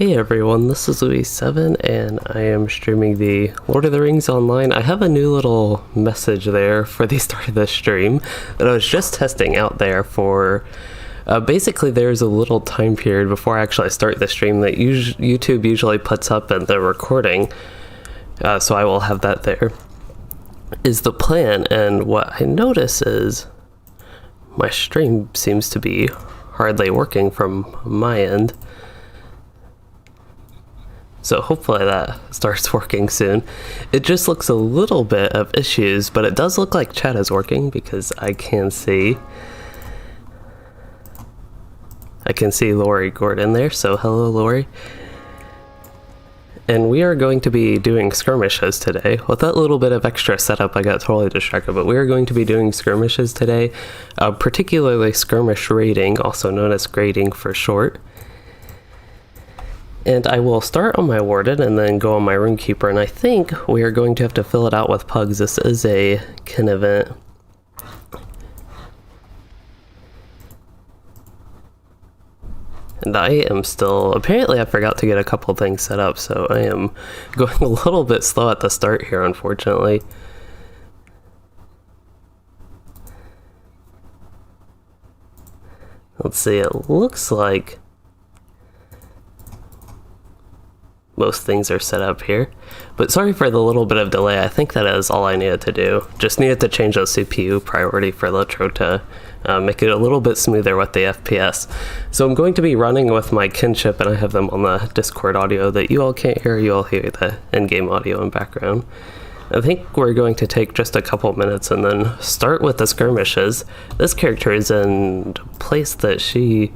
Hey everyone, this is Louis7 and I am streaming the Lord of the Rings online. I have a new little message there for the start of the stream that I was just testing out there for basically there's a little time period before I actually start the stream that YouTube usually puts up in the recording, so I will have that there, is the plan. And what I notice is my stream seems to be hardly working from my end. So hopefully that starts working soon. It just looks a little bit of issues, but it does look like chat is working because I can see Lori Gordon there, so hello Lori. And we are going to be doing skirmishes today. With that little bit of extra setup, I got totally distracted, but we are going to be doing skirmishes today, particularly skirmish raiding, also known as Skraiding for short. And I will start on my Warden and then go on my Rune Keeper, and I think we are going to have to fill it out with pugs. This is a kin event. And I am still, apparently I forgot to get a couple things set up, so I am going a little bit slow at the start here, unfortunately. Let's see, it looks like most things are set up here, but sorry for the little bit of delay. I think that is all I needed to do. Just needed to change the CPU priority for LOTRO to make it a little bit smoother with the FPS. So I'm going to be running with my kinship, and I have them on the Discord audio that you all can't hear. You all hear the in-game audio in background. I think we're going to take just a couple minutes and then start with the skirmishes. This character is in a place that she...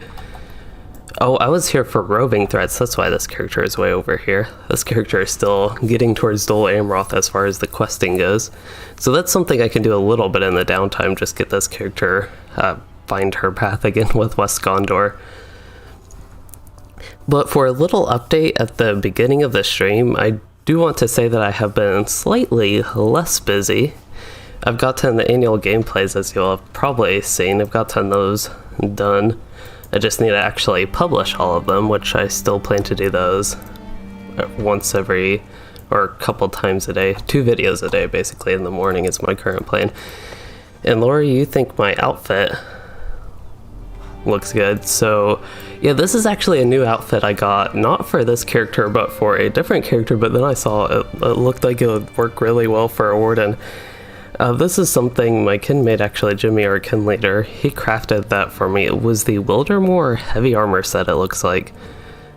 Oh, I was here for roving threats, that's why this character is way over here. This character is still getting towards Dol Amroth as far as the questing goes. So that's something I can do a little bit in the downtime, just get this character, find her path again with West Gondor. But for a little update at the beginning of the stream, I do want to say that I have been slightly less busy. I've gotten the annual gameplays, as you'll have probably seen. I've gotten those done. I just need to actually publish all of them, which I still plan to do those once every, or a couple times a day. 2 videos a day, basically, in the morning is my current plan. And Laura, you think my outfit looks good. So, yeah, this is actually a new outfit I got, not for this character, but for a different character, but then I saw it looked like it would work really well for a Warden. This is something my kin made, actually, Jimmy, our kin leader. He crafted that for me. It was the Wildermore heavy armor set, it looks like.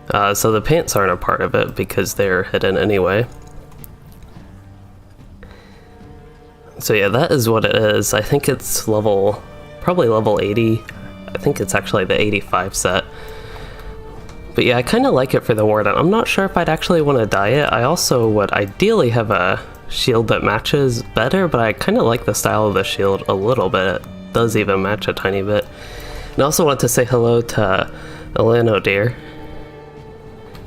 So the pants aren't a part of it because they're hidden anyway. So yeah, that is what it is. I think it's probably level 80. I think it's actually the 85 set. But yeah, I kind of like it for the Warden. I'm not sure if I'd actually want to dye it. I also would ideally have a shield that matches better, but I kind of like the style of the shield a little bit. It does even match a tiny bit. And I also want to say hello to Elano Deer,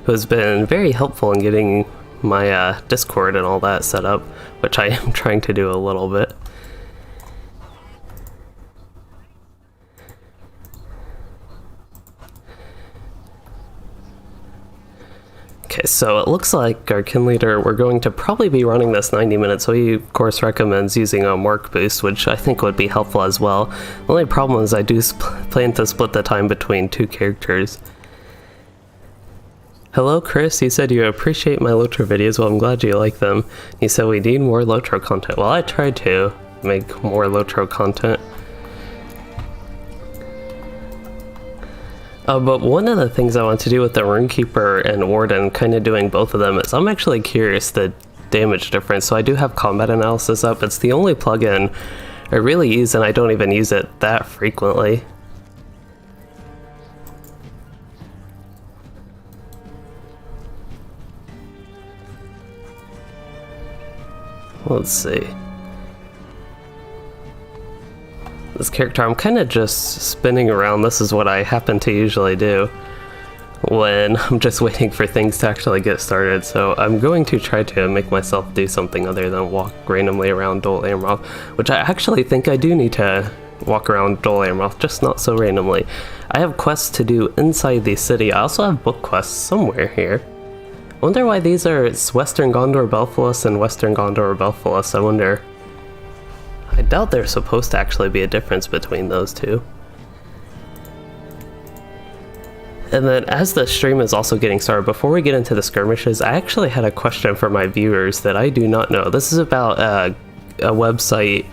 who has been very helpful in getting my Discord and all that set up, which I am trying to do a little bit. Okay, so it looks like our kin leader, we're going to probably be running this 90 minutes, so he of course recommends using a mark boost, which I think would be helpful as well. The only problem is I do plan to split the time between 2 characters. Hello Chris, you said you appreciate my LOTRO videos. Well, I'm glad you like them. You said we need more LOTRO content. Well, I tried to make more LOTRO content. But one of the things I want to do with the Rune Keeper and Warden, kind of doing both of them, is I'm actually curious the damage difference. So I do have combat analysis up. It's the only plugin I really use, and I don't even use it that frequently. Let's see. This character, I'm kind of just spinning around. This is what I happen to usually do when I'm just waiting for things to actually get started. So I'm going to try to make myself do something other than walk randomly around Dol Amroth, which I actually think I do need to walk around Dol Amroth, just not so randomly. I have quests to do inside the city. I also have book quests somewhere here. I wonder why these are Western Gondor Belfalis and Western Gondor Belfalis. I wonder. I doubt there's supposed to actually be a difference between those two. And then as the stream is also getting started, before we get into the skirmishes, I actually had a question for my viewers that I do not know. This is about a website.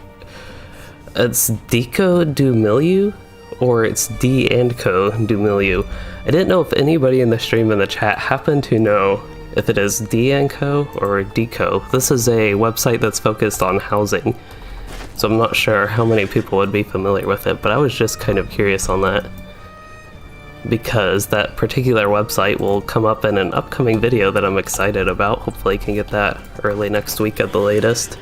It's Deco du Milieu, or it's D and Co du Milieu. I didn't know if anybody in the stream in the chat happened to know if it is D and Co or Deco. This is a website that's focused on housing, so I'm not sure how many people would be familiar with it, but I was just kind of curious on that, because that particular website will come up in an upcoming video that I'm excited about. Hopefully I can get that early next week at the latest.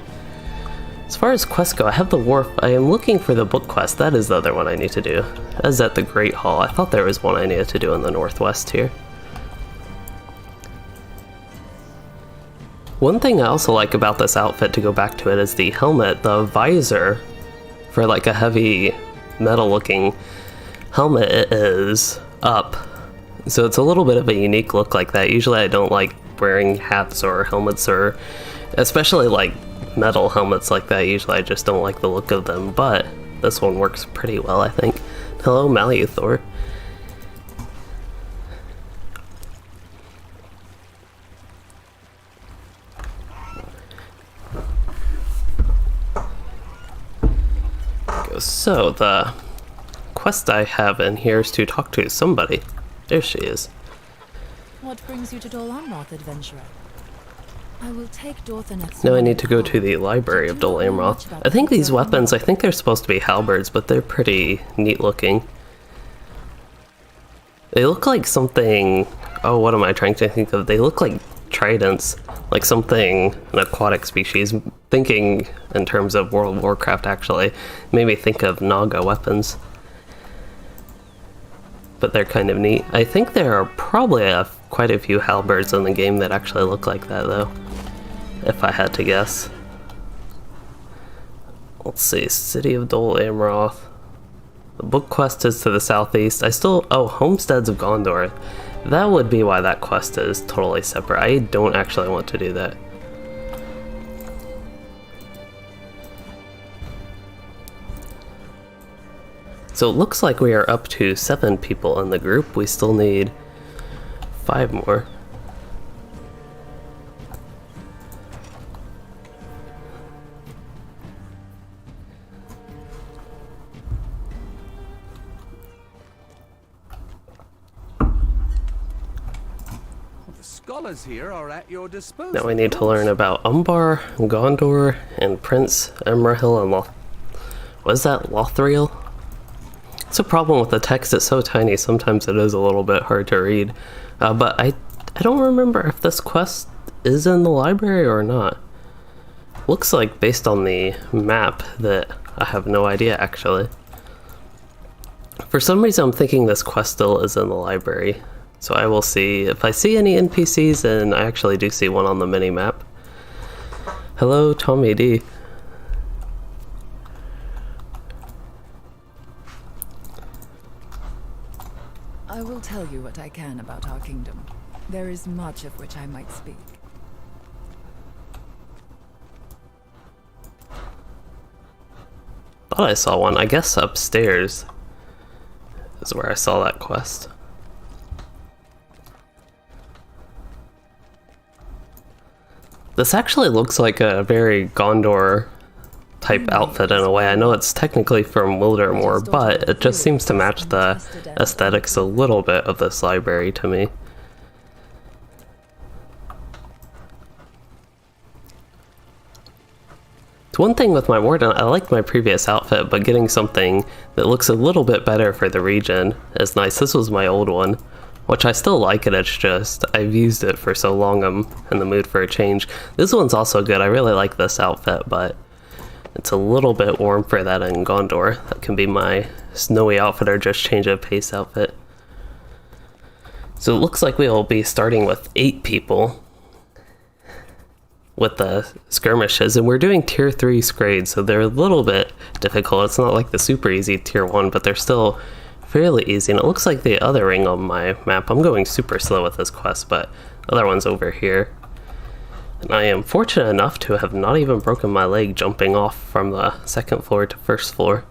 As far as quests go, I have the wharf. I am looking for the book quest. That is the other one I need to do. That is at the Great Hall. I thought there was one I needed to do in the northwest here. One thing I also like about this outfit, to go back to it, is the helmet. The visor for like a heavy metal looking helmet is up, so it's a little bit of a unique look like that. Usually I don't like wearing hats or helmets, or especially like metal helmets like that. Usually I just don't like the look of them, but this one works pretty well, I think. Hello, Maluthor. So the quest I have in here is to talk to somebody. There she is. What brings you to Dol Amroth, adventurer? I will take Dorthaneth's. Now I need to go to the library of Dol Amroth. I think these weapons, I think they're supposed to be halberds, but they're pretty neat looking. They look like something, oh, what am I trying to think of? They look like tridents, like something, an aquatic species. Thinking in terms of World of Warcraft, actually. Made me think of Naga weapons. But they're kind of neat. I think there are probably quite a few halberds in the game that actually look like that, though, if I had to guess. Let's see, City of Dol Amroth. The book quest is to the southeast. Oh, Homesteads of Gondor. That would be why that quest is totally separate. I don't actually want to do that. So it looks like we are up to 7 people in the group. We still need 5 more. The scholars here are at your disposal. Now we need to learn about Umbar, Gondor, and Prince Emrahil and Lothril? It's a problem with the text, it's so tiny, sometimes it is a little bit hard to read. But I don't remember if this quest is in the library or not. Looks like, based on the map, that I have no idea, actually. For some reason I'm thinking this quest still is in the library. So I will see if I see any NPCs, and I actually do see one on the mini-map. Hello, Tommy D. I will tell you what I can about our kingdom. There is much of which I might speak. Thought I saw one. I guess upstairs is where I saw that quest. This actually looks like a very Gondor type outfit in a way. I know it's technically from Wildermore, but it just seems to match the aesthetics a little bit of this library to me. It's one thing with my Warden, I like my previous outfit, but getting something that looks a little bit better for the region is nice. This was my old one, which I still like it, it's just I've used it for so long I'm in the mood for a change. This one's also good. I really like this outfit, but it's a little bit warm for that in Gondor. That can be my snowy outfit or just change of pace outfit. So it looks like we'll be starting with 8 people. with the skirmishes, and we're doing tier 3 Skraid, so they're a little bit difficult. It's not like the super easy tier 1, but they're still fairly easy. And it looks like the other ring on my map, I'm going super slow with this quest, but the other one's over here. And I am fortunate enough to have not even broken my leg jumping off from the 2nd floor to 1st floor.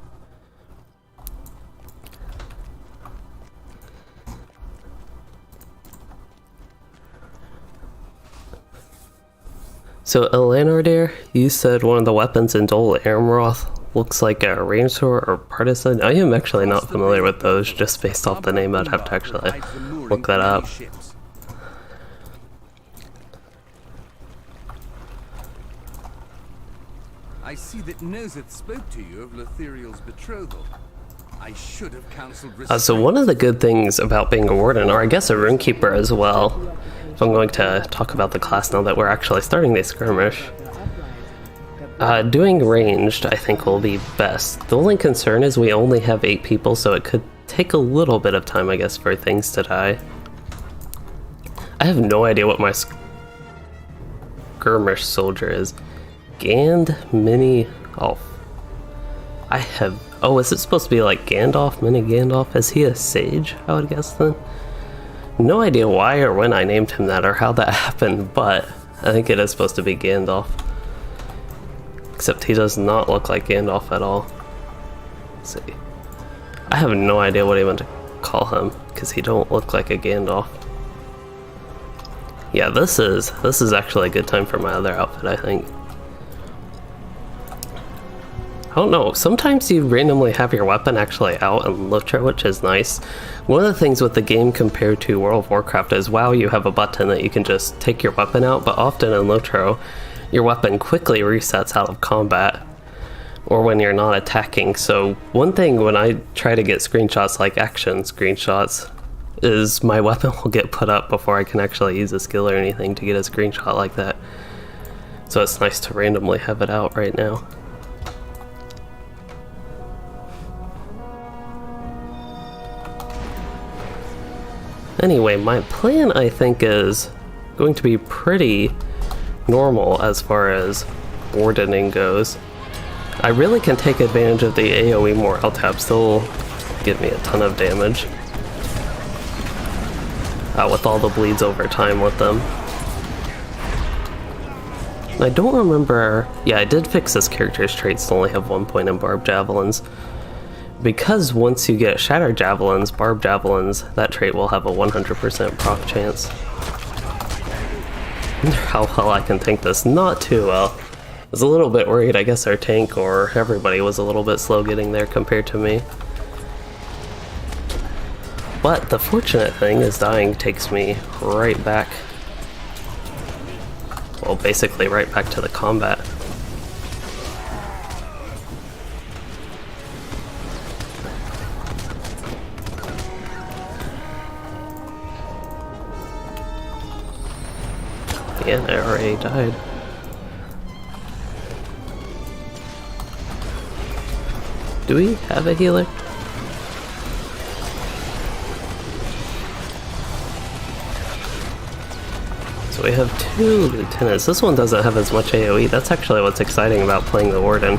So Elanardir, you said one of the weapons in Dol Amroth looks like a rainsword or partisan. I am actually not familiar with those, just based off the name. I'd have to actually look that up. I see that Noseth spoke to you of Lothiriel's betrothal. I should have counseled so one of the good things about being a Warden, or I guess a Rune Keeper as well, if I'm going to talk about the class now that we're actually starting the Skirmish, doing ranged I think will be best. The only concern is we only have 8 people, so it could take a little bit of time, I guess, for things to die. I have no idea what my Skirmish soldier is. Gand Mini Elf. I have... Oh, is it supposed to be like Gandalf? Mini Gandalf? Is he a sage, I would guess then? No idea why or when I named him that or how that happened, but I think it is supposed to be Gandalf. Except he does not look like Gandalf at all. Let's see. I have no idea what he meant to call him, because he don't look like a Gandalf. Yeah, this is actually a good time for my other outfit, I think. I don't know, sometimes you randomly have your weapon actually out in LOTRO, which is nice. One of the things with the game compared to World of Warcraft is, WoW, you have a button that you can just take your weapon out, but often in LOTRO, your weapon quickly resets out of combat, or when you're not attacking. So one thing when I try to get screenshots, like action screenshots, is my weapon will get put up before I can actually use a skill or anything to get a screenshot like that. So it's nice to randomly have it out right now. Anyway, my plan, I think, is going to be pretty normal as far as wardening goes. I really can take advantage of the AoE morale tab, still give me a ton of damage. With all the bleeds over time with them. I don't remember... Yeah, I did fix this character's traits to only have 1 point in barbed javelins. Because once you get shattered javelins, barbed javelins, that trait will have a 100% proc chance. I wonder how well I can tank this. Not too well. I was a little bit worried. I guess our tank or everybody was a little bit slow getting there compared to me. But the fortunate thing is dying takes me right back. Well, basically right back to the combat. Yeah, I already died. Do we have a healer? So we have 2 lieutenants. This one doesn't have as much AoE. That's actually what's exciting about playing the Warden.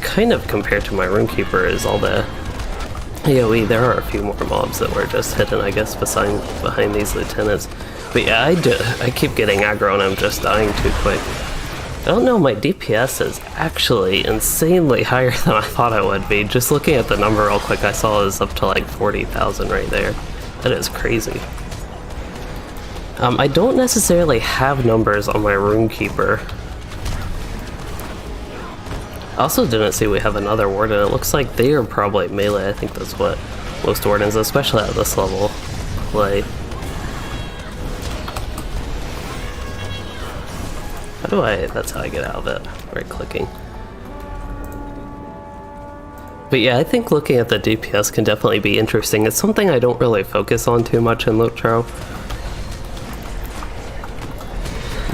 Kind of compared to my Rune Keeper is all the AoE. There are a few more mobs that were just hidden, I guess, behind these lieutenants. But yeah, I keep getting aggro and I'm just dying too quick. I don't know, my DPS is actually insanely higher than I thought it would be. Just looking at the number real quick, I saw it was up to like 40,000 right there. That is crazy. I don't necessarily have numbers on my Rune Keeper. I also didn't see we have another Warden. It looks like they are probably melee. I think that's what most Wardens, especially at this level, play. How do I... That's how I get out of it. Right clicking. But yeah, I think looking at the DPS can definitely be interesting. It's something I don't really focus on too much in LOTRO.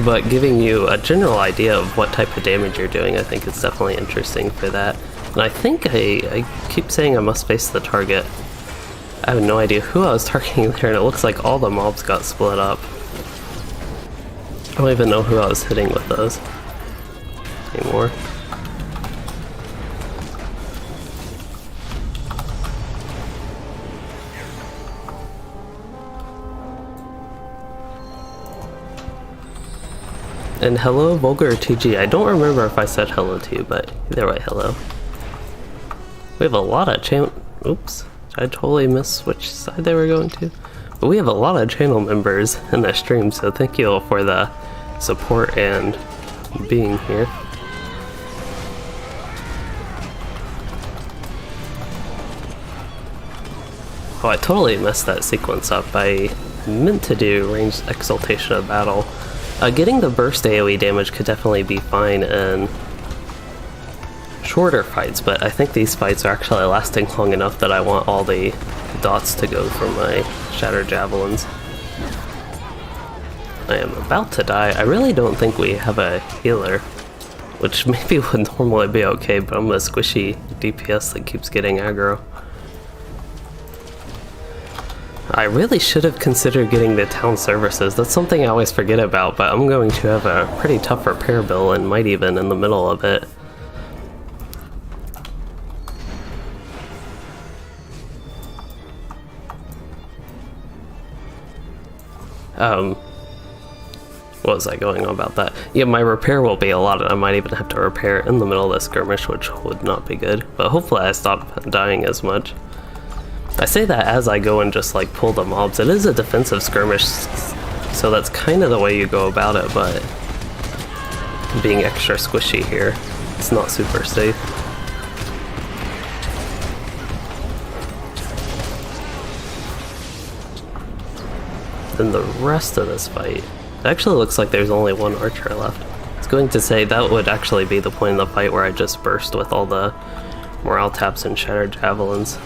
But giving you a general idea of what type of damage you're doing, I think it's definitely interesting for that. And I think I keep saying I must face the target. I have no idea who I was targeting there, and it looks like all the mobs got split up. I don't even know who I was hitting with those anymore. And hello, Vulgar TG. I don't remember if I said hello to you, but either way, hello. We have a lot of oops, I totally missed which side they were going to. But we have a lot of channel members in the stream, so thank you all for the support and being here. Oh, I totally messed that sequence up. I meant to do ranged exaltation of battle. Getting the burst AoE damage could definitely be fine in shorter fights, but I think these fights are actually lasting long enough that I want all the dots to go for my shattered javelins. I am about to die. I really don't think we have a healer, which maybe would normally be okay, but I'm a squishy DPS that keeps getting aggro. I really should have considered getting the town services. That's something I always forget about, but I'm going to have a pretty tough repair bill and might even in the middle of it. What was I going on about that? Yeah, my repair will be a lot, and I might even have to repair in the middle of the skirmish, which would not be good. But hopefully I stop dying as much. I say that as I go and just like pull the mobs. It is a defensive skirmish, so that's kind of the way you go about it, but being extra squishy here, it's not super safe. Then the rest of this fight, it actually looks like there's only one archer left. I was going to say that would actually be the point of the fight where I just burst with all the morale taps and shattered javelins.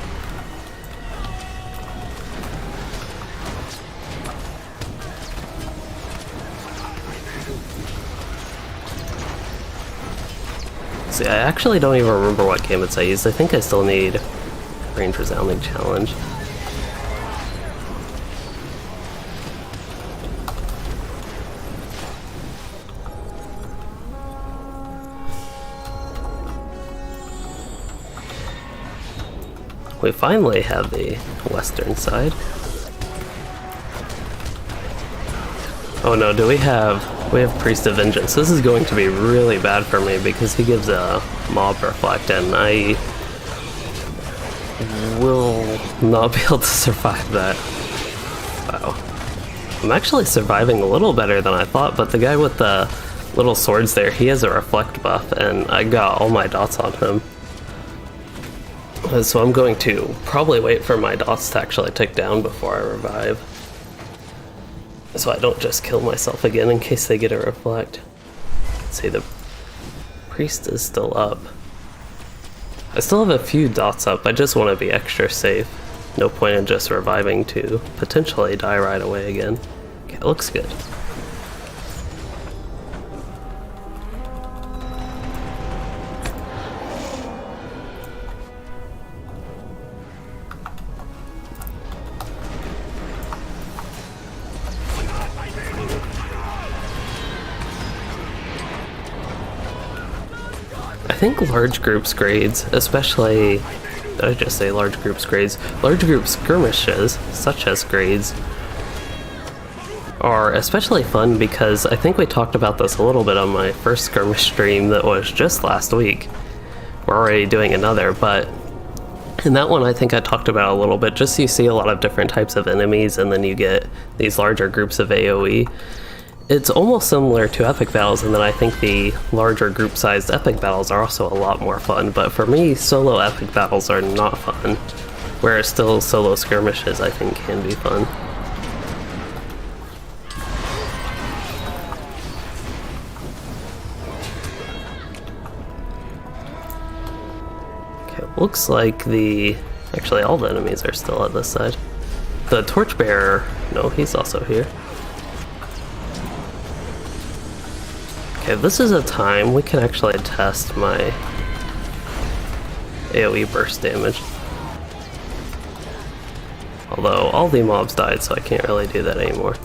See, I actually don't even remember what gambits I used. I think I still need range resounding challenge. We finally have the western side. Oh no, do we have Priest of Vengeance. This is going to be really bad for me because he gives a mob reflect and I will not be able to survive that. Wow. I'm actually surviving a little better than I thought, but the guy with the little swords there, he has a reflect buff and I got all my dots on him. So I'm going to probably wait for my dots to actually tick down before I revive, so I don't just kill myself again in case they get a reflect. Let's see, the priest is still up. I still have a few dots up, I just want to be extra safe. No point in just reviving to potentially die right away again. Okay, it looks good. I think large groups grades, especially, did I just say large groups grades? Large group skirmishes, such as grades, are especially fun because I think we talked about this a little bit on my first skirmish stream that was just last week. We're already doing another, but in that one I think I talked about a little bit, just so you see a lot of different types of enemies and then you get these larger groups of AoE. It's almost similar to epic battles, and then I think the larger group-sized epic battles are also a lot more fun, but for me, solo epic battles are not fun, whereas still solo skirmishes I think can be fun. Okay, looks like actually all the enemies are still at this side. The torchbearer, no, he's also here. Okay, this is a time we can actually test my AoE burst damage. Although all the mobs died, so I can't really do that anymore.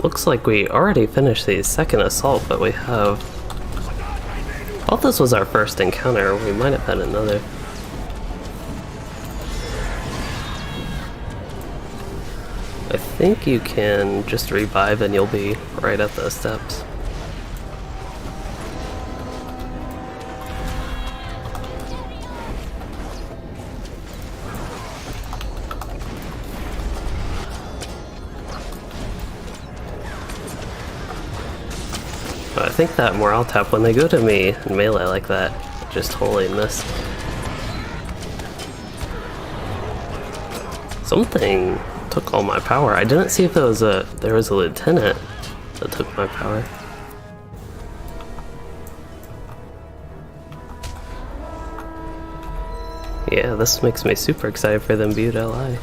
looks like we already finished the second assault, but we have... I thought this was our first encounter. We might have had another. I think you can just revive and you'll be right at the steps. I think that morale tap, when they go to me in melee like that, I just totally missed. Something took all my power. I didn't see if there was a lieutenant that took my power. Yeah, this makes me super excited for the imbued LI.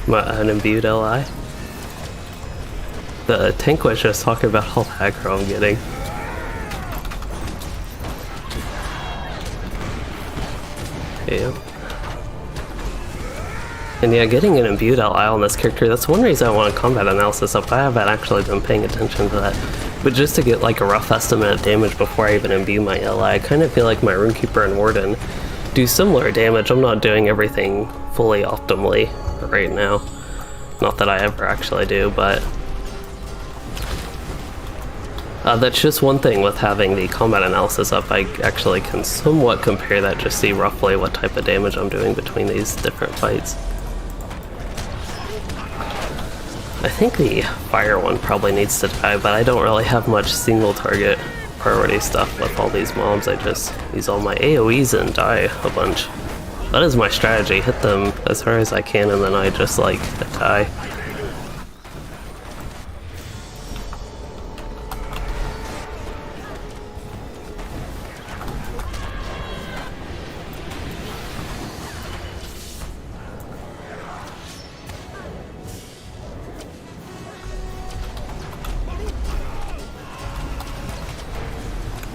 An imbued LI. The tank was just talking about all the aggro I'm getting. Yeah. And yeah, getting an imbued LI on this character, that's one reason I want combat analysis up. I haven't actually been paying attention to that. But just to get like a rough estimate of damage before I even imbue my LI, I kind of feel like my Rune Keeper and Warden do similar damage. I'm not doing everything fully optimally right now. Not that I ever actually do, but that's just one thing with having the combat analysis up. I actually can somewhat compare that, just see roughly what type of damage I'm doing between these different fights. I think the fire one probably needs to die, but I don't really have much single target priority stuff with all these mobs. I just use all my AoEs and die a bunch. That is my strategy, hit them as hard as I can and then I just like die.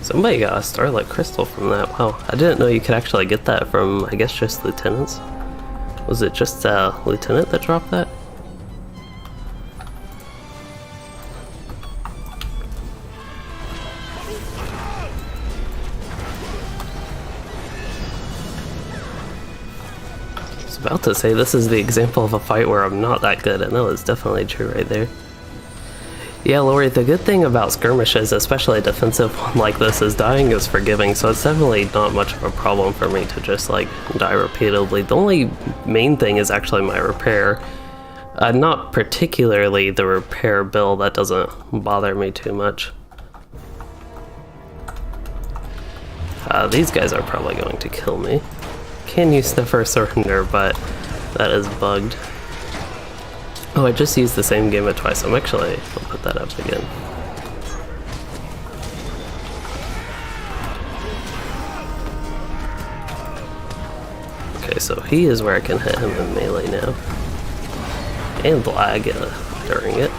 Somebody got a Starlight Crystal from that. Wow, I didn't know you could actually get that from, I guess, just lieutenants. Was it just a lieutenant that dropped that? I was about to say this is the example of a fight where I'm not that good, and that was definitely true right there. Yeah, Lori, the good thing about skirmishes, especially a defensive one like this, is dying is forgiving, so it's definitely not much of a problem for me to just like die repeatedly. The only main thing is actually my repair. Not particularly the repair build, that doesn't bother me too much. These guys are probably going to kill me. Can use Sniffer Surrender, but that is bugged. Oh, I just used the same gambit twice. I'll put that up again. Okay, so he is where I can hit him in melee now. And lag during it.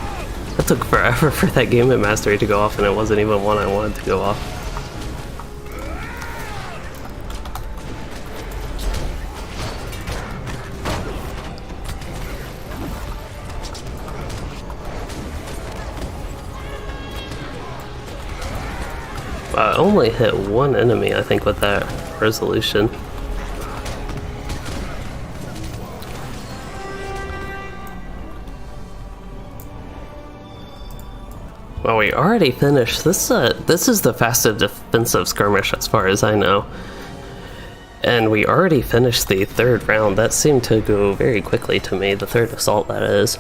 That took forever for that gambit mastery to go off, and it wasn't even one I wanted to go off. I only hit one enemy, I think, with that resolution. Well, we already finished. This is the fastest defensive skirmish as far as I know. And we already finished the third round. That seemed to go very quickly to me, the third assault that is.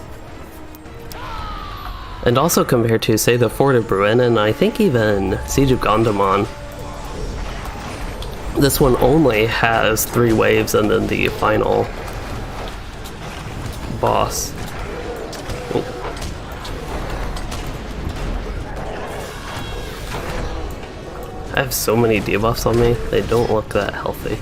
And also compared to, say, the Fort of Bruin, and I think even Siege of Gondomar, this one only has 3 waves and then the final boss. Oh. I have so many debuffs on me, they don't look that healthy.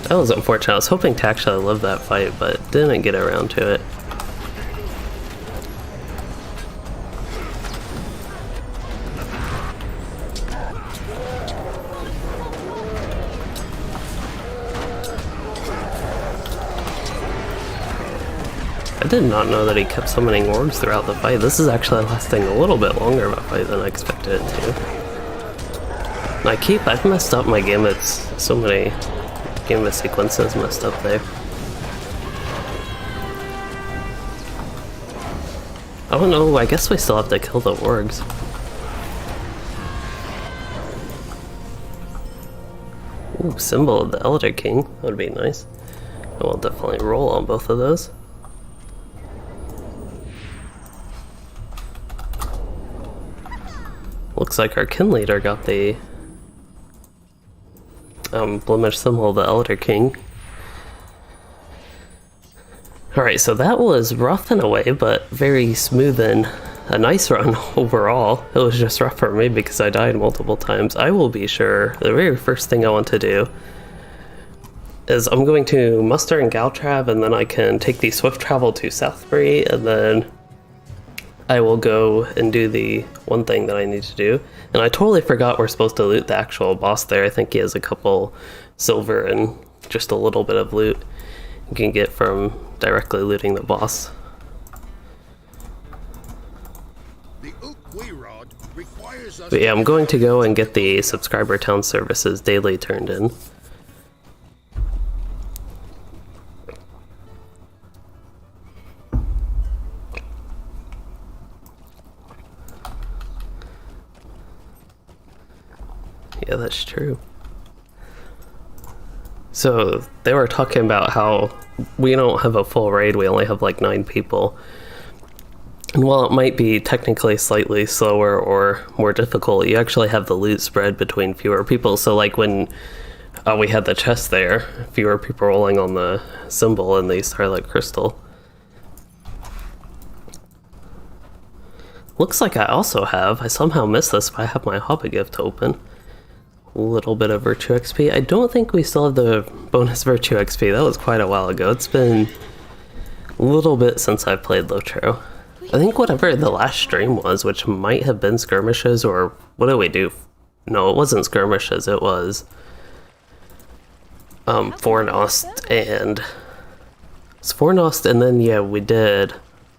That was unfortunate. I was hoping to actually live that fight, but didn't get around to it. I did not know that he kept summoning orgs throughout the fight. This is actually lasting a little bit longer of a fight than I expected it to. I've messed up my gambits, so many gambit sequences messed up there. I don't know, I guess we still have to kill the orgs. Ooh, symbol of the Elder King, that would be nice. I will definitely roll on both of those. Looks like our kin leader got the blemish symbol of the Elder King. Alright, so that was rough in a way, but very smooth and a nice run overall. It was just rough for me because I died multiple times. I will be sure, the very first thing I want to do is I'm going to muster in Galtrav, and then I can take the swift travel to Southbury, and then I will go and do the one thing that I need to do. And I totally forgot we're supposed to loot the actual boss there. I think he has a couple silver and just a little bit of loot you can get from directly looting the boss. But yeah, I'm going to go and get the subscriber town services daily turned in. Yeah, that's true. So they were talking about how we don't have a full raid, we only have like 9 people. And while it might be technically slightly slower or more difficult, you actually have the loot spread between fewer people. So like when we had the chest there, fewer people rolling on the symbol and the Starlight Crystal. Looks like I also have, I somehow missed this, but I have my Hobby Gift open. A little bit of Virtue XP. I don't think we still have the bonus Virtue XP. That was quite a while ago. It's been a little bit since I've played LOTRO. I think whatever the last stream was, which might have been Skirmishes, or what did we do? No, it wasn't Skirmishes, it was Fornost and... It's Fornost, and then yeah, we did...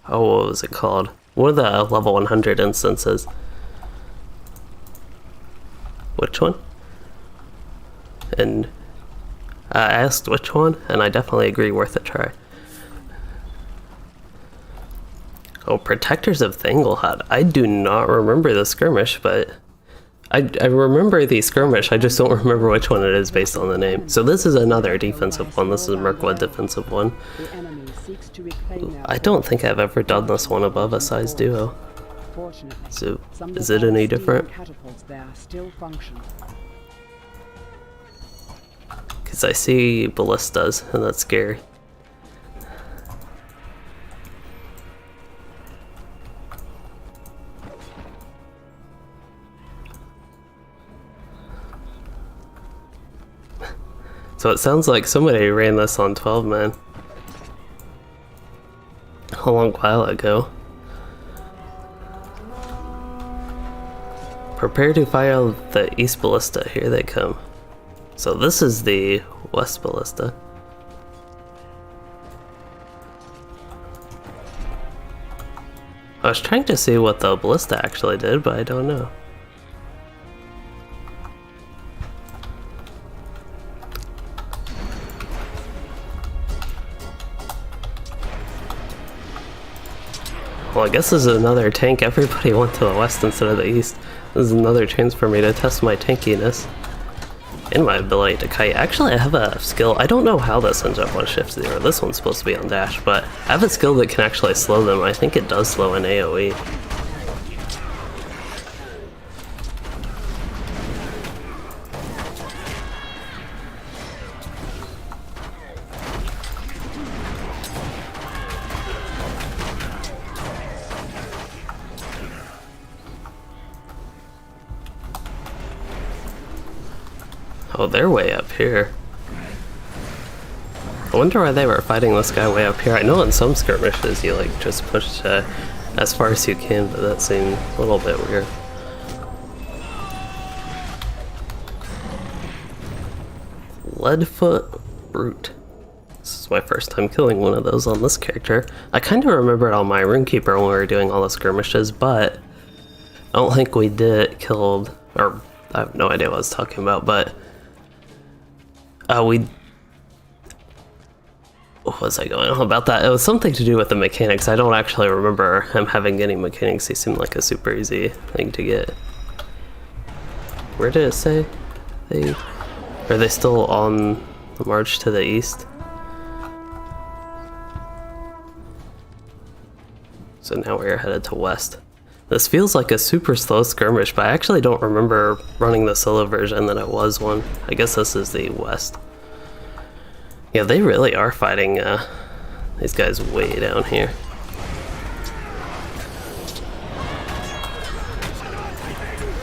Oh, what was it called? One of the level 100 instances. Which one? And I asked which one, and I definitely agree, worth a try. Oh, Protectors of Thanglehat. I do not remember the skirmish, but I remember the skirmish, I just don't remember which one it is based on the name. So this is another defensive one, this is Mirkwood defensive one. I don't think I've ever done this one above a size duo. So, is it any different? Because I see ballistas, and that's scary. So it sounds like somebody ran this on 12 man a long while ago. Prepare to fire the East Ballista, here they come. So this is the West Ballista. I was trying to see what the Ballista actually did, but I don't know. Well, I guess this is another tank. Everybody went to the west instead of the east. This is another chance for me to test my tankiness and my ability to kite. Actually, I have a skill. I don't know how this ends up on shift 0. This one's supposed to be on dash, but I have a skill that can actually slow them. I think it does slow in AoE. Oh, they're way up here. I wonder why they were fighting this guy way up here. I know in some skirmishes you like just push as far as you can, but that seemed a little bit weird. Leadfoot Brute. This is my first time killing one of those on this character. I kind of remember it on my Rune Keeper when we were doing all the skirmishes, but I don't think we did killed, or I have no idea what I was talking about, but what was I going on about that? It was something to do with the mechanics. I don't actually remember him having any mechanics. He seemed like a super easy thing to get. Where did it say? Are they still on the march to the east? So now we're headed to west. This feels like a super slow skirmish, but I actually don't remember running the solo version that it was one. I guess this is the west. Yeah, they really are fighting these guys way down here.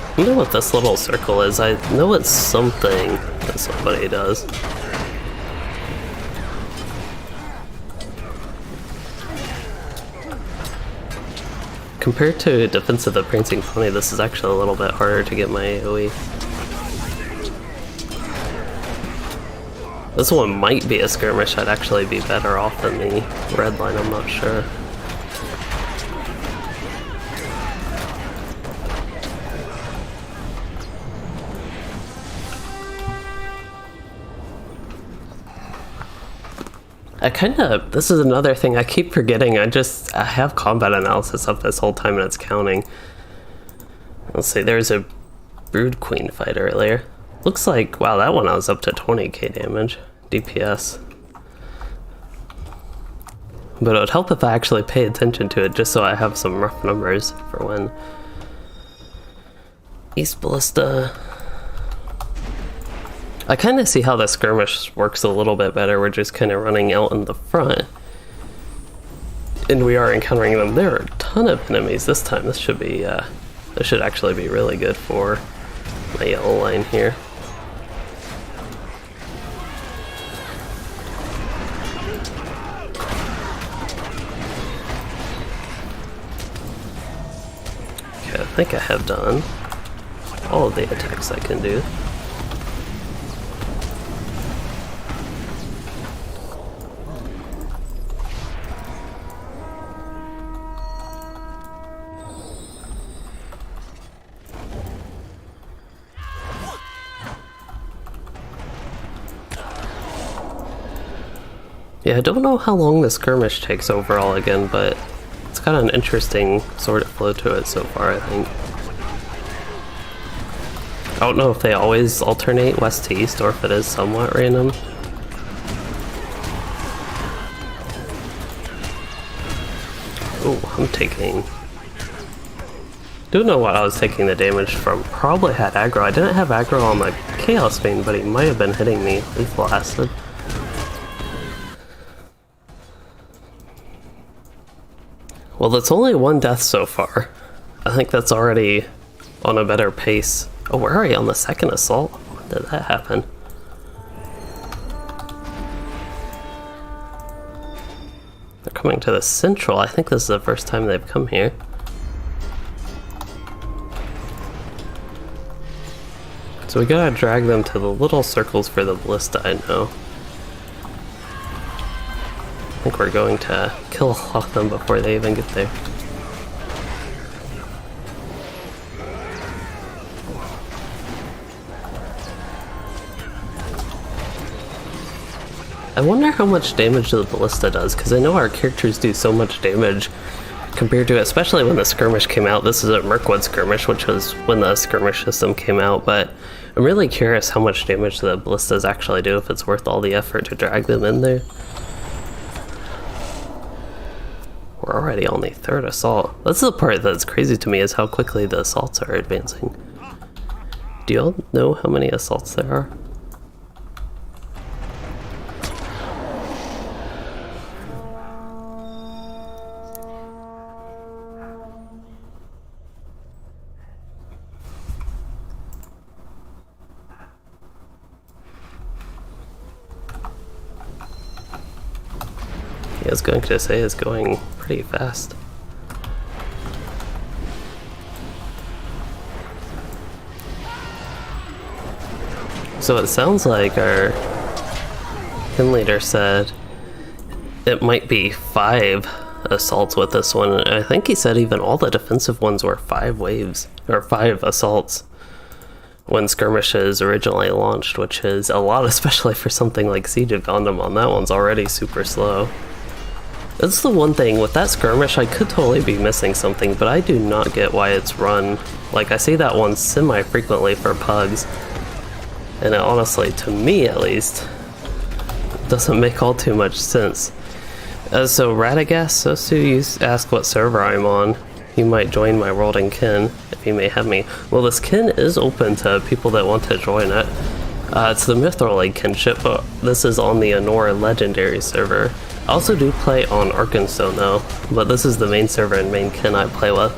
I wonder what this little circle is. I know it's something that somebody does. Compared to Defense of the Prancing Pony, this is actually a little bit harder to get my AoE. This one might be a skirmish. I'd actually be better off than the red line, I'm not sure. This is another thing I keep forgetting. I have combat analysis up this whole time and it's counting. Let's see, there's a Brood Queen fight earlier. Looks like, wow, that one I was up to 20k damage, DPS. But it would help if I actually pay attention to it, just so I have some rough numbers for when. East Ballista. I kind of see how the skirmish works a little bit better. We're just kind of running out in the front. And we are encountering them. There are a ton of enemies this time. This should be, this should actually be really good for my yellow line here. Okay, I think I have done all of the attacks I can do. Yeah, I don't know how long the skirmish takes overall again, but it's got an interesting sort of flow to it so far, I think. I don't know if they always alternate west to east or if it is somewhat random. Oh, I'm taking... Don't know what I was taking the damage from. Probably had aggro. I didn't have aggro on the Chaos Fiend, but he might have been hitting me. He blasted. Well, that's only one death so far. I think that's already on a better pace. Oh, where are you on the second assault? When did that happen? They're coming to the central. I think this is the first time they've come here. So we gotta drag them to the little circles for the ballista, I know. I think we're going to kill a lot of them before they even get there. I wonder how much damage the ballista does, because I know our characters do so much damage compared to, especially when the skirmish came out. This is a Mirkwood skirmish, which was when the skirmish system came out, but I'm really curious how much damage the ballistas actually do, if it's worth all the effort to drag them in there. We're already on the third assault. That's the part that's crazy to me, is how quickly the assaults are advancing. Do y'all know how many assaults there are? I was going to say it's going pretty fast. So it sounds like our kin leader said it might be 5 assaults with this one. I think he said even all the defensive ones were 5 waves, or 5 assaults when skirmishes originally launched, which is a lot, especially for something like Siege of Gondomon. That one's already super slow. That's the one thing with that skirmish, I could totally be missing something, but I do not get why it's run. Like, I see that one semi-frequently for pugs, and it honestly, to me at least, doesn't make all too much sense. So Radagast, so you ask what server I'm on. You might join my world in kin, if you may have me. Well, this kin is open to people that want to join it. It's the Mithril League kinship, but this is on the Anora Legendary server. I also do play on Arkenstone though, but this is the main server and main kin I play with.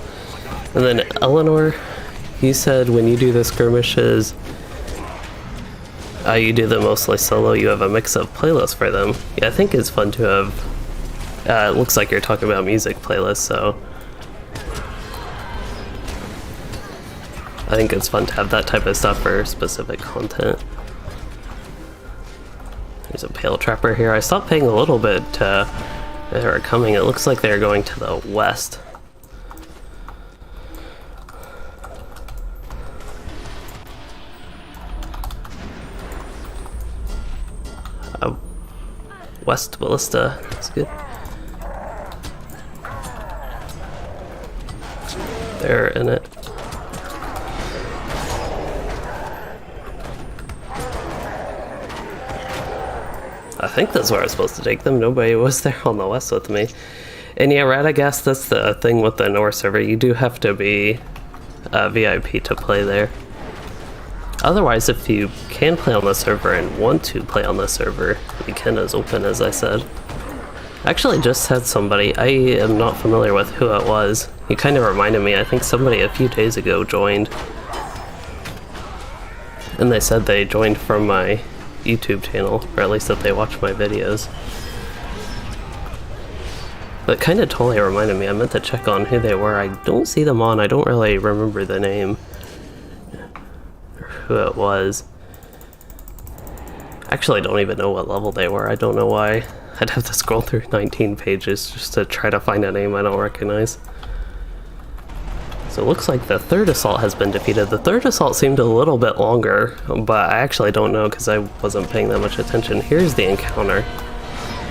And then Eleanor, you said when you do the skirmishes, you do them mostly solo, you have a mix of playlists for them. Yeah, I think it's fun to have, it looks like you're talking about music playlists, so I think it's fun to have that type of stuff for specific content. There's a Pale Trapper here. I stopped paying a little bit they were coming. It looks like they're going to the west. West Ballista. That's good. They're in it. I think that's where I was supposed to take them. Nobody was there on the west with me. And yeah, Radagast, that's the thing with the North server. You do have to be a VIP to play there. Otherwise, if you can play on the server and want to play on the server, the kin is open, as I said. I actually just had somebody, I am not familiar with who it was. He kind of reminded me, I think somebody a few days ago joined. And they said they joined from my YouTube channel, or at least that they watch my videos. But kind of totally reminded me, I meant to check on who they were. I don't see them on, I don't really remember the name or who it was. Actually, I don't even know what level they were. I don't know why I'd have to scroll through 19 pages just to try to find a name I don't recognize. So it looks like the third assault has been defeated. The third assault seemed a little bit longer, but I actually don't know because I wasn't paying that much attention. Here's the encounter,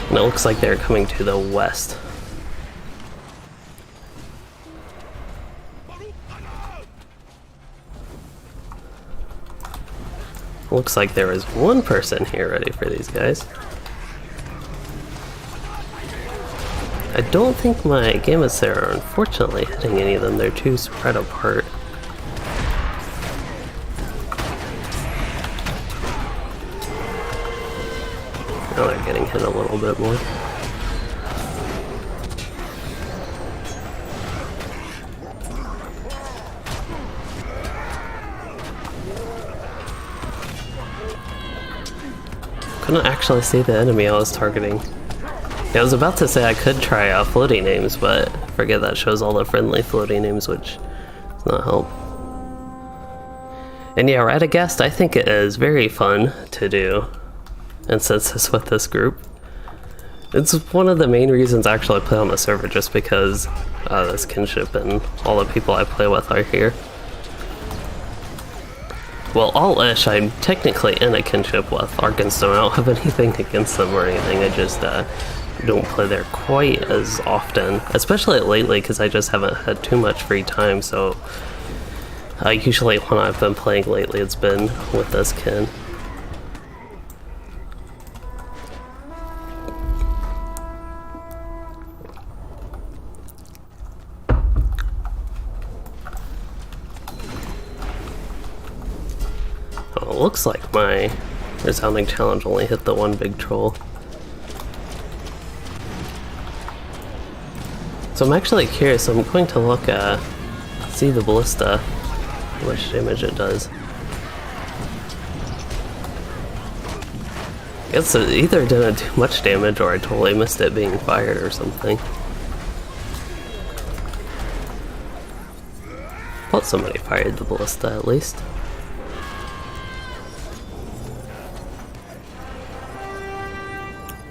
and it looks like they're coming to the west. Looks like there is one person here ready for these guys. I don't think my Gammas there are unfortunately hitting any of them. They're too spread apart. Now they're getting hit a little bit more. Couldn't actually see the enemy I was targeting. Yeah, I was about to say I could try floating names, but forget that shows all the friendly floating names, which does not help. And yeah, Radagast, I think it is very fun to do instances with this group. It's one of the main reasons I actually play on the server, just because this kinship and all the people I play with are here. Well, all-ish, I'm technically in a kinship with Arkenstone. I don't have anything against them or anything, I just don't play there quite as often, especially lately because I just haven't had too much free time, so usually when I've been playing lately it's been with this kin. Oh, it looks like my resounding challenge only hit the one big troll. So I'm actually curious, I'm going to look at, see the ballista, how much damage it does. I guess it either didn't do much damage or I totally missed it being fired or something. Thought somebody fired the ballista at least.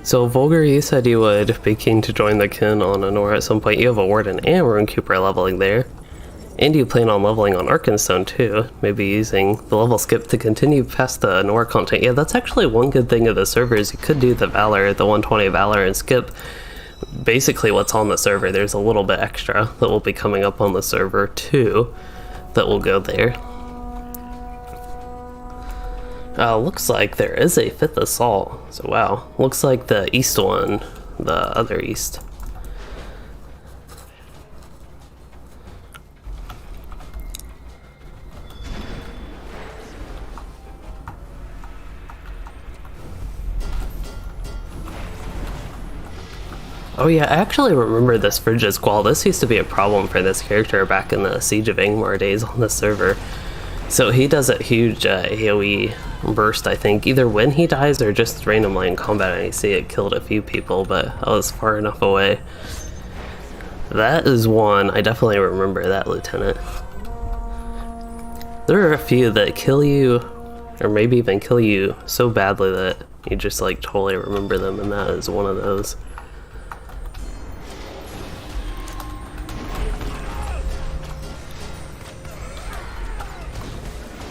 So Vulgar, you said you would be keen to join the kin on Anora at some point. You have a Warden and Rune Keeper leveling there. And you plan on leveling on Arkenstone too, maybe using the level skip to continue past the Anora content. Yeah, that's actually one good thing of the server is you could do the Valor, the 120 Valor, and skip basically what's on the server. There's a little bit extra that will be coming up on the server too that will go there. Looks like there is a 5th assault, so wow. Looks like the east one, the other east. Oh yeah, I actually remember this Frigid Squall. This used to be a problem for this character back in the Siege of Angmar days on the server. So he does a huge AoE burst, I think, either when he dies or just randomly in combat, and you see it killed a few people, but I was far enough away. That is one, I definitely remember that lieutenant. There are a few that kill you, or maybe even kill you so badly that you just like totally remember them, and that is one of those.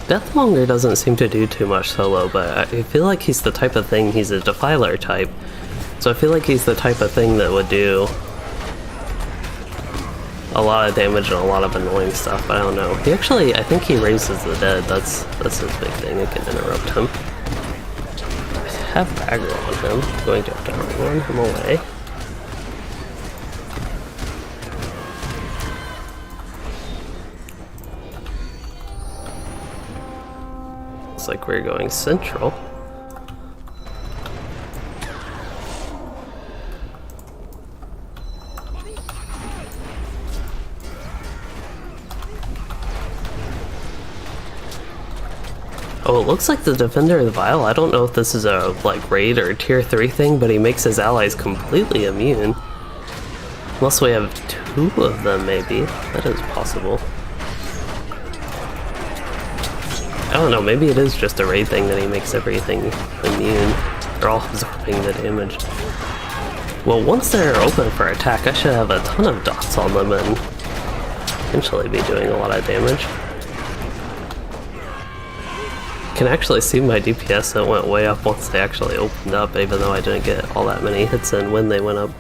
Deathmonger doesn't seem to do too much solo, but I feel like he's the type of thing, he's a Defiler type. So I feel like he's the type of thing that would do a lot of damage and a lot of annoying stuff, but I don't know. He actually, I think he raises the dead, that's his big thing, it can interrupt him. I have aggro on him, I'm going to have to run him away. Looks like we're going central. Oh, it looks like the Defender of the Vial. I don't know if this is a like raid or tier 3 thing, but he makes his allies completely immune. Unless we have 2 of them, maybe. That is possible. I don't know, maybe it is just a raid thing that he makes everything immune. They're all absorbing the damage. Well, once they're open for attack, I should have a ton of dots on them and eventually be doing a lot of damage. Can actually see my DPS that went way up once they actually opened up, even though I didn't get all that many hits in when they went up.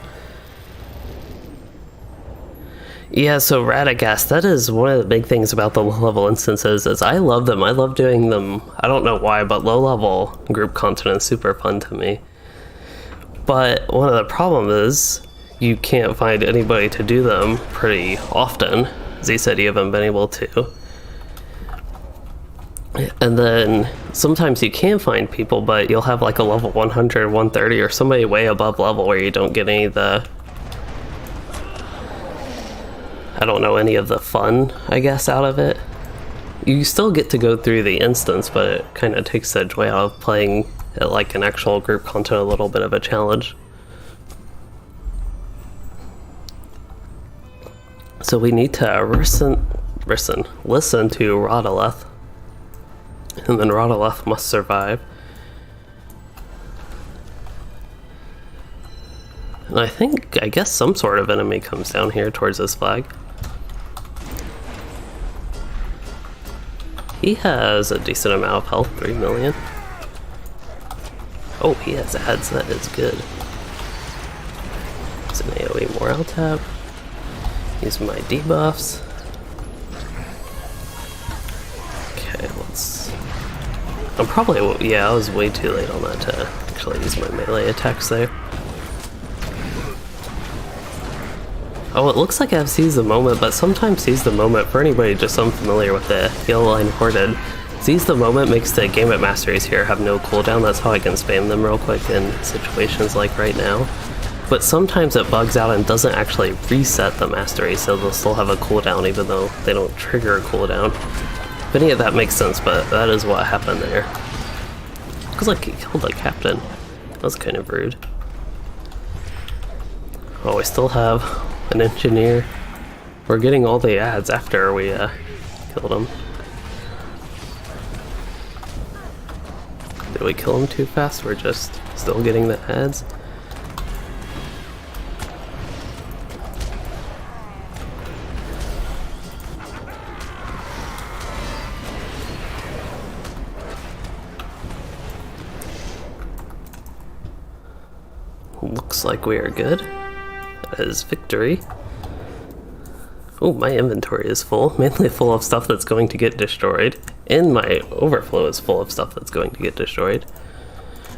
Yeah, so Radagast, that is one of the big things about the low-level instances, is I love them. I love doing them, I don't know why, but low-level group content is super fun to me. But one of the problems is you can't find anybody to do them pretty often. Z said you haven't been able to. And then sometimes you can find people, but you'll have like a level 100, 130, or somebody way above level where you don't get any of the, I don't know, any of the fun, I guess, out of it. You still get to go through the instance, but it kind of takes the joy out of playing it like an actual group content, a little bit of a challenge. So we need to listen to Rodoleth. And then Rodoleth must survive. And I guess some sort of enemy comes down here towards this flag. He has a decent amount of health, 3 million. Oh, he has ads, that is good. It's an AoE morale tab. Use my debuffs. Okay, let's... I'm probably, yeah, I was way too late on that to actually use my melee attacks there. Oh, it looks like I've seized the moment, but sometimes seize the moment, for anybody just unfamiliar with the Yellow Line Hoarded, seize the moment makes the Gambit Masteries here have no cooldown. That's how I can spam them real quick in situations like right now. But sometimes it bugs out and doesn't actually reset the mastery, so they'll still have a cooldown even though they don't trigger a cooldown. If any of that makes sense, but that is what happened there. Looks like he killed the captain. That was kind of rude. Oh, we still have an engineer. We're getting all the ads after we killed him. Did we kill him too fast? We're just still getting the ads. Looks like we are good. That is victory. Oh, my inventory is full, mainly full of stuff that's going to get destroyed, and my overflow is full of stuff that's going to get destroyed.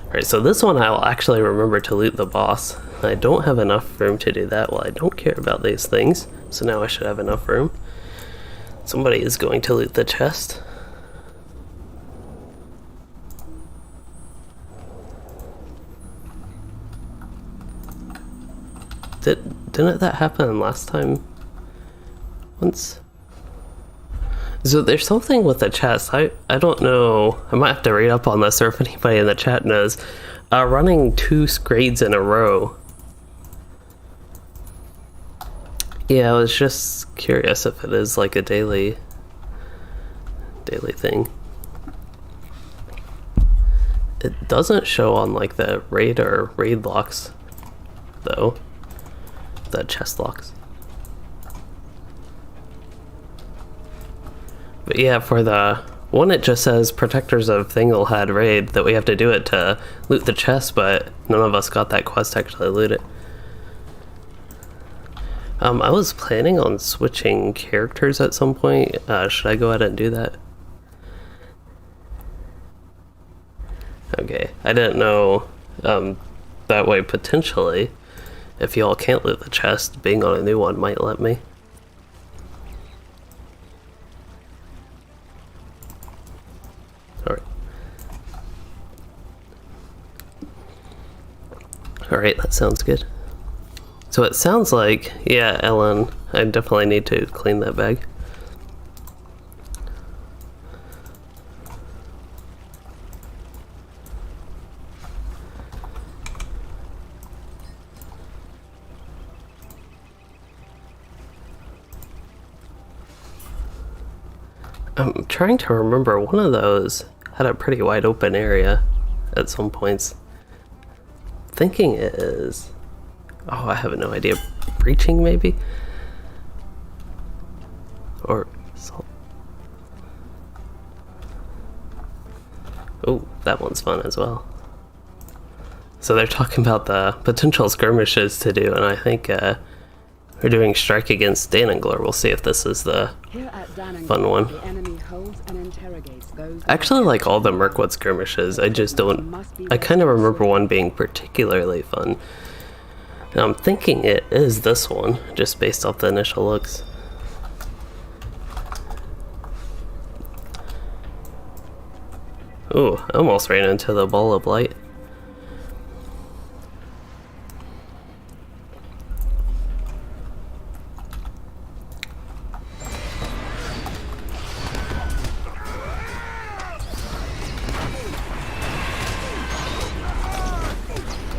Alright, so this one I'll actually remember to loot the boss. I don't have enough room to do that. Well, I don't care about these things, so now I should have enough room. Somebody is going to loot the chest. Didn't that happen last time? Once? So there's something with the chest. I don't know. I might have to read up on this, or if anybody in the chat knows. Running 2 Skraids in a row. Yeah, I was just curious if it is like a daily thing. It doesn't show on like the raid or raid locks, though. The chest locks. But yeah, for the one it just says Protectors of Thinglehead raid that we have to do it to loot the chest, but none of us got that quest to actually loot it. I was planning on switching characters at some point. Should I go ahead and do that? Okay, I didn't know that way potentially, if y'all can't loot the chest, being on a new one might let me. Alright, that sounds good. So it sounds like, yeah, Ellen, I definitely need to clean that bag. I'm trying to remember, one of those had a pretty wide open area at some points. Thinking it is, oh, I have no idea, breaching maybe? Or salt. Oh, that one's fun as well. So they're talking about the potential skirmishes to do, and I think we're doing strike against Danangler. We'll see if this is the fun one. I actually like all the Mirkwood skirmishes. I just don't... I kind of remember one being particularly fun. And I'm thinking it is this one, just based off the initial looks. Ooh, I almost ran into the ball of light.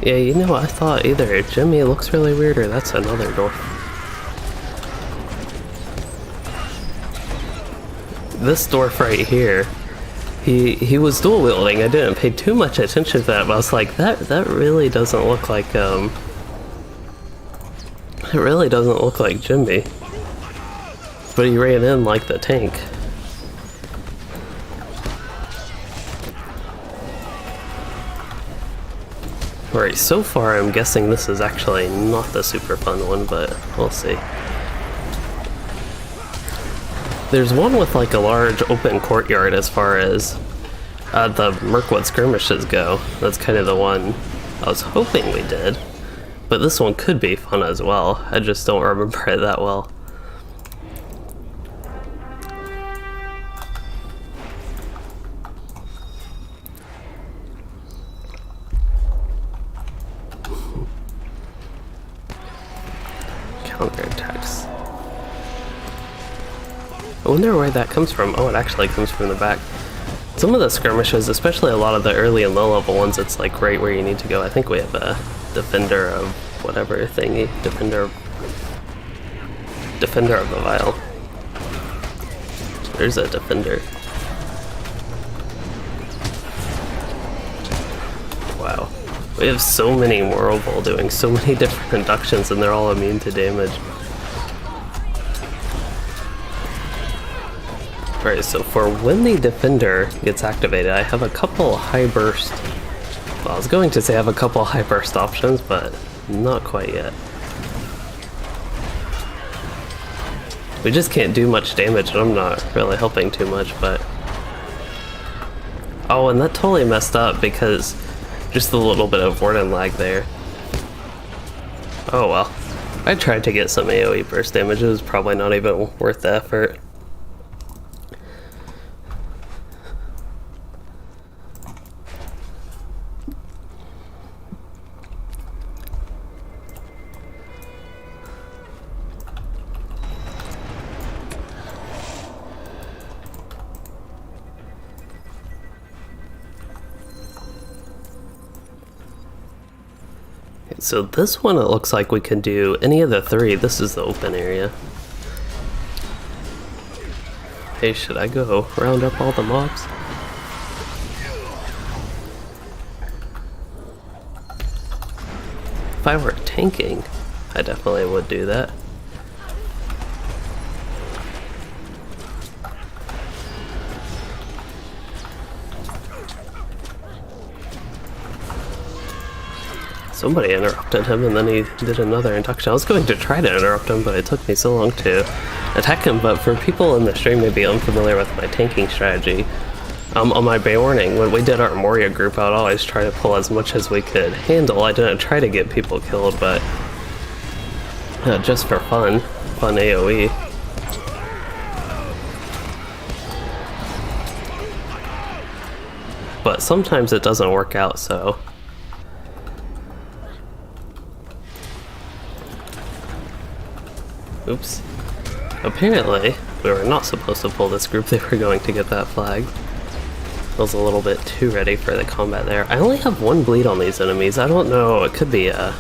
Yeah, you know, I thought either Jimmy looks really weird or that's another dwarf. This dwarf right here, he was dual wielding. I didn't pay too much attention to that, but I was like, that really doesn't look like it really doesn't look like Jimmy. But he ran in like the tank. Alright, so far I'm guessing this is actually not the super fun one, but we'll see. There's one with like a large open courtyard as far as the Mirkwood skirmishes go. That's kind of the one I was hoping we did. But this one could be fun as well. I just don't remember it that well. Counterattacks. I wonder where that comes from. Oh, it actually comes from the back. Some of the skirmishes, especially a lot of the early and low level ones, it's like right where you need to go. I think we have a defender of whatever thingy. Defender of the vial. There's a defender. Wow. We have so many Whirlpool doing so many different inductions and they're all immune to damage. Alright, so for when the defender gets activated, I have a couple high burst... Well, I was going to say I have a couple high burst options, but Not quite yet. We just can't do much damage, and I'm not really helping too much, but... Oh, and that totally messed up because just a little bit of Warden lag there. Oh well. I tried to get some AoE burst damage, it was probably not even worth the effort. So this one, it looks like we can do any of the three. This is the open area. Hey, should I go round up all the mobs? If I were tanking, I definitely would do that. Somebody interrupted him and then he did another induction. I was going to try to interrupt him, but it took me so long to attack him. But for people in the stream maybe unfamiliar with my tanking strategy, on my Warning, when we did our Moria group, I would always try to pull as much as we could handle. I didn't try to get people killed, but just for fun AoE. But sometimes it doesn't work out, so... Oops. Apparently, we were not supposed to pull this group. They were going to get that flag. I was a little bit too ready for the combat there. I only have one bleed on these enemies. I don't know. It could be a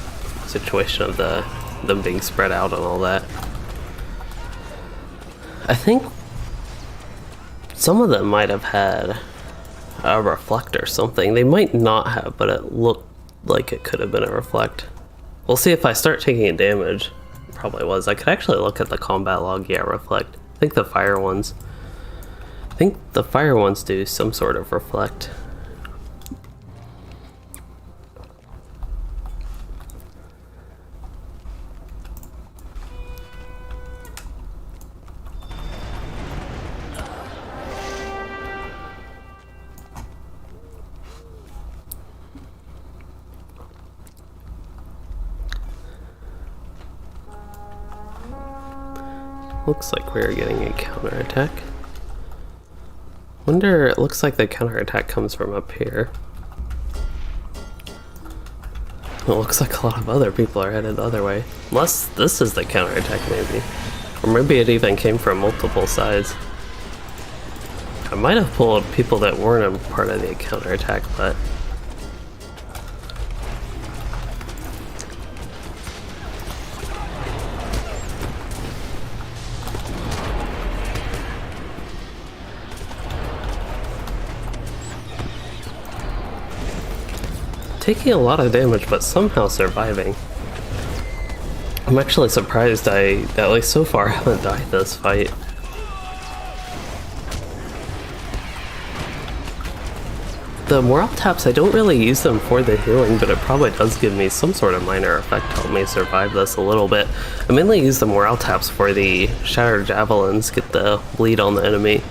situation of them being spread out and all that. I think some of them might have had a reflect or something. They might not have, but it looked like it could have been a reflect. We'll see if I start taking damage. Probably was. I could actually look at the combat log. Yeah, reflect. I think the fire ones do some sort of reflect. Looks like we're getting a counterattack. Wonder, it looks like the counterattack comes from up here. It looks like a lot of other people are headed the other way. Unless this is the counterattack maybe. Or maybe it even came from multiple sides. I might have pulled people that weren't a part of the counterattack, but... taking a lot of damage, but somehow surviving. I'm actually surprised I, at least so far, haven't died this fight. The morale taps, I don't really use them for the healing, but it probably does give me some sort of minor effect to help me survive this a little bit. I mainly use the morale taps for the shattered javelins, get the bleed on the enemy.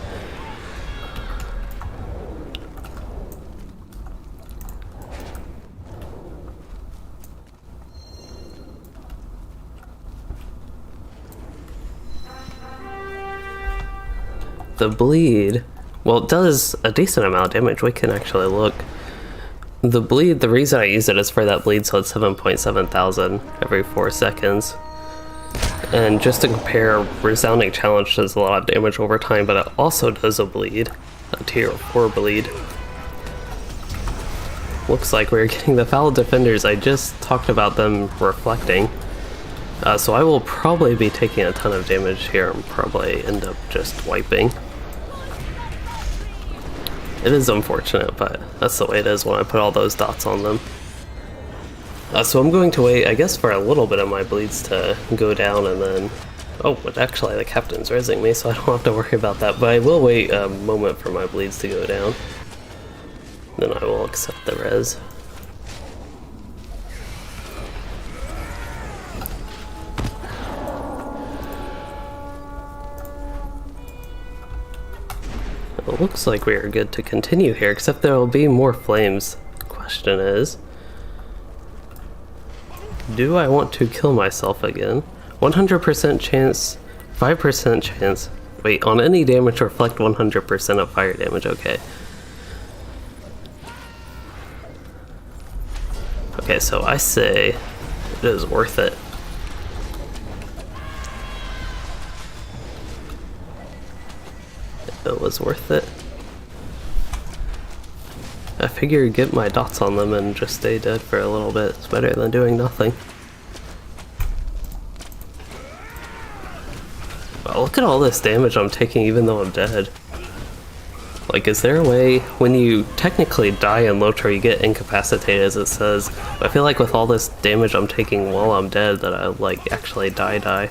The bleed, well, it does a decent amount of damage. We can actually look. The bleed, the reason I use it is for that bleed, so it's 7.7 thousand every 4 seconds. And just to compare, Resounding Challenge does a lot of damage over time, but it also does a bleed, a tier 4 bleed. Looks like we're getting the Foul Defenders. I just talked about them reflecting. So I will probably be taking a ton of damage here and probably end up just wiping. It is unfortunate, but that's the way it is when I put all those dots on them. So I'm going to wait, I guess, for a little bit of my bleeds to go down and then... Oh, but actually the captain's rezzing me, so I don't have to worry about that. But I will wait a moment for my bleeds to go down. Then I will accept the res. it looks like we are good to continue here, except there will be more flames. Question is, do I want to kill myself again? 100% chance, 5% chance. Wait, on any damage reflect 100% of fire damage, okay. Okay, so I say it is worth it. It was worth it. I figure get my dots on them and just stay dead for a little bit. It's better than doing nothing. Wow, look at all this damage I'm taking even though I'm dead. Like, is there a way, when you technically die in LOTRO, you get incapacitated as it says. But I feel like with all this damage I'm taking while I'm dead that I like actually die.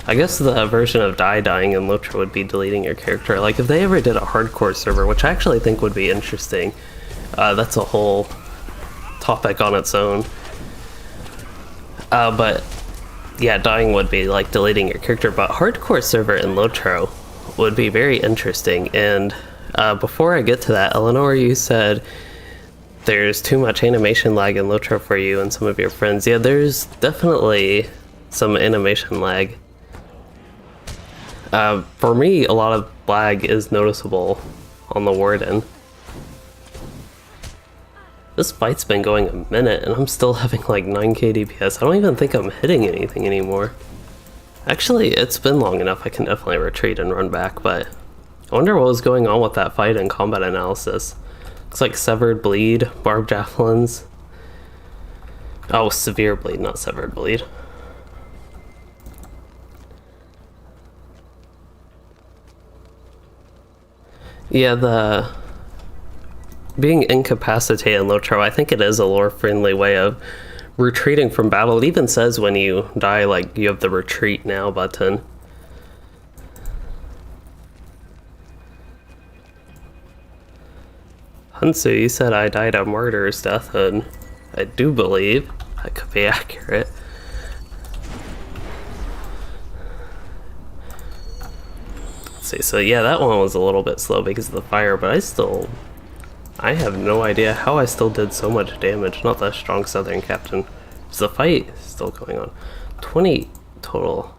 I guess the version of dying in LOTRO would be deleting your character. Like, if they ever did a hardcore server, which I actually think would be interesting, that's a whole topic on its own. But yeah, dying would be like deleting your character, but hardcore server in LOTRO would be very interesting. And before I get to that, Eleanor, you said there's too much animation lag in LOTRO for you and some of your friends. Yeah, there's definitely some animation lag. For me, a lot of lag is noticeable on the Warden. This fight's been going a minute and I'm still having like 9k DPS. I don't even think I'm hitting anything anymore. Actually, it's been long enough I can definitely retreat and run back, but I wonder what was going on with that fight in combat analysis. Looks like severed bleed, barbed javelins. Oh, severe bleed, not severed bleed. Yeah, the being incapacitated in LOTRO, I think it is a lore-friendly way of retreating from battle. It even says when you die, like, you have the retreat now button. Hunsu, you said I died a martyr's death, and I do believe that could be accurate. See, so yeah, that one was a little bit slow because of the fire, but I have no idea how I still did so much damage. Not that strong Southern Captain. Is the fight still going on? 20 total.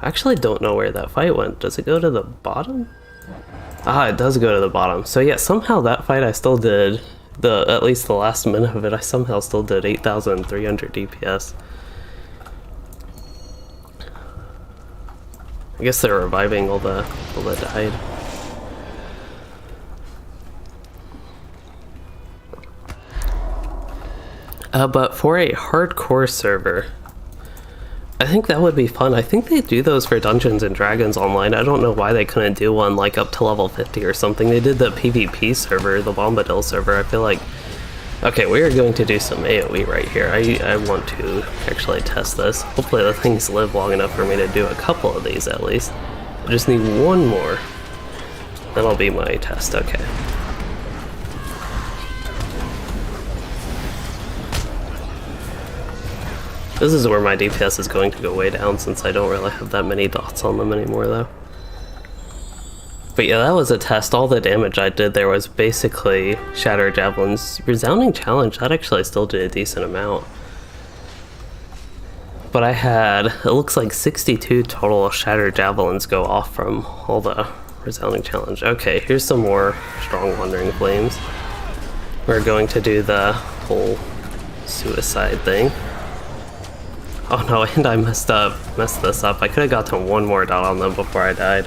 I actually don't know where that fight went. Does it go to the bottom? Ah, it does go to the bottom. So yeah, somehow that fight I still did, at least the last minute of it, I somehow still did 8,300 DPS. I guess they're reviving all the people that died. But for a hardcore server, I think that would be fun. I think they do those for Dungeons and Dragons online. I don't know why they couldn't do one like up to level 50 or something. They did the PvP server, the Bombadil server. I feel like, okay, we are going to do some AoE right here. I want to actually test this. Hopefully the things live long enough for me to do a couple of these at least. I just need one more. That'll be my test, okay. This is where my DPS is going to go way down since I don't really have that many dots on them anymore though. But yeah, that was a test. All the damage I did there was basically Shatter Javelins. Resounding Challenge, that actually still did a decent amount. But I had, it looks like 62 total Shatter Javelins go off from all the Resounding Challenge. Okay, here's some more Strong Wandering Flames. We're going to do the whole suicide thing. Oh no, and I messed this up. I could have gotten one more dot on them before I died.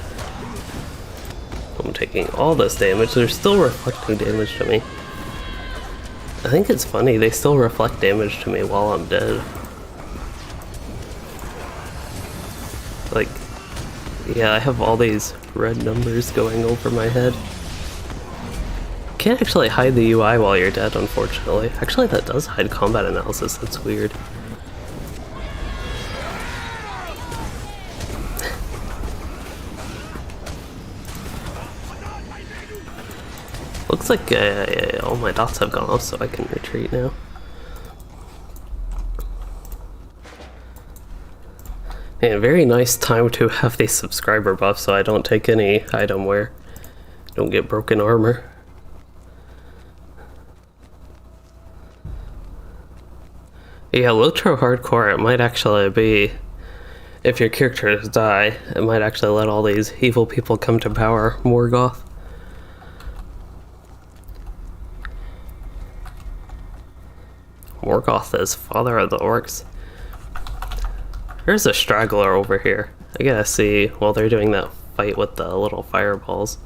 I'm taking all this damage. They're still reflecting damage to me. I think it's funny, they still reflect damage to me while I'm dead. Like, yeah, I have all these red numbers going over my head. Can't actually hide the UI while you're dead, unfortunately. Actually, that does hide combat analysis. That's weird. Looks like all my dots have gone off, so I can retreat now. Man, very nice time to have the subscriber buff so I don't take any item wear. Don't get broken armor. Yeah, LOTRO hardcore, it might actually be, if your characters die, it might actually let all these evil people come to power. Morgoth. Morgoth is father of the orcs. There's a straggler over here. I gotta see while they're doing that fight with the little fireballs.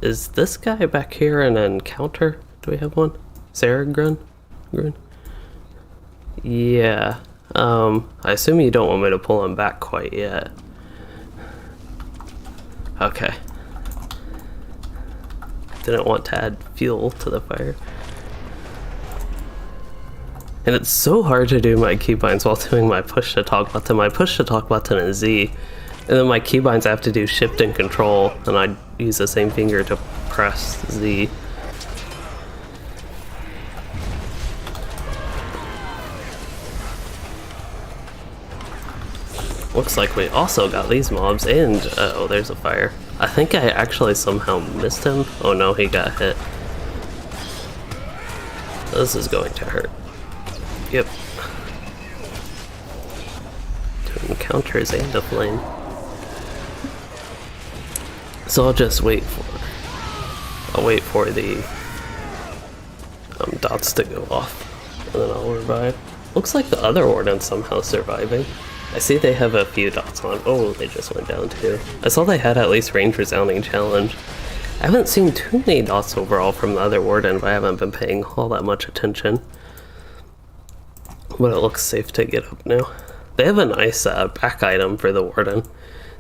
Is this guy back here an encounter? Do we have one? Saragrun? Grun? Yeah. I assume you don't want me to pull him back quite yet. Okay. Didn't want to add fuel to the fire. And it's so hard to do my keybinds while doing my push to talk button. My push to talk button is Z. And then my keybinds I have to do shift and control, and I use the same finger to press Z. Looks like we also got these mobs, and oh, there's a fire. I think I actually somehow missed him. Oh no, he got hit. This is going to hurt. Yep. 2 encounters and a flame. So I'll just wait for the dots to go off, and then I'll revive. Looks like the other Warden's somehow surviving. I see they have a few dots on. Oh, they just went down too. I saw they had at least range resounding challenge. I haven't seen too many dots overall from the other Warden, but I haven't been paying all that much attention. But it looks safe to get up now. They have a nice back item for the Warden.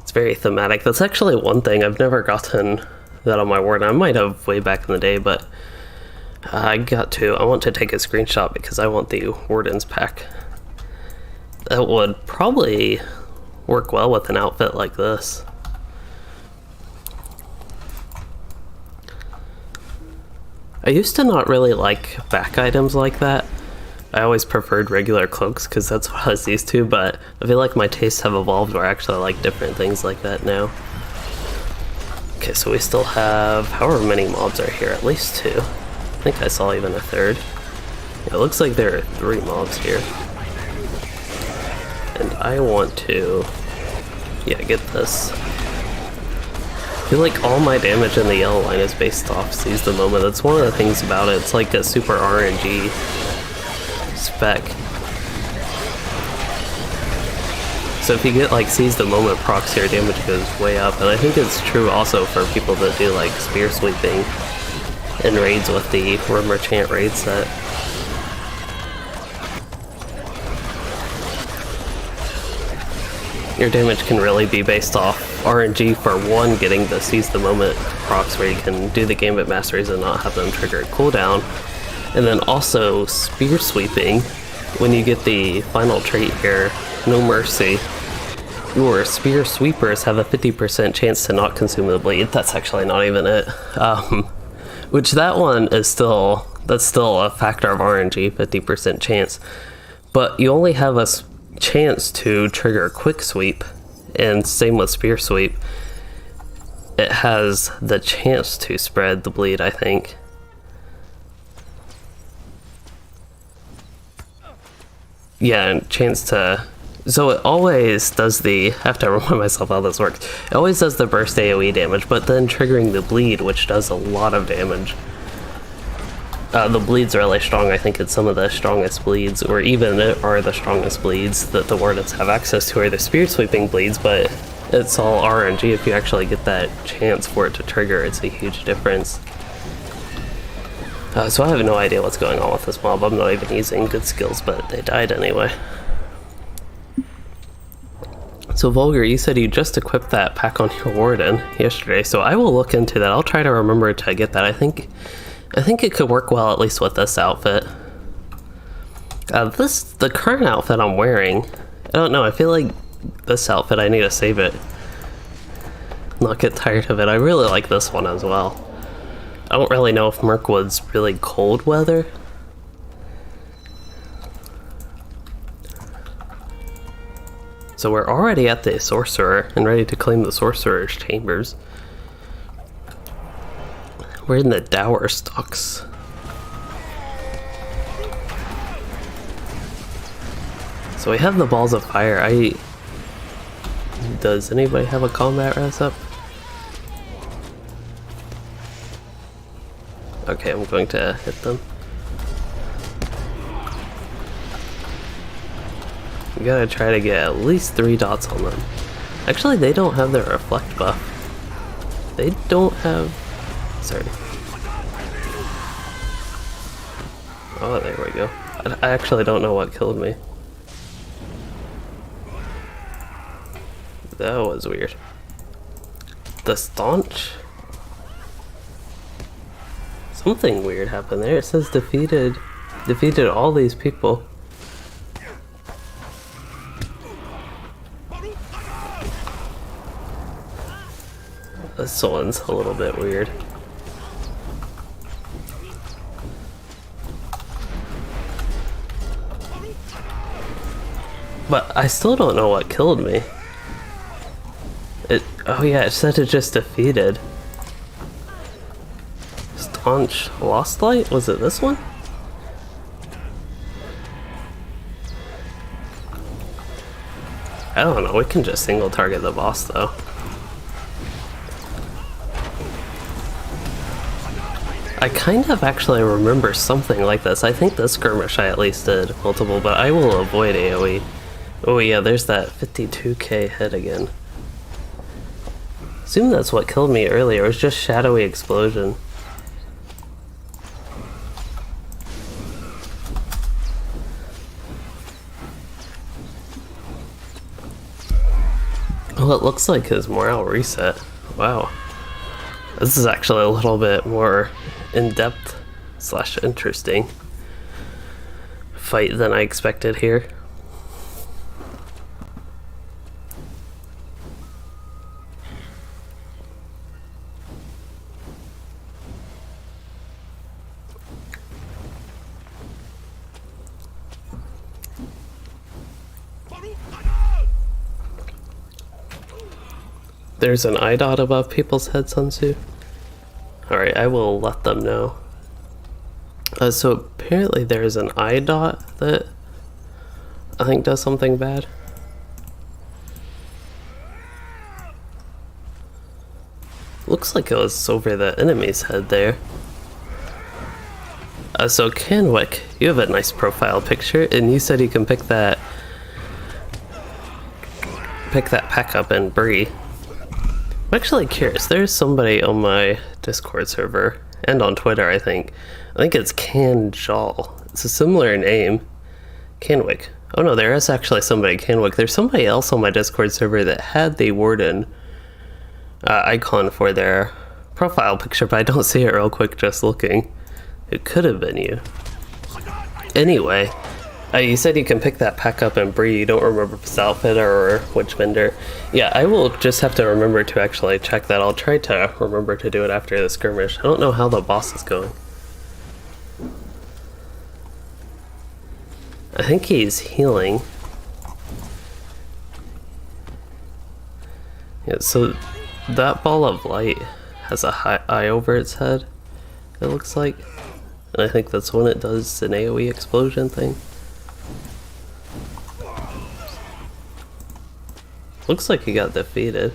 It's very thematic. That's actually one thing I've never gotten that on my Warden. I might have way back in the day, but I want to take a screenshot because I want the Warden's pack. That would probably work well with an outfit like this. I used to not really like back items like that. I always preferred regular cloaks because that's what I was used to, but I feel like my tastes have evolved where I actually like different things like that now. Okay, so we still have however many mobs are here, at least 2. I think I saw even a 3rd. Yeah, it looks like there are 3 mobs here. And I want to, yeah, get this. I feel like all my damage in the yellow line is based off Seize the Moment. That's one of the things about it. It's like a super RNG spec. So if you get like Seize the Moment procs, your damage goes way up. And I think it's true also for people that do like spear sweeping and raids with the Rumor Chant raid set. Your damage can really be based off RNG for one, getting the Seize the Moment procs where you can do the Gambit Masteries and not have them trigger cooldown. And then also spear sweeping, when you get the final trait here, No Mercy, your spear sweepers have a 50% chance to not consume the bleed. That's actually not even it. Which that one is still, that's still a factor of RNG, 50% chance. But you only have a chance to trigger quick sweep, and same with spear sweep. It has the chance to spread the bleed, I think. Yeah, and chance to, so it always does the, I have to remind myself how this works. It always does the burst AoE damage, but then triggering the bleed, which does a lot of damage. The bleed's really strong. I think it's some of the strongest bleeds, or even it are the strongest bleeds that the Wardens have access to, are the spear sweeping bleeds, but it's all RNG. If you actually get that chance for it to trigger, it's a huge difference. So I have no idea what's going on with this mob. I'm not even using good skills, but they died anyway. So Vulgar, you said you just equipped that pack on your Warden yesterday, so I will look into that. I'll try to remember to get that. I think it could work well, at least with this outfit. The current outfit I'm wearing, I don't know, I feel like this outfit, I need to save it. Not get tired of it. I really like this one as well. I don't really know if Mirkwood's really cold weather. So we're already at the sorcerer and ready to claim the sorcerer's chambers. We're in the Dower stocks. So we have the balls of fire. Does anybody have a combat res up? Okay, I'm going to hit them. We gotta try to get at least 3 dots on them. Actually, they don't have their reflect buff. They don't have... Sorry. Oh, there we go. I actually don't know what killed me. That was weird. The staunch? Something weird happened there. It says defeated all these people. This one's a little bit weird. But I still don't know what killed me. Oh yeah, it said it just defeated. Staunch Lost Light? Was it this one? I don't know, we can just single target the boss though. I kind of actually remember something like this. I think the skirmish I at least did multiple, but I will avoid AoE. Oh yeah, there's that 52k hit again. Assume that's what killed me earlier. It was just shadowy explosion. Well, it looks like his morale reset. Wow. This is actually a little bit more in-depth / interesting fight than I expected here. There's an eye dot above people's heads, Sunsu. Alright, I will let them know. So apparently there's an eye dot that I think does something bad. Looks like it was over the enemy's head there. So Canwick, you have a nice profile picture, and you said you can pick that pack up in Bree. I'm actually curious. There's somebody on my Discord server and on Twitter, I think. I think it's Canjal. It's a similar name. Canwick. Oh no, there is actually somebody, Canwick. There's somebody else on my Discord server that had the Warden icon for their profile picture, but I don't see it real quick just looking. It could have been you. Anyway, you said you can pick that pack up in Bree. You don't remember if it's outfitter or which vendor. Yeah, I will just have to remember to actually check that. I'll try to remember to do it after the skirmish. I don't know how the boss is going. I think he's healing. Yeah, so that ball of light has a high eye over its head, it looks like. And I think that's when it does an AoE explosion thing. Looks like he got defeated.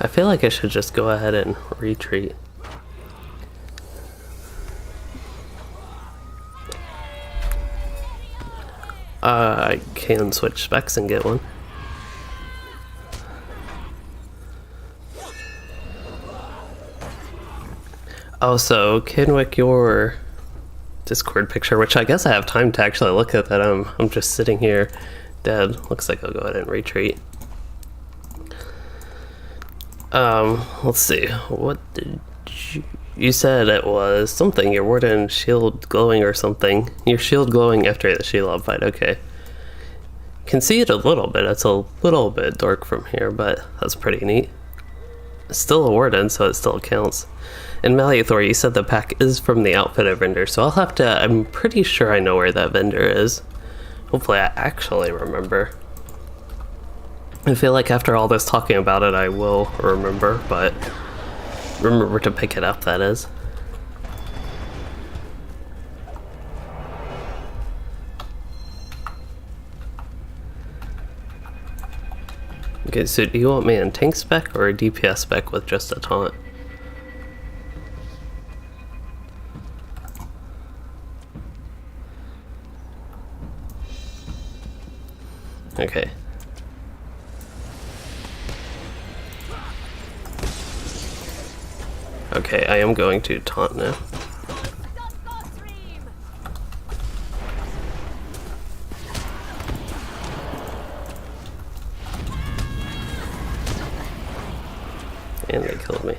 I feel like I should just go ahead and retreat. I can switch specs and get one. Oh, so Kenwick, your Discord picture, which I guess I have time to actually look at that. I'm just sitting here dead. Looks like I'll go ahead and retreat. Let's see. What did you said it was something, your Warden shield glowing or something. Your shield glowing after the Shelob fight, okay. Can see it a little bit. It's a little bit dark from here, but that's pretty neat. still a Warden, so it still counts. And Malleithor, you said the pack is from the outfitted vendor, so I'll have to... I'm pretty sure I know where that vendor is. Hopefully I actually remember. I feel like after all this talking about it, I will remember, but remember to pick it up, that is. Okay, so do you want me in tank spec or a DPS spec with just a taunt? Okay. Okay, I am going to taunt now. And they killed me.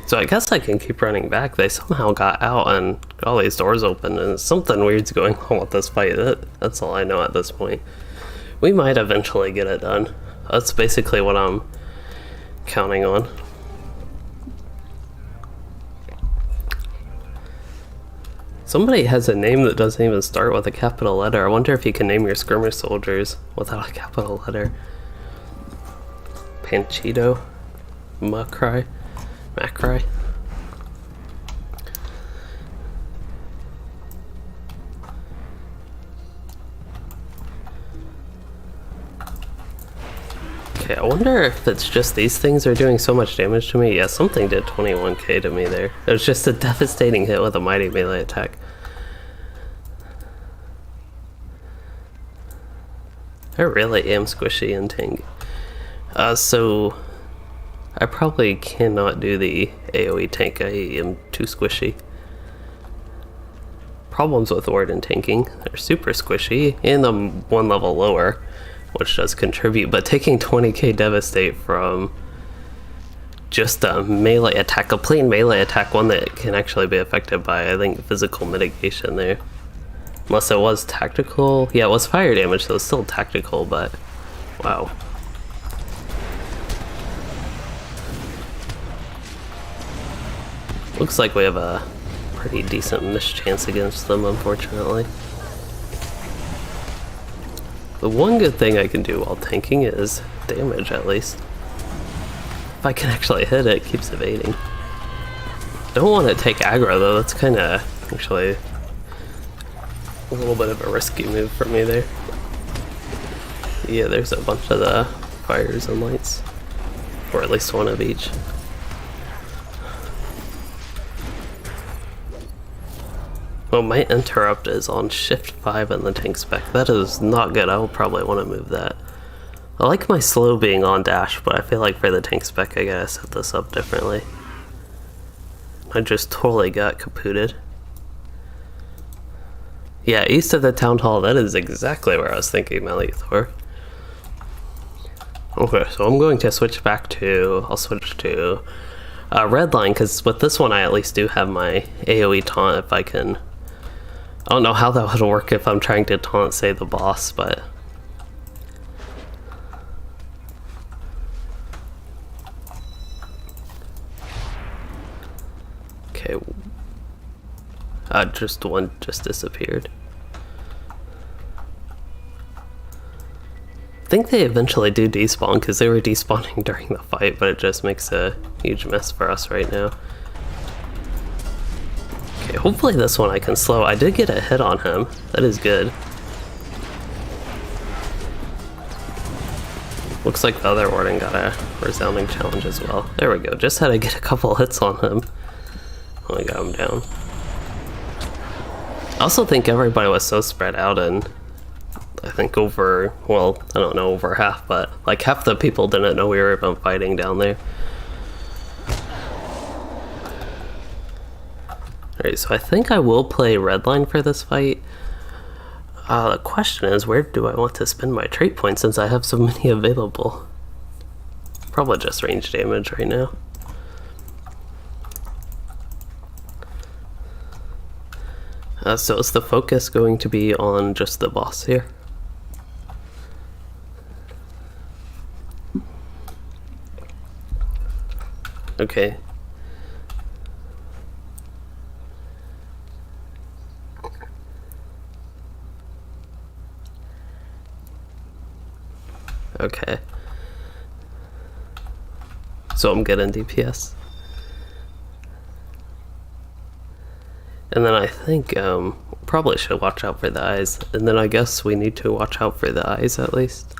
So I guess I can keep running back. They somehow got out and all these doors open, and something weird's going on with this fight. That's all I know at this point. We might eventually get it done. That's basically what I'm counting on. Somebody has a name that doesn't even start with a capital letter. I wonder if you can name your skirmish soldiers without a capital letter. Panchito? Macri? Okay, I wonder if it's just these things are doing so much damage to me. Yeah, something did 21k to me there. It was just a devastating hit with a mighty melee attack. I really am squishy and tank. So I probably cannot do the AoE tank. I am too squishy. Problems with Warden tanking. They're super squishy, and I'm one level lower, which does contribute, but taking 20k devastate from just a melee attack, a plain melee attack, one that can actually be affected by, I think, physical mitigation there. Unless it was tactical. Yeah, it was fire damage, so it's still tactical, but wow. Looks like we have a pretty decent mischance against them, unfortunately. The one good thing I can do while tanking is damage, at least. If I can actually hit it, it keeps evading. Don't want to take aggro, though. That's kind of actually a little bit of a risky move for me there. Yeah, there's a bunch of the fires and lights. Or at least one of each. Well, my interrupt is on shift 5 in the tank spec. That is not good. I will probably want to move that. I like my slow being on dash, but I feel like for the tank spec I gotta set this up differently. I just totally got kapooted. Yeah, east of the town hall, that is exactly where I was thinking Malleithor. Okay, so I'm going to switch back to, I'll switch to Redline, because with this one I at least do have my AoE taunt if I can. I don't know how that would work if I'm trying to taunt, say, the boss, but... Okay. Just one just disappeared. I think they eventually do despawn, because they were despawning during the fight, but it just makes a huge mess for us right now. Okay, hopefully this one I can slow. I did get a hit on him. That is good. Looks like the other Warden got a resounding challenge as well. There we go. Just had to get a couple hits on him. Oh, I got him down. I also think everybody was so spread out, and I think over, well, I don't know, over half, but like half the people didn't know we were even fighting down there. Alright, so I think I will play Redline for this fight. The question is, where do I want to spend my trait points since I have so many available? Probably just range damage right now. So is the focus going to be on just the boss here? Okay. Okay. So I'm good in DPS. And then I think probably should watch out for the eyes. And then I guess we need to watch out for the eyes at least.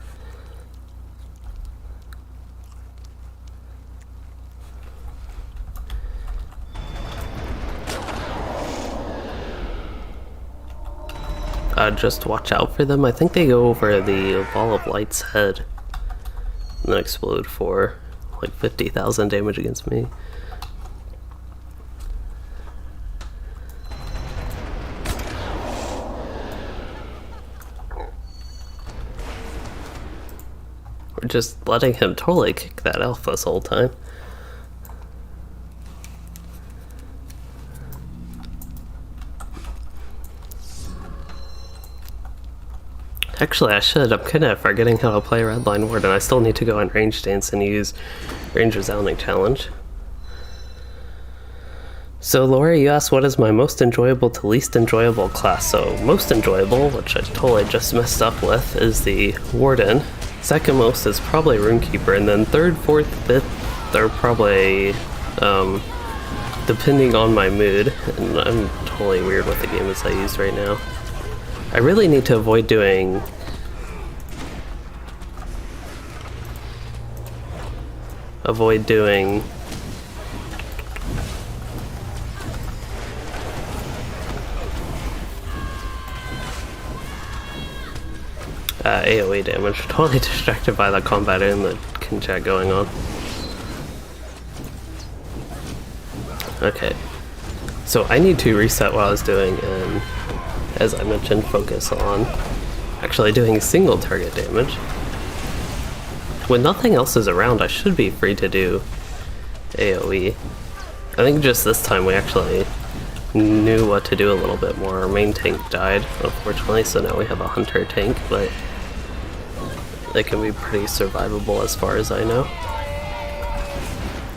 Just watch out for them. I think they go over the ball of light's head and then explode for like 50,000 damage against me. We're just letting him totally kick that elf this whole time. Actually, I should. I'm kind of forgetting how to play Redline Warden. I still need to go in Range Dance and use Range Resounding Challenge. So, Lori, you asked what is my most enjoyable to least enjoyable class. So, most enjoyable, which I totally just messed up with, is the Warden. Second most is probably Rune Keeper. And then third, fourth, fifth are probably depending on my mood. And I'm totally weird with the game as I use right now. I really need to avoid doing AoE damage. Totally distracted by the combat and the kinship going on. Okay, so I need to reset what I was doing and, as I mentioned, focus on actually doing single target damage. When nothing else is around, I should be free to do AoE. I think just this time we actually knew what to do a little bit more. Our main tank died, unfortunately, so now we have a hunter tank, but they can be pretty survivable as far as I know.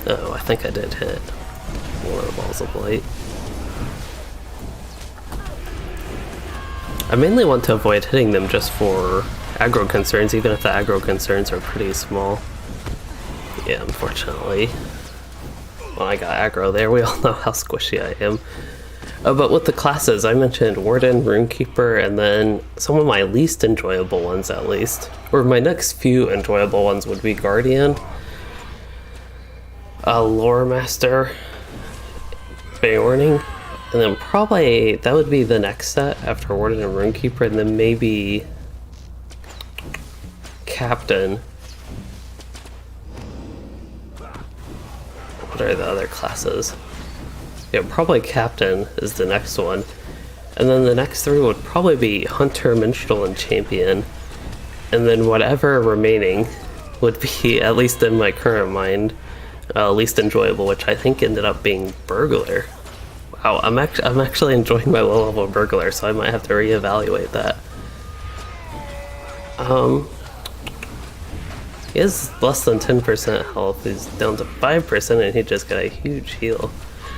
Oh, I think I did hit one of the balls of light. I mainly want to avoid hitting them just for aggro concerns, even if the aggro concerns are pretty small. Yeah, unfortunately. Well, I got aggro there. We all know how squishy I am. But with the classes, I mentioned Warden, Rune Keeper, and then some of my least enjoyable ones at least. Or my next few enjoyable ones would be Guardian, Lore Master, Warning. And then probably that would be the next set after Warden and Rune Keeper, and then maybe Captain. What are the other classes? Yeah, probably Captain is the next one. And then the next three would probably be Hunter, Minstrel, and Champion. And then whatever remaining would be, at least in my current mind, least enjoyable, which I think ended up being Burglar. Wow, I'm actually enjoying my low level Burglar, so I might have to reevaluate that. He has less than 10% health. He's down to 5%, and he just got a huge heal.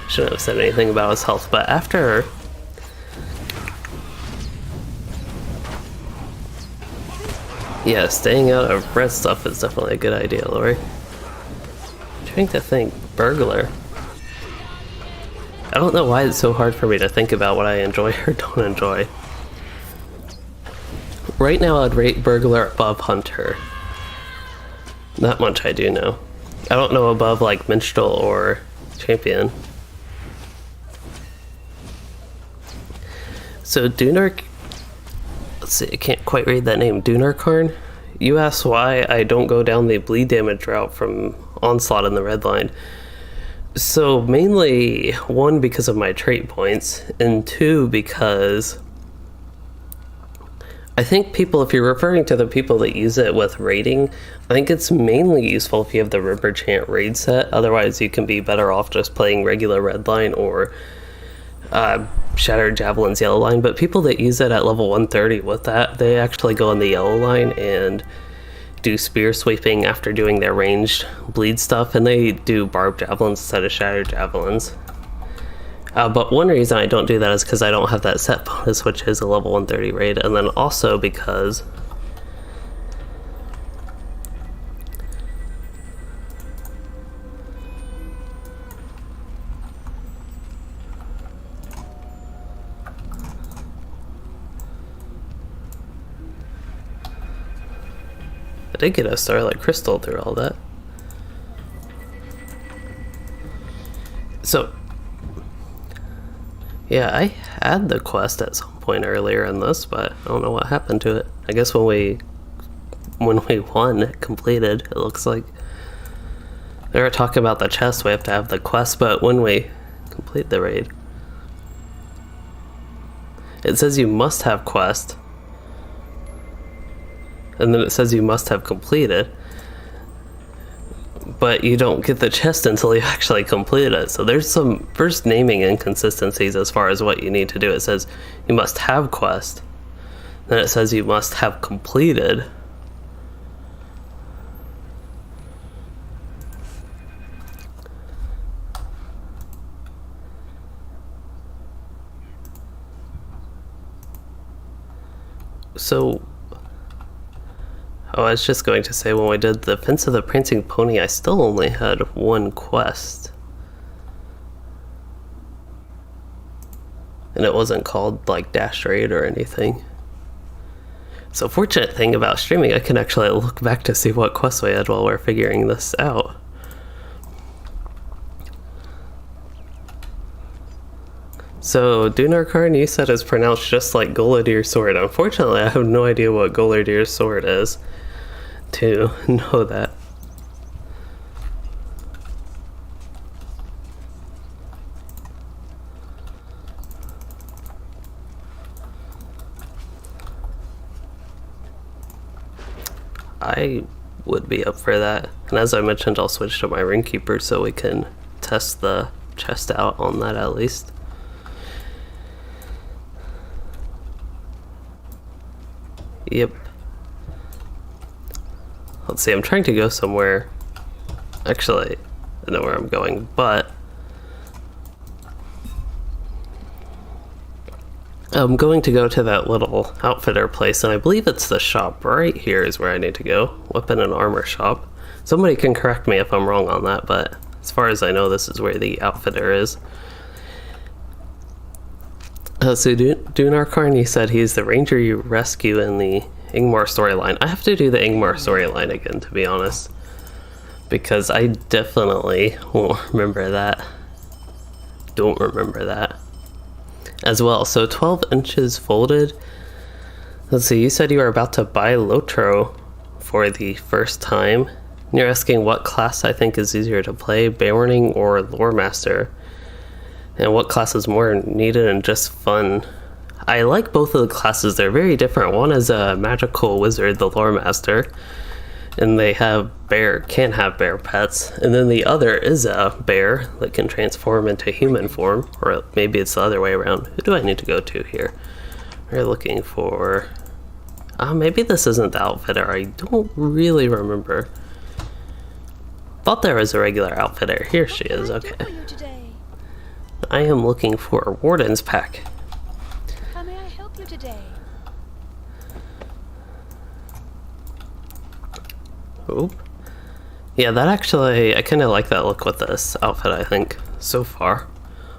Shouldn't have said anything about his health, but after yeah, staying out of red stuff is definitely a good idea, Lori. I'm trying to think. Burglar. I don't know why it's so hard for me to think about what I enjoy or don't enjoy. Right now I'd rate Burglar above Hunter. That much I do know. I don't know above like Minstrel or Champion. So Dunar, let's see, I can't quite read that name. Dunarkarn? You asked why I don't go down the bleed damage route from Onslaught in the red line. So mainly, one, because of my trait points, and two, because I think people, if you're referring to the people that use it with raiding, I think it's mainly useful if you have the River Chant raid set. Otherwise, you can be better off just playing regular redline or Shattered Javelin's yellow line, but people that use it at level 130 with that, they actually go on the yellow line and do spear sweeping after doing their ranged bleed stuff, and they do barbed javelins instead of shattered javelins. But one reason I don't do that is because I don't have that set bonus, which is a level 130 raid, and then also because I did get a Starlight Crystal through all that. So, yeah, I had the quest at some point earlier in this, but I don't know what happened to it. I guess when we won, it completed, it looks like. They were talking about the chest, we have to have the quest, but when we complete the raid, it says you must have quest. And then it says you must have completed, but you don't get the chest until you actually complete it. So there's some first naming inconsistencies as far as what you need to do. It says you must have quest, then it says you must have completed. So I was just going to say, when we did the Fence of the Prancing Pony, I still only had one quest. And it wasn't called, like, Dash Raid or anything. So fortunate thing about streaming, I can actually look back to see what quests we had while we're figuring this out. So, Dunarkarn, you said is pronounced just like Goladir's sword. Unfortunately, I have no idea what Goladir's sword is to know that. I would be up for that. And as I mentioned, I'll switch to my Rune Keeper so we can test the chest out on that at least. Yep. Let's see, I'm trying to go somewhere. Actually, I know where I'm going, but I'm going to go to that little outfitter place, and I believe it's the shop right here is where I need to go. Weapon and armor shop. Somebody can correct me if I'm wrong on that, but as far as I know, this is where the outfitter is. So Dunarkarn, he said he's the ranger you rescue in the Ingmar storyline. I have to do the Ingmar storyline again, to be honest, because I definitely won't remember that. Don't remember that as well. So 12 inches folded. Let's see, you said you were about to buy LOTRO for the first time. You're asking what class I think is easier to play, Baroning or Lore Master, and what class is more needed and just fun. I like both of the classes. They're very different. One is a magical wizard, the Lore Master, and they can have bear pets. And then the other is a bear that can transform into human form, or maybe it's the other way around. Who do I need to go to here? We're looking for... maybe this isn't the outfitter. I don't really remember. Thought there was a regular outfitter. Here she is, okay. I am looking for a Warden's pack. How may I help you today? Oop. Yeah, that actually, I kind of like that look with this outfit, I think, so far.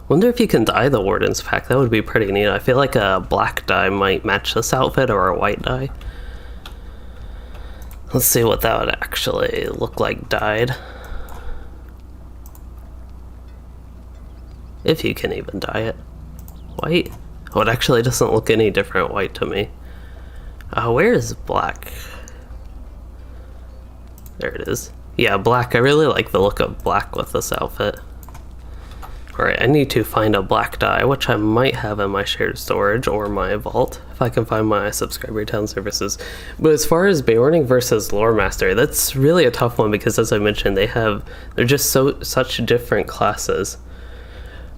Wonder if you can dye the Warden's pack. That would be pretty neat. I feel like a black dye might match this outfit, or a white dye. Let's see what that would actually look like dyed. If you can even dye it. White? Oh, it actually doesn't look any different white to me. Where is black? There it is. Yeah, black. I really like the look of black with this outfit. Alright, I need to find a black dye, which I might have in my shared storage or my vault, if I can find my subscriber town services. But as far as Baroning versus Lore Master, that's really a tough one because, as I mentioned, they're just such different classes.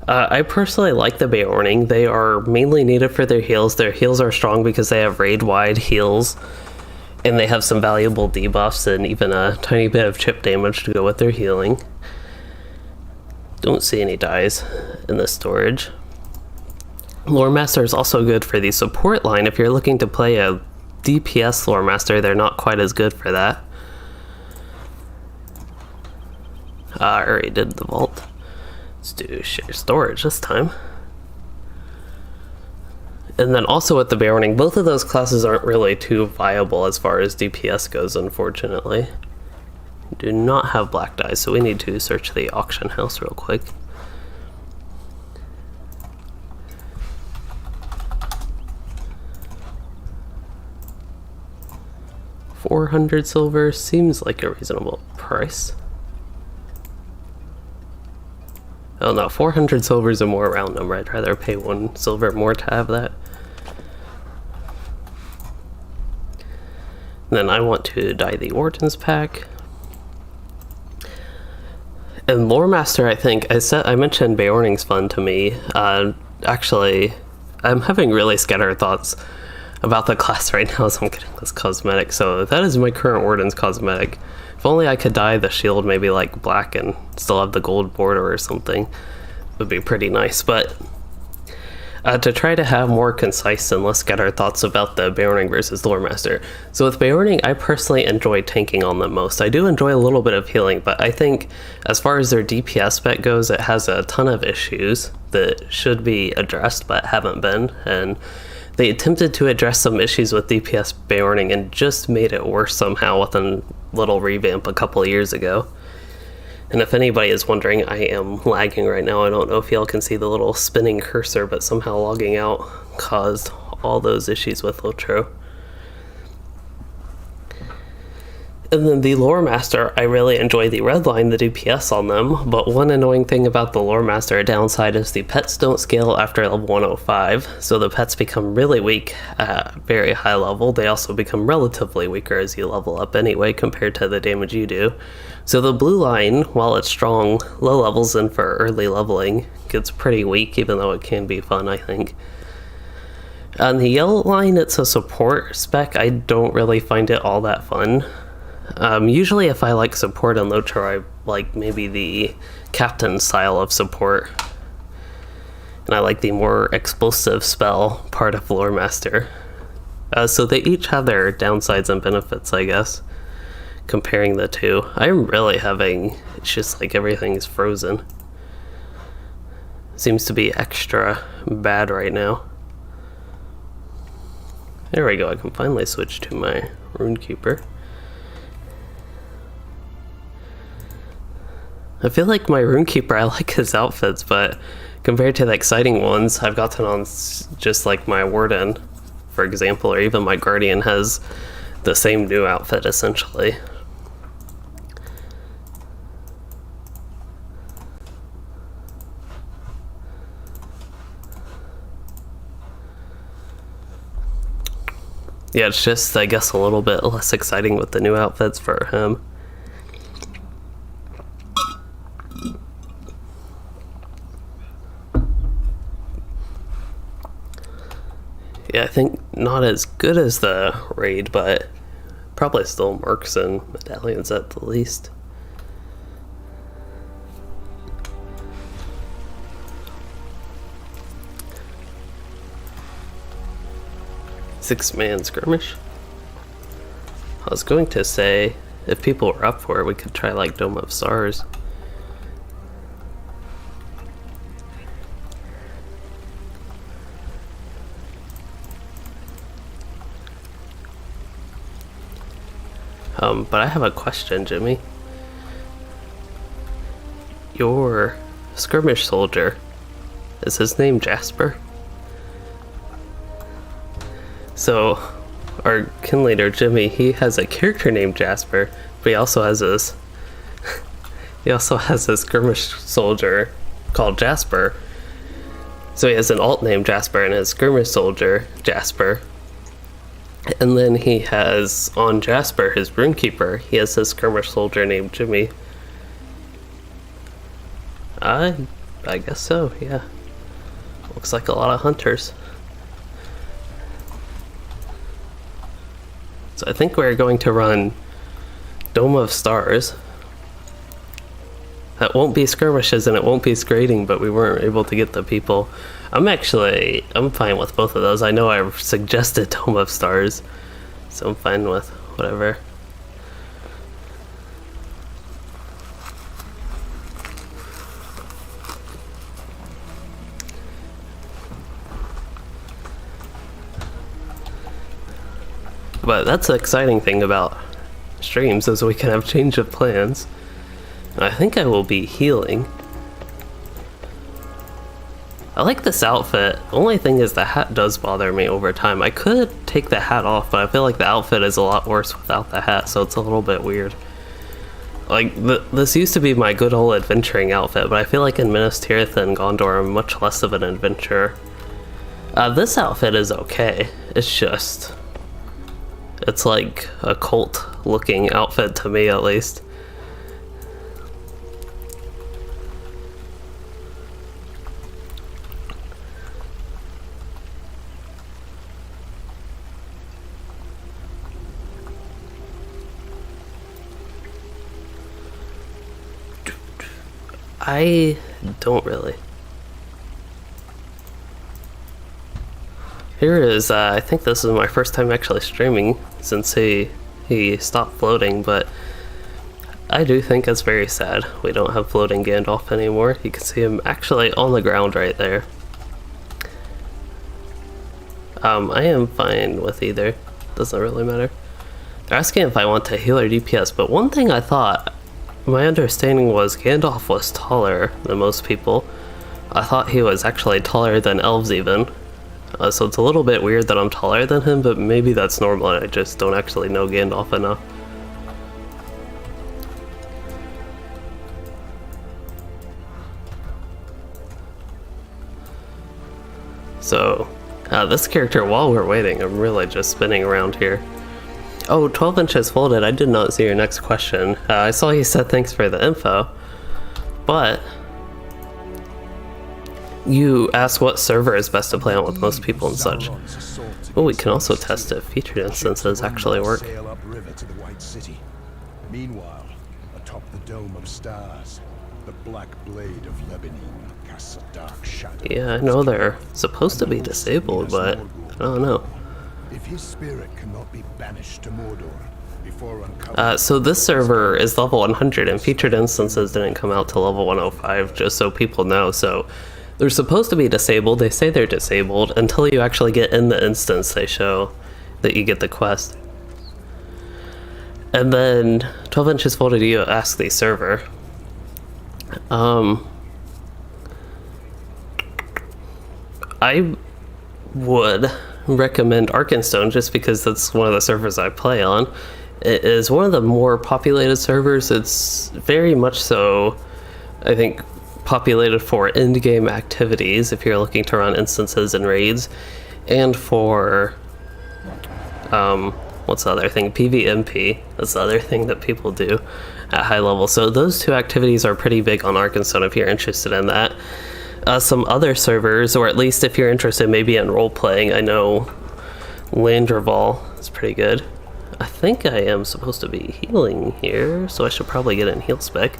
I personally like the Beorning. They are mainly needed for their heals. Their heals are strong because they have raid-wide heals, and they have some valuable debuffs and even a tiny bit of chip damage to go with their healing. Don't see any dies in the storage. Lore Master is also good for the support line. If you're looking to play a DPS Lore Master, they're not quite as good for that. I already did the vault. Let's do share storage this time. And then also with the Beorning, both of those classes aren't really too viable as far as DPS goes, unfortunately. Do not have black dice, so we need to search the auction house real quick. $400 silver seems like a reasonable price. Oh no, 400 silver is a more round number. I'd rather pay 1 silver more to have that. Then I want to dye the Warden's pack. And Lore Master, I think, I mentioned Beorning's fun to me. Actually, I'm having really scattered thoughts about the class right now as I'm getting this cosmetic. So that is my current Warden's cosmetic. If only I could dye the shield maybe like black and still have the gold border or something, would be pretty nice. But to try to have more concise and less scattered thoughts about the Beorning versus Lore Master. So with Beorning, I personally enjoy tanking on them most. I do enjoy a little bit of healing, but I think as far as their DPS spec goes, it has a ton of issues that should be addressed but haven't been. And they attempted to address some issues with DPS Beorning and just made it worse somehow with a little revamp a couple of years ago. And if anybody is wondering, I am lagging right now. I don't know if y'all can see the little spinning cursor, but somehow logging out caused all those issues with LOTRO. And then the Lore Master, I really enjoy the red line, the DPS on them, but one annoying thing about the Lore Master, a downside, is the pets don't scale after level 105, so the pets become really weak at very high level. They also become relatively weaker as you level up anyway compared to the damage you do. So the blue line, while it's strong, low levels and for early leveling, gets pretty weak, even though it can be fun, I think. On the yellow line, it's a support spec. I don't really find it all that fun. Usually if I like support on LOTRO, I like maybe the captain style of support. And I like the more explosive spell part of Lore Master. So they each have their downsides and benefits, I guess, comparing the two. I'm really having, it's just like everything's frozen. Seems to be extra bad right now. There we go, I can finally switch to my Rune Keeper. I feel like my Rune Keeper, I like his outfits, but compared to the exciting ones I've gotten on, just like my Warden, for example, or even my Guardian has the same new outfit essentially. Yeah, it's just, I guess, a little bit less exciting with the new outfits for him. Yeah, I think not as good as the raid, but probably still mercs and medallions at the least. Six-man skirmish. I was going to say, if people were up for it, we could try like Dome of Stars. But I have a question, Jimmy. Your skirmish soldier, is his name Jasper? So, our kin leader, Jimmy, he has a character named Jasper, but he also has this skirmish soldier called Jasper. So he has an alt named Jasper and his skirmish soldier, Jasper. And then he has, on Jasper, his Rune Keeper, he has his skirmish soldier named Jimmy. I I guess so, yeah. Looks like a lot of hunters. So I think we're going to run Dome of Stars. That won't be skirmishes and it won't be Skraiding, but we weren't able to get the people. I'm fine with both of those. I know I suggested Dome of Stars, so I'm fine with whatever. But that's the exciting thing about streams, is we can have change of plans. And I think I will be healing. I like this outfit. Only thing is the hat does bother me over time. I could take the hat off, but I feel like the outfit is a lot worse without the hat, so it's a little bit weird. Like, this used to be my good old adventuring outfit, but I feel like in Minas Tirith and Gondor I'm much less of an adventurer. This outfit is okay. It's like a cult looking outfit to me, at least. I don't really. Here is, I think this is my first time actually streaming since he stopped floating, but I do think it's very sad we don't have floating Gandalf anymore. You can see him actually on the ground right there. I am fine with either. Doesn't really matter. They're asking if I want to heal or DPS, but one thing I thought, my understanding was Gandalf was taller than most people. I thought he was actually taller than elves even. So it's a little bit weird that I'm taller than him, but maybe that's normal and I just don't actually know Gandalf enough. So, this character, while we're waiting, I'm really just spinning around here. Oh, 12 inches folded, I did not see your next question. I saw you said thanks for the info, but you asked what server is best to play on with most people and such. Oh, we can also test if featured instances actually work. Meanwhile, atop the Dome of Stars, the black blade of Lebanon casts a dark shadow. Yeah, I know they're supposed to be disabled, but I don't know. If his spirit cannot be banished to Mordor before uncovering... So this server is level 100 and featured instances didn't come out to level 105, just so people know. So they're supposed to be disabled. They say they're disabled until you actually get in the instance. They show that you get the quest. And then 12 inches folded, you ask the server. I would recommend Arkenstone just because that's one of the servers I play on. It is one of the more populated servers. It's very much so, I think, populated for in-game activities if you're looking to run instances and raids, and for what's the other thing? PvMP. That's the other thing that people do at high level. So those two activities are pretty big on Arkenstone if you're interested in that. Some other servers, or at least if you're interested maybe in role-playing, I know Landreval is pretty good. I think I am supposed to be healing here, so I should probably get in heal spec.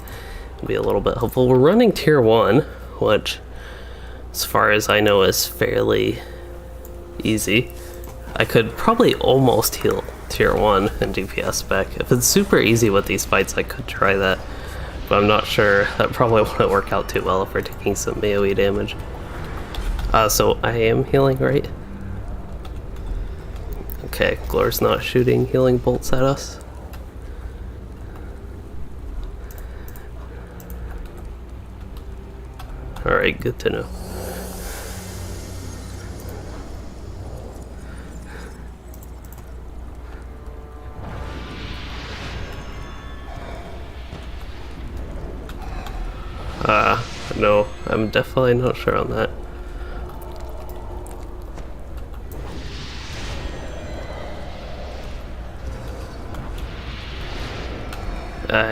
It'll be a little bit helpful. We're running tier 1, which, as far as I know, is fairly easy. I could probably almost heal tier 1 in DPS spec. If it's super easy with these fights, I could try that. But I'm not sure. That probably won't work out too well if we're taking some AoE damage. So I am healing, right? Okay, Glor's not shooting healing bolts at us. Alright, good to know. No, I'm definitely not sure on that.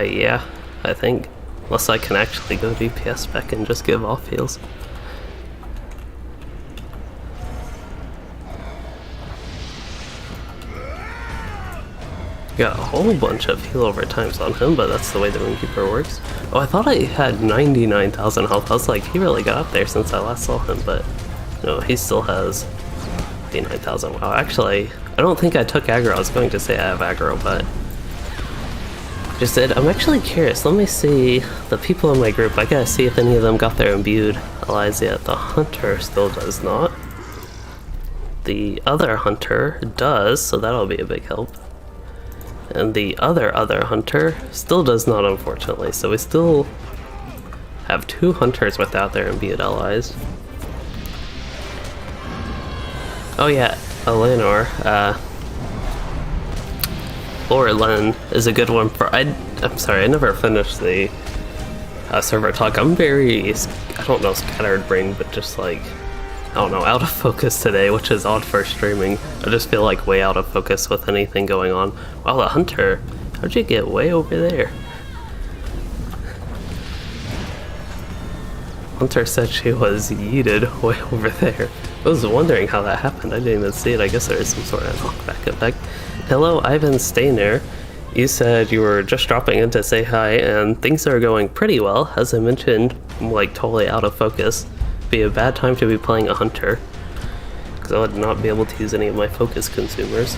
Yeah, I think. Unless I can actually go DPS spec and just give off heals. Got a whole bunch of heal over times on him, but that's the way the Rune Keeper works. Oh, I thought I had 99,000 health. I was like, he really got up there since I last saw him, but no, he still has 89,000. Wow, actually, I don't think I took aggro. I was going to say I have aggro, but just did. I'm actually curious. Let me see the people in my group. I gotta see if any of them got their imbued allies yet. The hunter still does not. The other hunter does, so that'll be a big help. And the other hunter still does not, unfortunately. So we still have 2 hunters without their imbued allies. Oh yeah, Eleanor. Or Len is a good one for. I'm sorry, I never finished the server talk. I'm very, I don't know, scattered brain, but just like, I don't know, out of focus today, which is odd for streaming. I just feel like way out of focus with anything going on. Wow, the hunter, how'd you get way over there? Hunter said she was yeeted way over there. I was wondering how that happened. I didn't even see it. I guess there is some sort of knockback effect. Hello, Ivan Stainer. You said you were just dropping in to say hi, and things are going pretty well. As I mentioned, I'm like totally out of focus. Be a bad time to be playing a hunter, because I would not be able to use any of my focus consumers.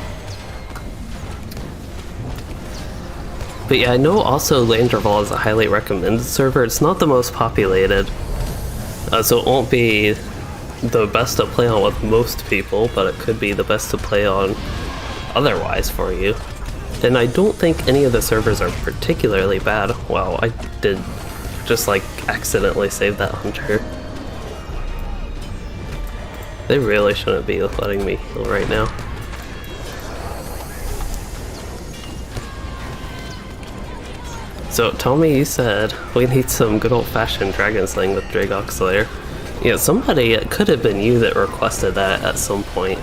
But yeah, I know also Landerval is a highly recommended server. It's not the most populated, so it won't be the best to play on with most people, but it could be the best to play on otherwise for you. And I don't think any of the servers are particularly bad. Wow, I did just like accidentally save that hunter. They really shouldn't be letting me heal right now. So Tommy, you said we need some good old-fashioned dragon slaying with Dragok Slayer. Yeah, somebody, it could have been you that requested that at some point.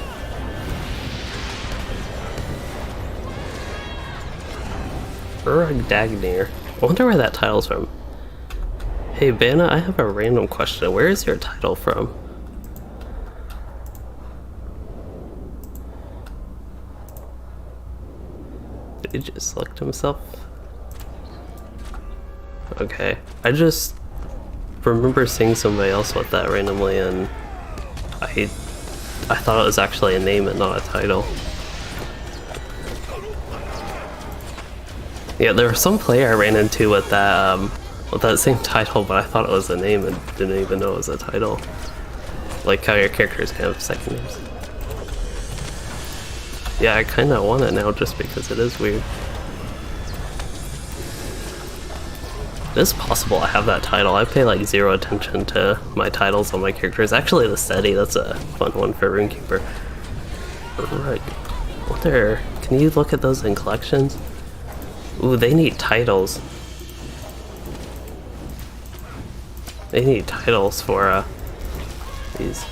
Dagnir. I wonder where that title's from. Hey Vanna, I have a random question. Where is your title from? Did he just select himself? Okay, I just remember seeing somebody else with that randomly, and I thought it was actually a name and not a title. Yeah, there was some player I ran into with that same title, but I thought it was a name and didn't even know it was a title. Like how your characters have second names. Yeah, I kind of want it now just because it is weird. It is possible I have that title. I pay like 0 attention to my titles on my characters. Actually, the steady, that's a fun one for Rune Keeper. Alright, can you look at those in collections? Ooh, they need titles. They need titles for these.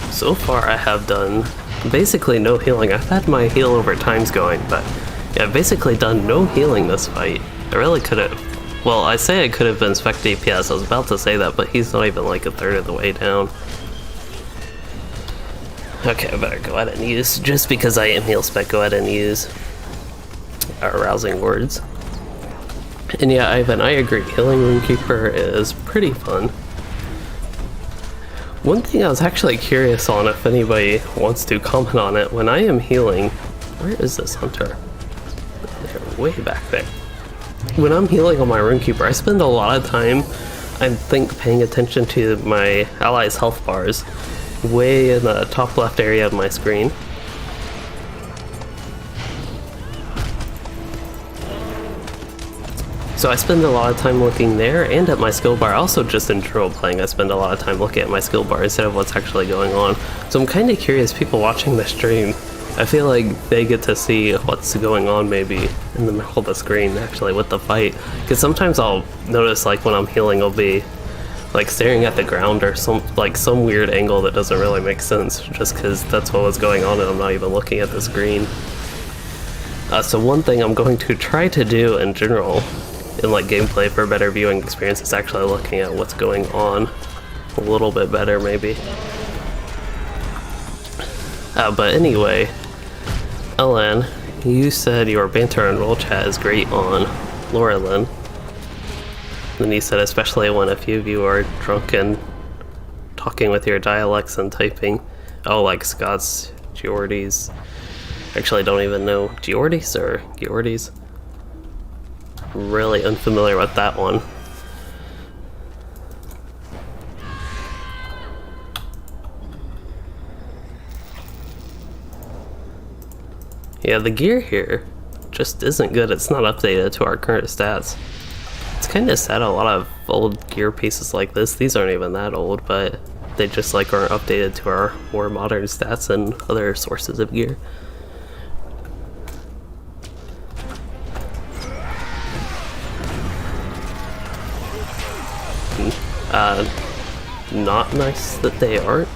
So far I have done basically no healing. I've had my heal over times going, but yeah, I've basically done no healing this fight. I really could have, well, I say I could have been spec DPS, I was about to say that, but he's not even like a third of the way down. Okay, I better go ahead and use, just because I am heal spec, go ahead and use our rousing words. And yeah, Ivan, I agree, healing Rune Keeper is pretty fun. One thing I was actually curious on, if anybody wants to comment on it, when I am healing, where is this hunter? They're way back there. When I'm healing on my Rune Keeper, I spend a lot of time, I think, paying attention to my allies' health bars, way in the top left area of my screen. So I spend a lot of time looking there and at my skill bar. Also just in role playing, I spend a lot of time looking at my skill bar instead of what's actually going on. So I'm kind of curious, people watching the stream, I feel like they get to see what's going on maybe in the middle of the screen actually with the fight. Because sometimes I'll notice like when I'm healing I'll be like staring at the ground or some weird angle that doesn't really make sense just because that's what was going on and I'm not even looking at the screen. So one thing I'm going to try to do in general in like gameplay for a better viewing experience is actually looking at what's going on a little bit better maybe. But anyway, Ellen, you said your banter and roll chat is great on Laurelin. Then you said especially when a few of you are drunk and talking with your dialects and typing. Oh, like Scots, Geordies. Actually, I don't even know Geordies or Geordies. Really unfamiliar with that one. Yeah, the gear here just isn't good. It's not updated to our current stats. It's kind of sad a lot of old gear pieces like this, these aren't even that old, but they just like aren't updated to our more modern stats and other sources of gear. Not nice that they aren't.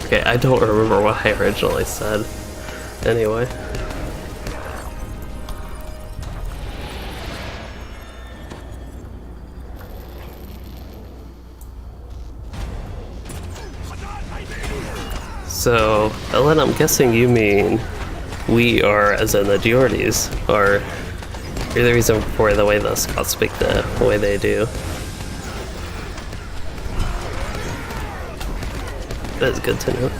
Okay, I don't remember what I originally said. Anyway. So, Ellen, I'm guessing you mean we are, as in the Geordies, or you're the reason for the way the Scots speak the way they do. That's good to know.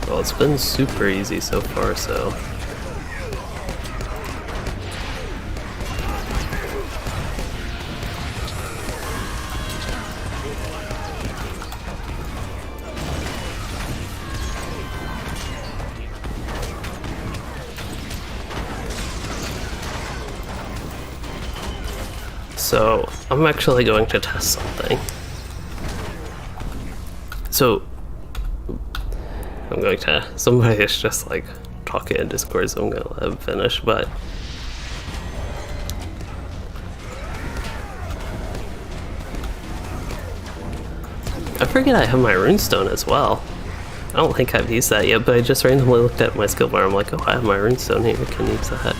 Well, it's been super easy so far, so... So, I'm actually going to test something. So, I'm going to, somebody is just like talking in Discord, so I'm going to let him finish, but I forget I have my runestone as well. I don't think I've used that yet, but I just randomly looked at my skill bar. I'm like, oh, I have my runestone here, I can use that.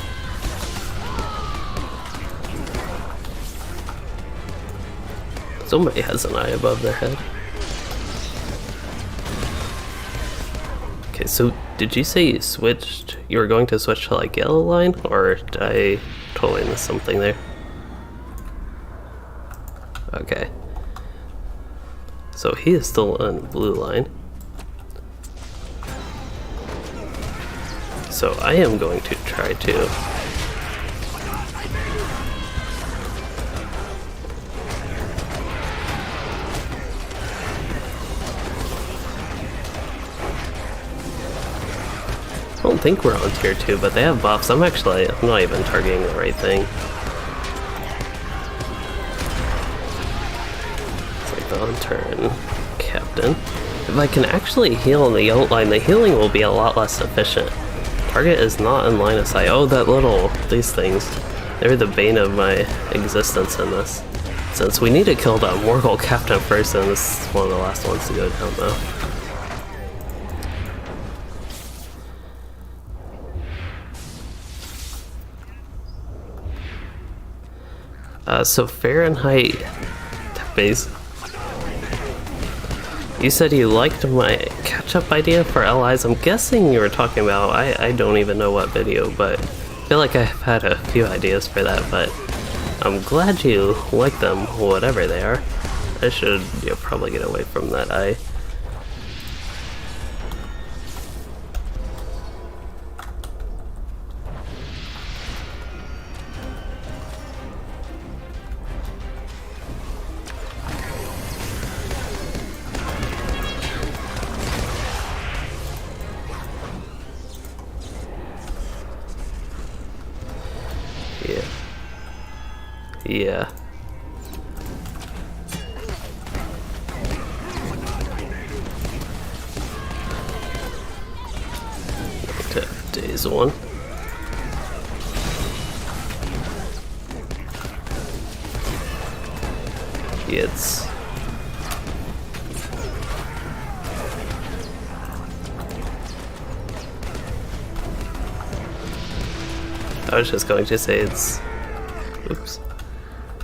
Somebody has an eye above their head. Okay, so did you say you switched? You were going to switch to like yellow line, or did I totally miss something there? Okay. So he is still on blue line. So I am going to try to. I don't think we're on tier 2, but they have buffs. I'm not even targeting the right thing. It's like the on-turn captain. If I can actually heal on the yellow line, the healing will be a lot less efficient. Target is not in line of sight. Oh, these things. They're the bane of my existence in this. Since we need to kill that Morgul captain first, and this is one of the last ones to go down though. So Fahrenheit base. You said you liked my catch-up idea for allies. I'm guessing you were talking about, I don't even know what video, but I feel like I've had a few ideas for that, but I'm glad you like them, whatever they are. I should probably get away from that eye. Yeah. Days one. It's I was just going to say it's oops.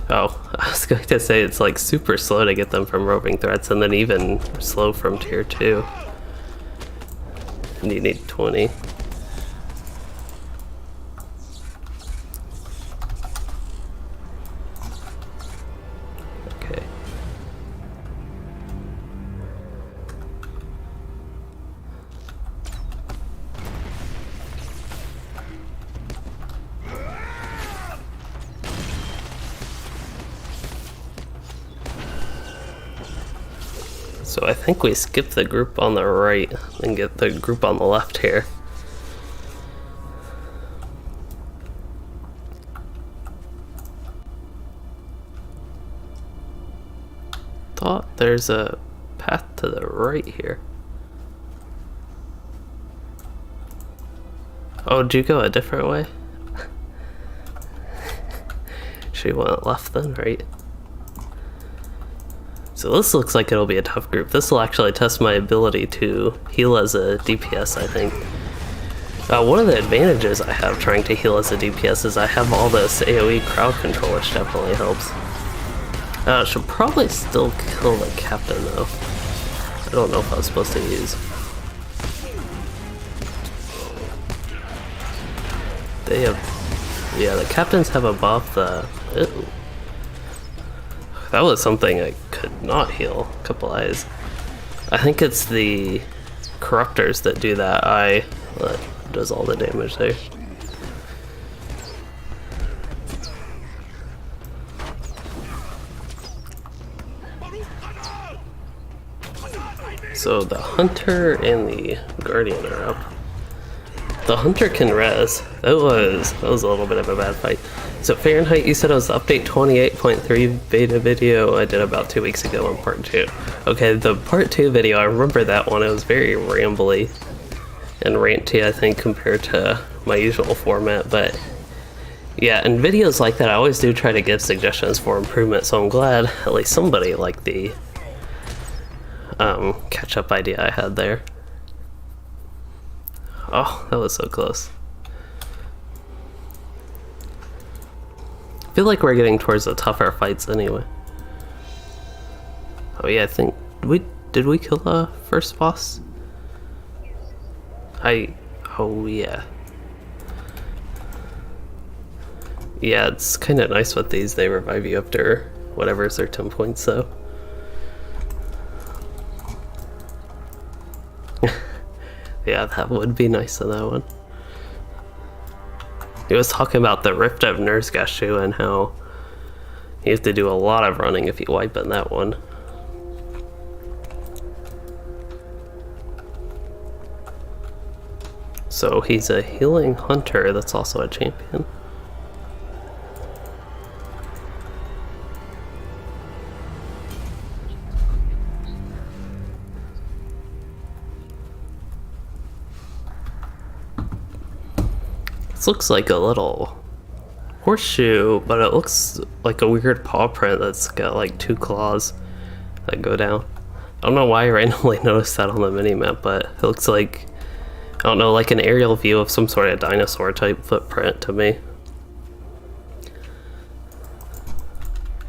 Oh, I was going to say it's like super slow to get them from roving threats and then even slow from tier 2. And you need 20. Okay. So I think we skip the group on the right and get the group on the left here. Thought there's a path to the right here. Oh, did you go a different way? She went left then, right? So this looks like it'll be a tough group. This will actually test my ability to heal as a DPS, I think. One of the advantages I have trying to heal as a DPS is I have all this AoE crowd control, which definitely helps. Should probably still kill the captain though. I don't know if I was supposed to use. They have, yeah, the captains have a buff. Ew. That was something I could not heal. A couple eyes. I think it's the corruptors that do that eye that does all the damage there. So the hunter and the guardian are up. The hunter can res. That was a little bit of a bad fight. So Fahrenheit, you said it was the update 28.3 beta video I did about 2 weeks ago on part 2. Okay, the part 2 video, I remember that one. It was very rambly and ranty, I think, compared to my usual format. But yeah, in videos like that, I always do try to give suggestions for improvement. So I'm glad at least somebody liked the catch-up idea I had there. Oh, that was so close. I feel like we're getting towards the tougher fights anyway. Oh yeah, I think did we kill the first boss? Oh yeah. Yeah, it's kind of nice with these. They revive you after whatever's their 10 points though. Yeah, that would be nice on that one. He was talking about the Rift of Ner'zgashu and how you have to do a lot of running if you wipe in that one. So he's a healing hunter that's also a champion. This looks like a little horseshoe, but it looks like a weird paw print that's got like 2 claws that go down. I don't know why I randomly noticed that on the minimap, but it looks like, I don't know, like an aerial view of some sort of dinosaur type footprint to me.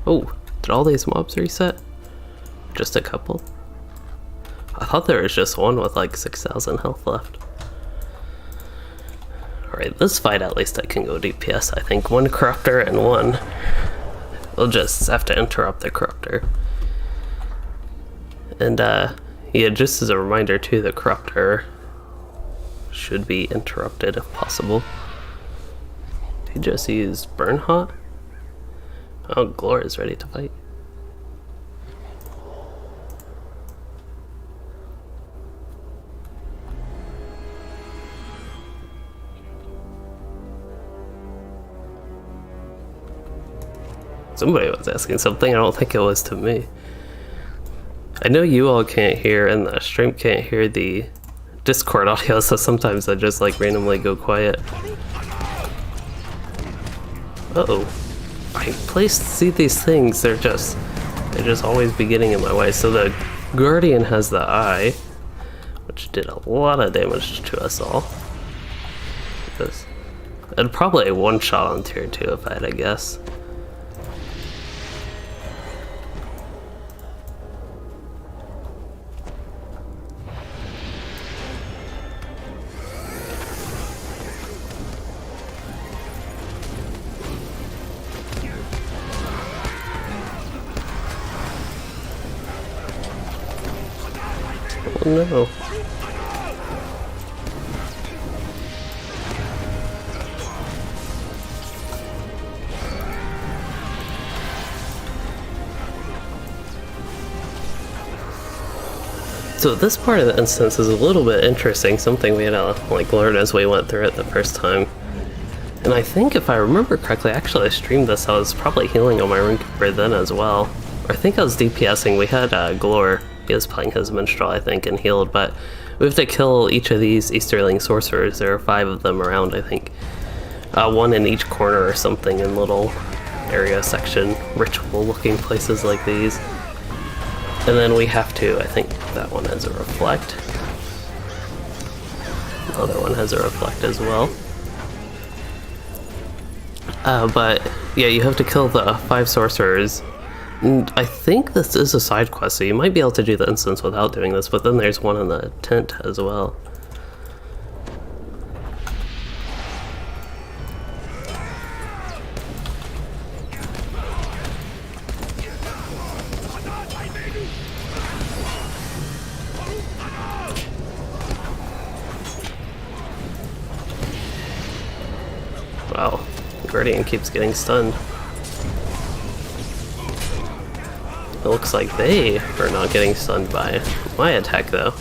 Oh, did all these mobs reset? Just a couple? I thought there was just one with like 6,000 health left. Alright, this fight at least I can go DPS, I think. 1 corruptor and 1. We'll just have to interrupt the corruptor. And yeah, just as a reminder too, the corruptor should be interrupted if possible. Did he just use Burn Hot? Oh, Glor is ready to fight. Somebody was asking something, I don't think it was to me. I know you all can't hear and the stream can't hear the Discord audio, so sometimes I just like randomly go quiet. Uh-oh. I see these things, they just always be getting in my way. So the Guardian has the eye, which did a lot of damage to us all. This. And probably a one-shot on tier 2 if I had to guess. Oh no. So this part of the instance is a little bit interesting, something we had to like learn as we went through it the first time. And I think if I remember correctly, actually I streamed this, I was probably healing on my Rune Keeper then as well. Or I think I was DPSing, we had Glor, he was playing his Minstrel I think and healed, but we have to kill each of these Easterling sorcerers, there are 5 of them around I think. One in each corner or something in little area section, ritual looking places like these. And then we have to, I think that one has a reflect. The other one has a reflect as well. But yeah, you have to kill the 5 sorcerers. And I think this is a side quest, so you might be able to do the instance without doing this, but then there's one in the tent as well. Wow, Guardian keeps getting stunned. It looks like they are not getting stunned by my attack though.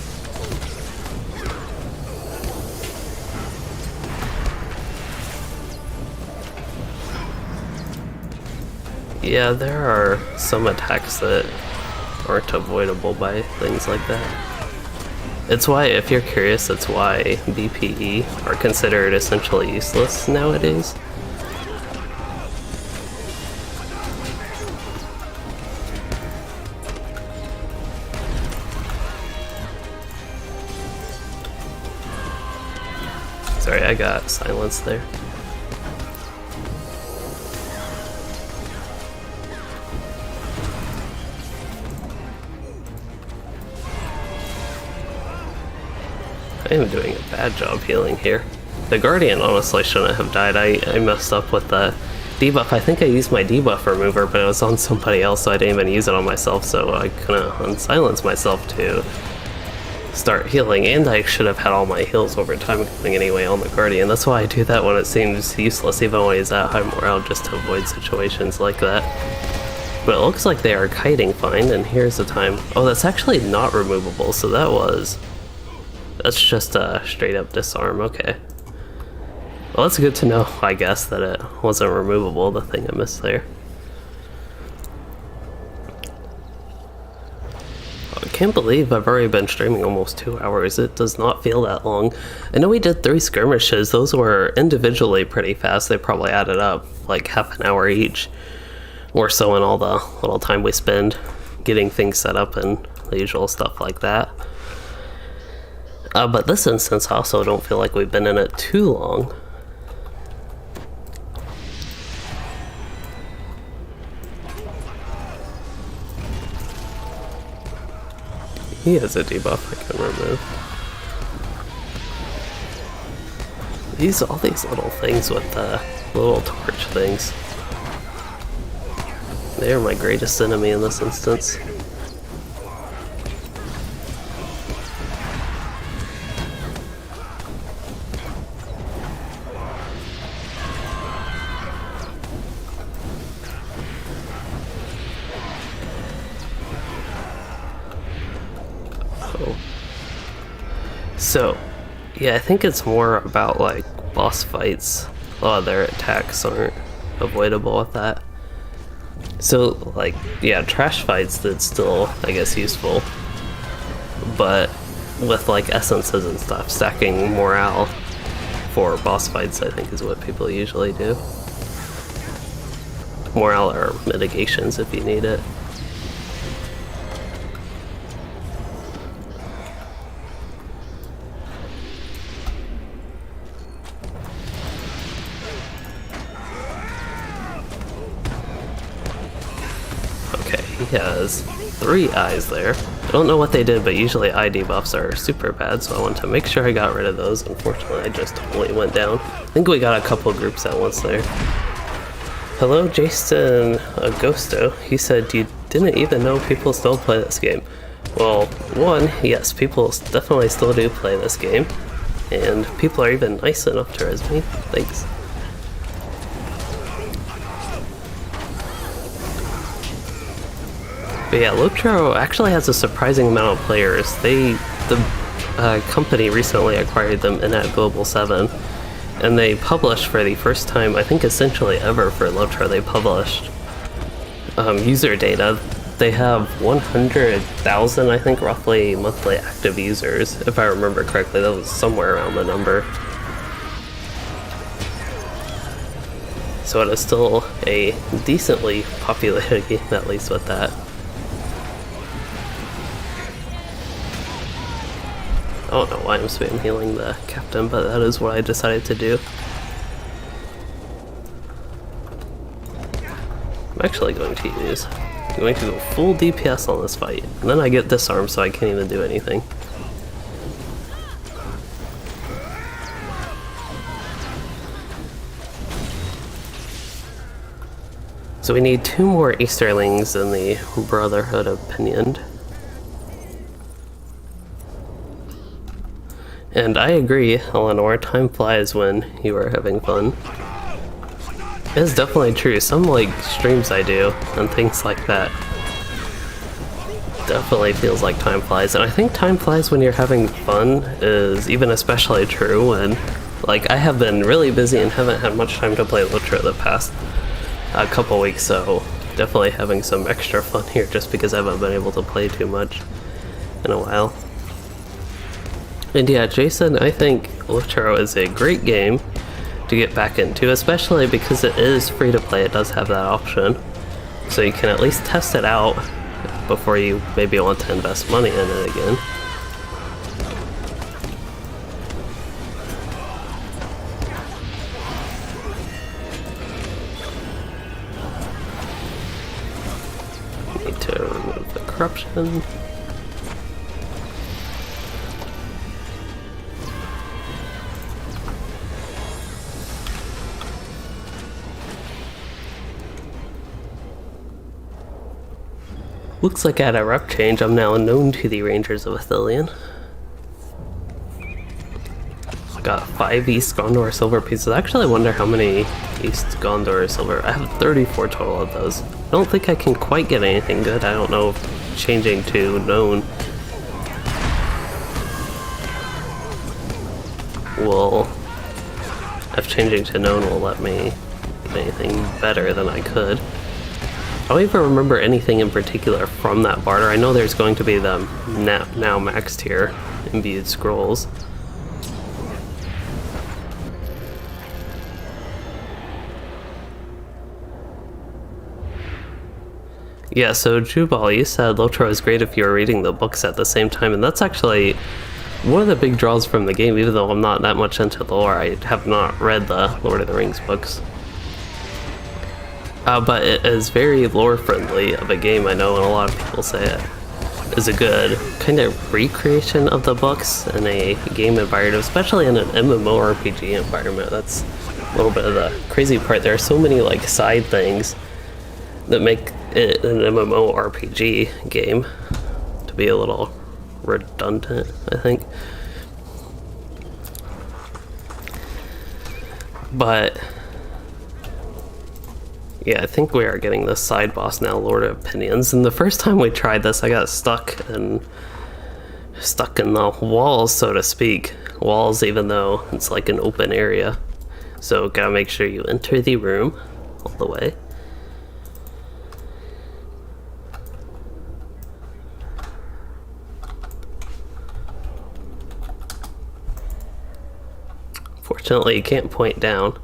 Yeah, there are some attacks that aren't avoidable by things like that. It's why, if you're curious, it's why BPE are considered essentially useless nowadays. Sorry, I got silenced there. I am doing a bad job healing here. The Guardian honestly shouldn't have died. I messed up with the debuff. I think I used my debuff remover, but it was on somebody else, so I didn't even use it on myself, so I couldn't unsilence myself to start healing, and I should have had all my heals over time going anyway on the Guardian. That's why I do that when it seems useless, even when he's at high morale, just to avoid situations like that. But it looks like they are kiting fine, and here's the time. Oh, that's actually not removable, so that's just a straight up disarm, okay. Well, that's good to know, I guess, that it wasn't removable, the thing I missed there. I can't believe I've already been streaming almost 2 hours. It does not feel that long. I know we did 3 skirmishes. Those were individually pretty fast. They probably added up like half an hour each or so in all the little time we spend getting things set up and the usual stuff like that. But this instance, I also don't feel like we've been in it too long. He has a debuff I can remove. All these little things with the little torch things. They are my greatest enemy in this instance. So, yeah, I think it's more about like boss fights. Oh, their attacks aren't avoidable with that. So, like, yeah, trash fights, that's still, I guess, useful. But with like essences and stuff, stacking morale for boss fights, I think is what people usually do. Morale or mitigations if you need it. Okay, he has 3 eyes there. I don't know what they did, but usually eye debuffs are super bad, so I want to make sure I got rid of those. Unfortunately, I just totally went down. I think we got a couple groups at once there. Hello, Jason Agosto. He said you didn't even know people still play this game. Well, one, yes, people definitely still do play this game. And people are even nice enough to res me. Thanks. But yeah, LOTRO actually has a surprising amount of players. The company recently acquired them in at Global 7, and they published for the first time, I think essentially ever for LOTRO, they published user data. They have 100,000, I think, roughly monthly active users, if I remember correctly. That was somewhere around the number. So it is still a decently populated game, at least with that. I don't know why I'm spam healing the captain, but that is what I decided to do. I'm actually going to go full DPS on this fight, and then I get disarmed so I can't even do anything. So we need 2 more Easterlings in the Brotherhood of Pinioned. And I agree, Eleanor, time flies when you are having fun. It's definitely true. Some like streams I do and things like that definitely feels like time flies. And I think time flies when you're having fun is even especially true when, like, I have been really busy and haven't had much time to play LOTRO the past couple weeks, so definitely having some extra fun here just because I haven't been able to play too much in a while. And yeah, Jason, I think LOTRO is a great game to get back into, especially because it is free to play. It does have that option, so you can at least test it out before you maybe want to invest money in it again. Need to remove the corruption. Looks like at a rep change, I'm now known to the Rangers of Athelion. I got 5 East Gondor silver pieces. I actually wonder how many East Gondor silver. I have 34 total of those. I don't think I can quite get anything good. I don't know if changing to known will let me get anything better than I could. I don't even remember anything in particular from that barter. I know there's going to be the now maxed tier imbued scrolls. Yeah, so Jubal, you said LOTRO is great if you're reading the books at the same time, and that's actually one of the big draws from the game. Even though I'm not that much into the lore, I have not read the Lord of the Rings books. But it is very lore-friendly of a game, I know, and a lot of people say it is a good kind of recreation of the books in a game environment, especially in an MMORPG environment. That's a little bit of the crazy part. There are so many like side things that make it an MMORPG game to be a little redundant, I think. But yeah, I think we are getting this side boss now, Lord of Opinions. And the first time we tried this, I got stuck in the walls, so to speak. Walls, even though it's like an open area. So gotta make sure you enter the room all the way. unfortunately you can't point down.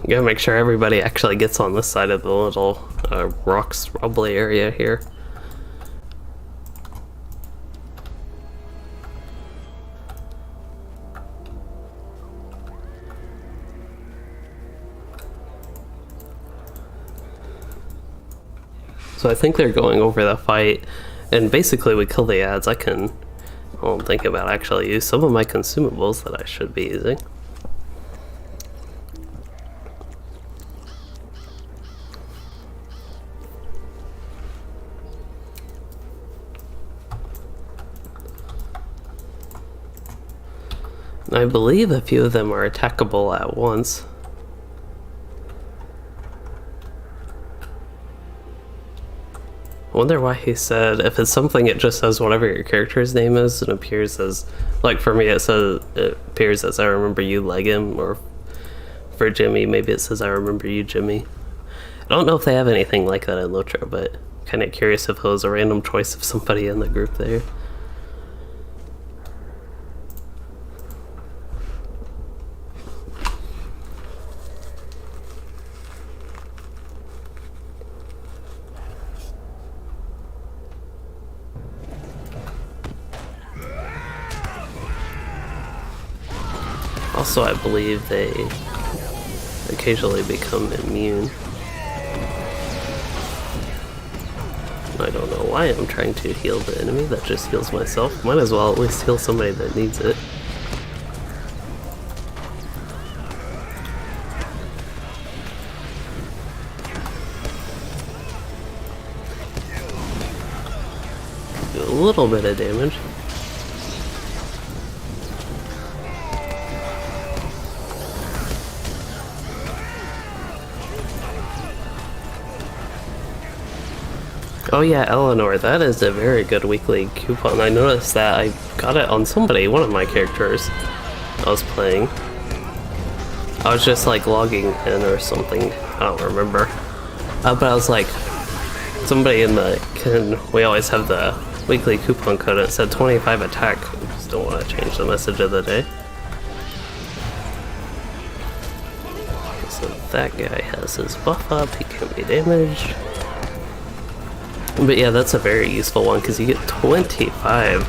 You gotta make sure everybody actually gets on this side of the little rocks rubbly area here. So I think they're going over the fight, and basically we kill the ads. I can think about actually use some of my consumables that I should be using. I believe a few of them are attackable at once. I wonder why he said if it's something it just says whatever your character's name is and appears as, like for me it appears as I remember you Legum, or for Jimmy maybe it says I remember you Jimmy. I don't know if they have anything like that in LOTRO, but kind of curious if it was a random choice of somebody in the group there. Also, I believe they occasionally become immune. I don't know why I'm trying to heal the enemy, that just heals myself. Might as well at least heal somebody that needs it. Do a little bit of damage. Oh yeah, Eleanor, that is a very good weekly coupon. I noticed that I got it on somebody, one of my characters I was playing. I was just like logging in or something, I don't remember. But I was like, somebody in the, we always have the weekly coupon code, it said 25 attack. I just don't want to change the message of the day. So that guy has his buff up, he can't be damaged. But yeah, that's a very useful one because you get 25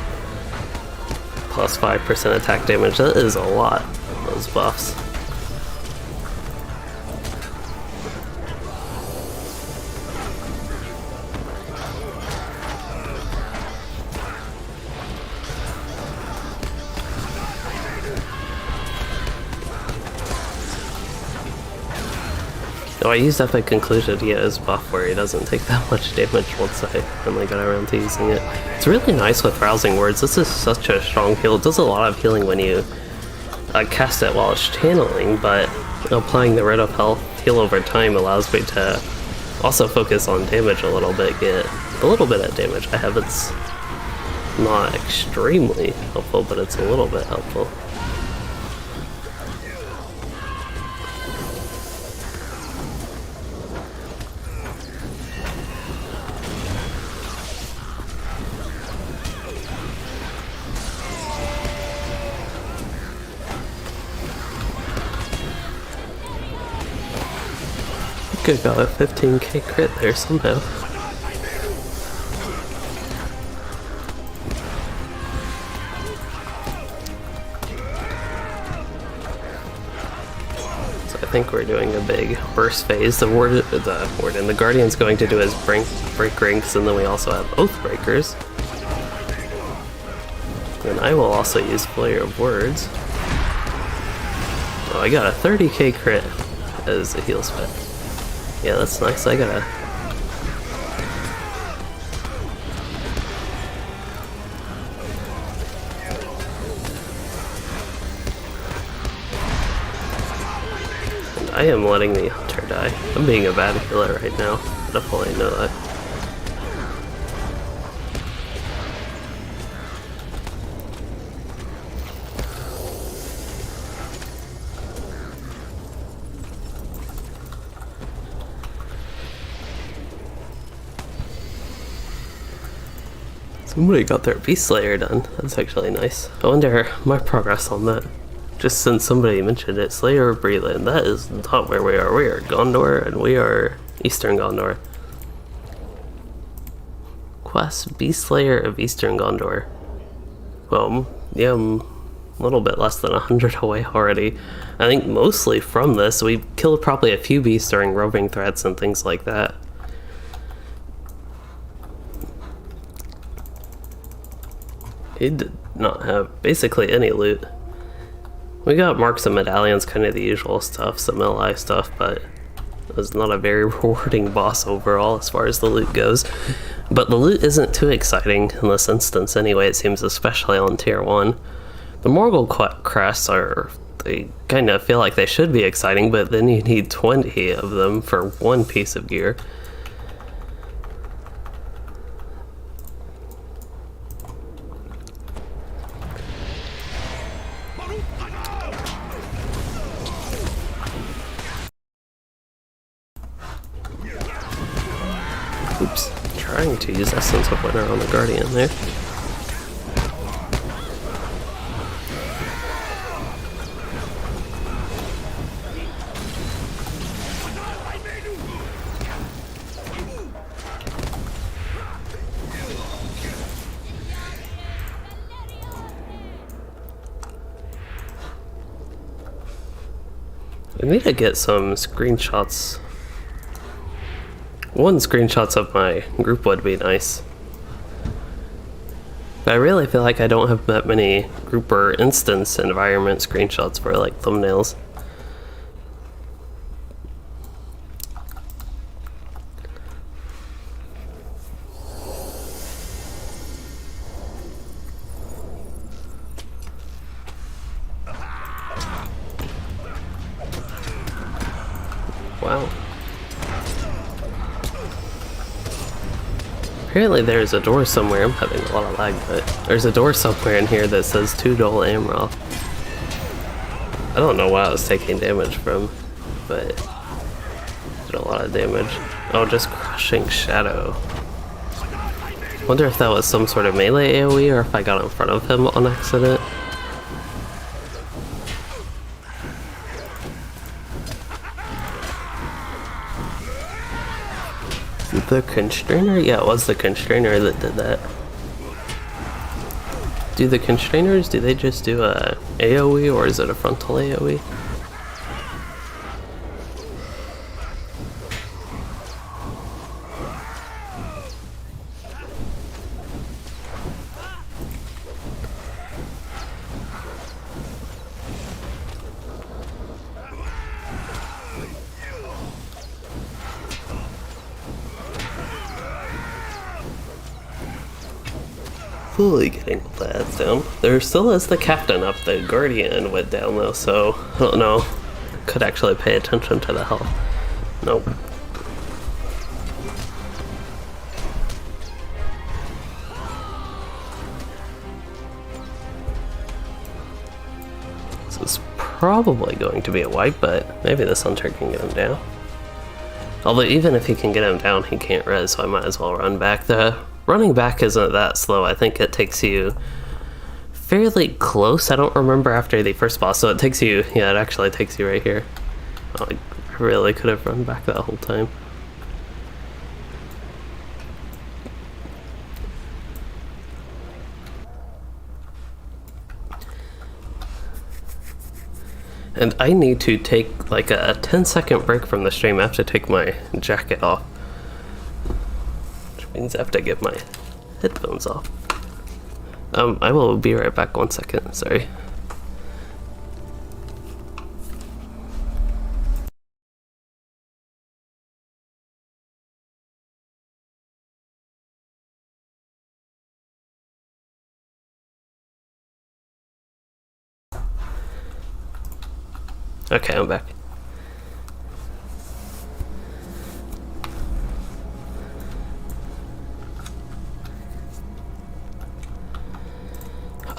plus 5% attack damage. That is a lot of those buffs. Oh, I used Epic Conclusion to get his buff where he doesn't take that much damage once I finally got around to using it. It's really nice with Rousing Words. This is such a strong heal. It does a lot of healing when you cast it while it's channeling, but applying the red up health heal over time allows me to also focus on damage a little bit, get a little bit of damage. I have it's not extremely helpful, but it's a little bit helpful. Could got a 15k crit there somehow. So I think we're doing a big burst phase. The Warden, the Guardian's going to do his break ranks, and then we also have Oathbreakers. And I will also use Flare of Words. Oh, I got a 30k crit as a heal spec. Yeah, that's nice. I gotta... And I am letting the hunter die. I'm being a bad healer right now. I definitely know that. Somebody got their Beast Slayer done. That's actually nice. I wonder my progress on that. Just since somebody mentioned it, Slayer of Breland, that is not where we are. We are Gondor, and we are Eastern Gondor. Quest, Beast Slayer of Eastern Gondor. Well, yeah, I'm a little bit less than 100 away already. I think mostly from this. We killed probably a few beasts during roving threats and things like that. He did not have basically any loot. We got marks and medallions, kind of the usual stuff, some LI stuff, but it was not a very rewarding boss overall as far as the loot goes. But the loot isn't too exciting in this instance anyway, it seems, especially on tier 1. The Morgul crests are, they kind of feel like they should be exciting, but then you need 20 of them for one piece of gear. Oops, trying to use Essence of Winter on the Guardian there. I need to get some screenshots. One screenshots of my group would be nice. But I really feel like I don't have that many group or instance environment screenshots for like thumbnails. Wow. Apparently there's a door somewhere. I'm having a lot of lag, but there's a door somewhere in here that says 2 Dol Amroth. I don't know what I was taking damage from, but did a lot of damage. Oh, just crushing shadow. Wonder if that was some sort of melee AoE or if I got in front of him on accident. The Constrainer? Yeah, it was the Constrainer that did that. Do the Constrainers, do they just do a AoE or is it a frontal AoE? Fully getting that down. There still is the captain up. The guardian went down though, so I don't know. Could actually pay attention to the health. Nope. This is probably going to be a wipe, but maybe this hunter can get him down. Although even if he can get him down, he can't res, so I might as well run back. The running back isn't that slow. I think it takes you fairly close. I don't remember after the first boss, so it takes you, yeah, it actually takes you right here. Oh, I really could have run back that whole time. And I need to take like a 10-second break from the stream. I have to take my jacket off. Which means I have to get my headphones off. I will be right back 1 second, sorry. Okay, I'm back.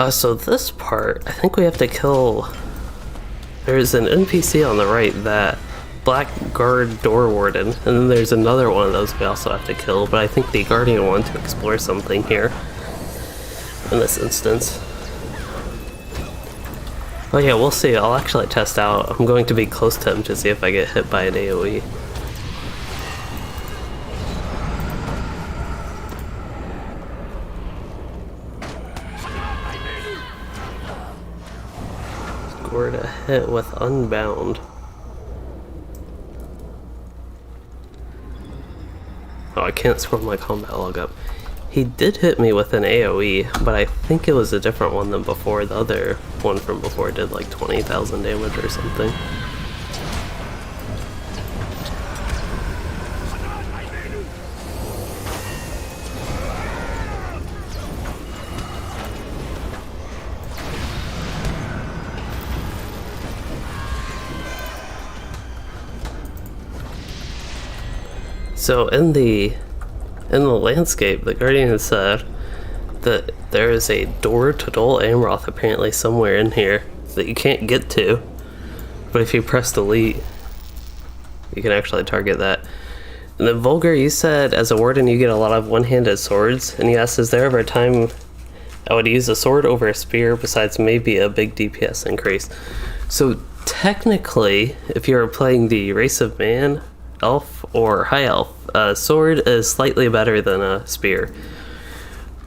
So this part, I think we have to kill... There's an NPC on the right, that black guard door warden, and then there's another one of those we also have to kill, but I think the guardian wanted to explore something here. in this instance. Oh yeah, we'll see. I'll actually test out. I'm going to be close to him to see if I get hit by an AoE. Scored a hit with Unbound. Oh, I can't scroll my combat log up. He did hit me with an AoE, but I think it was a different one than before. The other one from before did like 20,000 damage or something. So in the landscape, the Guardian has said that there is a door to Dol Amroth apparently somewhere in here that you can't get to, but if you press delete, you can actually target that. And then Vulgar, you said as a Warden you get a lot of one-handed swords, and you asked, is there ever a time I would use a sword over a spear besides maybe a big DPS increase? So technically, if you're playing the Race of Man, Elf, or High Elf, a sword is slightly better than a spear.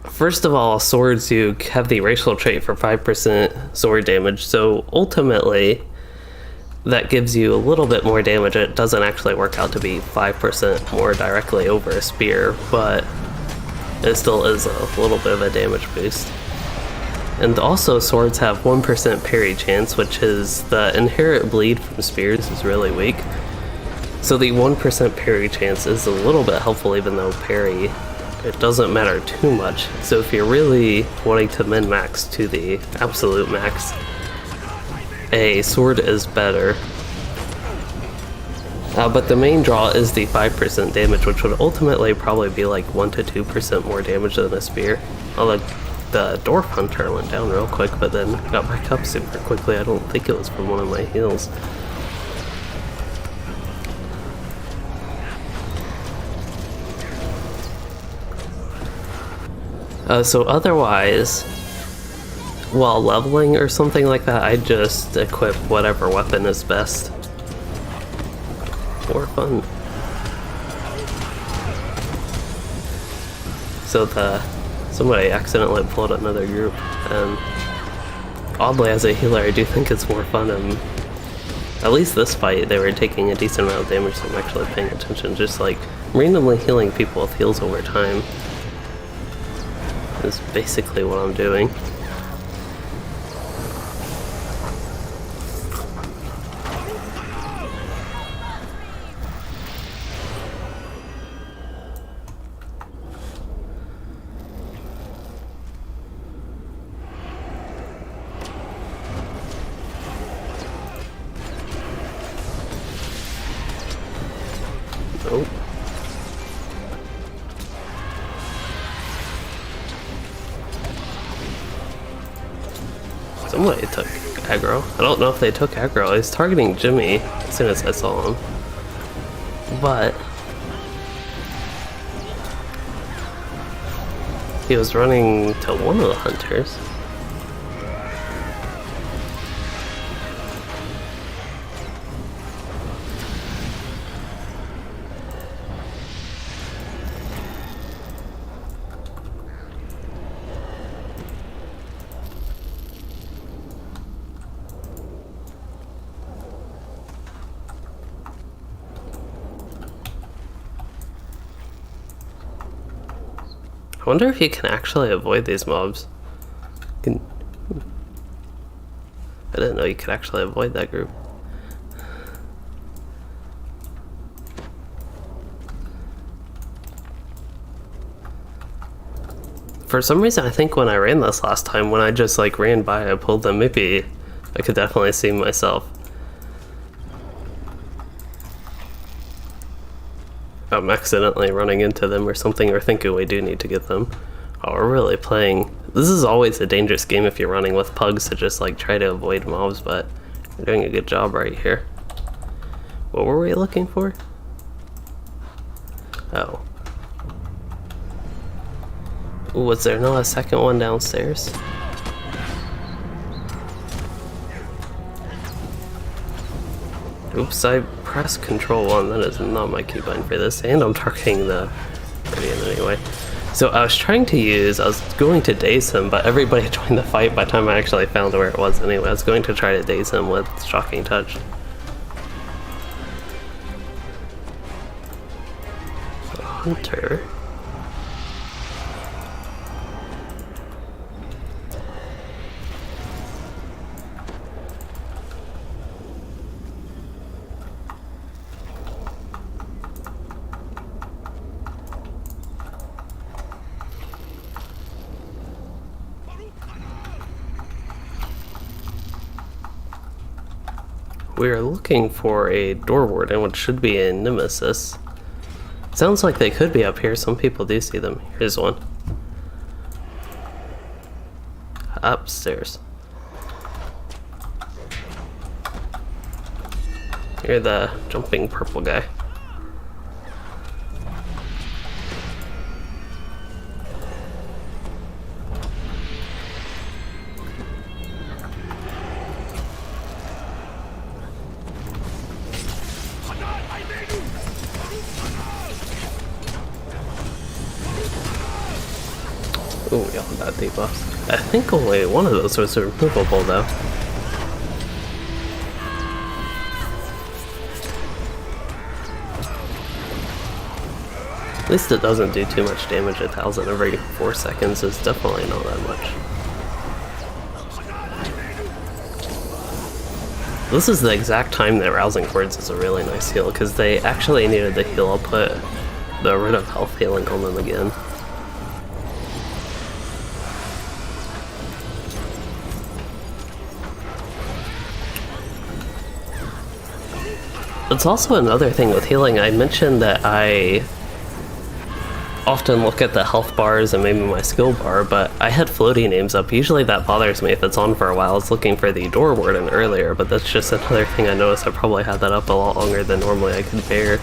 First of all, swords, you have the racial trait for 5% sword damage, so ultimately that gives you a little bit more damage. It doesn't actually work out to be 5% more directly over a spear, but it still is a little bit of a damage boost. And also swords have 1% parry chance, which is the inherent bleed from spears is really weak. So the 1% parry chance is a little bit helpful, even though parry, it doesn't matter too much. So if you're really wanting to min-max to the absolute max, a sword is better. But the main draw is the 5% damage, which would ultimately probably be like 1 to 2% more damage than a spear. Although the Dwarf Hunter went down real quick, but then got back up super quickly. I don't think it was from one of my heals. So otherwise, while leveling or something like that, I just equip whatever weapon is best. For fun. So somebody accidentally pulled another group, and oddly as a healer I do think it's more fun, and at least this fight they were taking a decent amount of damage, so I'm actually paying attention. Just like randomly healing people with heals over time is basically what I'm doing. Oh. Somebody took aggro. I don't know if they took aggro. I was targeting Jimmy as soon as I saw him. But he was running to one of the hunters. I wonder if you can actually avoid these mobs. I didn't know you could actually avoid that group. For some reason, I think when I ran this last time, when I just like ran by, I pulled them. Maybe I could definitely see myself. I'm accidentally running into them or something, or thinking we do need to get them. Oh, we're really playing. This is always a dangerous game if you're running with pugs to just like try to avoid mobs, but we're doing a good job right here. What were we looking for? Oh. Was there not a second one downstairs? Oops, I pressed Control 1. That is not my keybind for this, and I'm targeting the Guardian anyway. So I was going to daze him, but everybody joined the fight by the time I actually found where it was anyway. I was going to try to daze him with Shocking Touch. So, Hunter. We are looking for a Door Warden, which should be a Nemesis. Sounds like they could be up here. Some people do see them. Here's one. Upstairs. You're the jumping purple guy. Oh, we got that debuff. I think only one of those was removable though. At least it doesn't do too much damage. 1,000 every 4 seconds is definitely not that much. This is the exact time that Rousing Words is a really nice heal, because they actually needed the heal. I'll put the Rid of Health healing on them again. It's also another thing with healing. I mentioned that I often look at the health bars and maybe my skill bar, but I had floaty names up. Usually that bothers me if it's on for a while. I was looking for the Door Warden earlier, but that's just another thing I noticed. I probably had that up a lot longer than normally I could bear.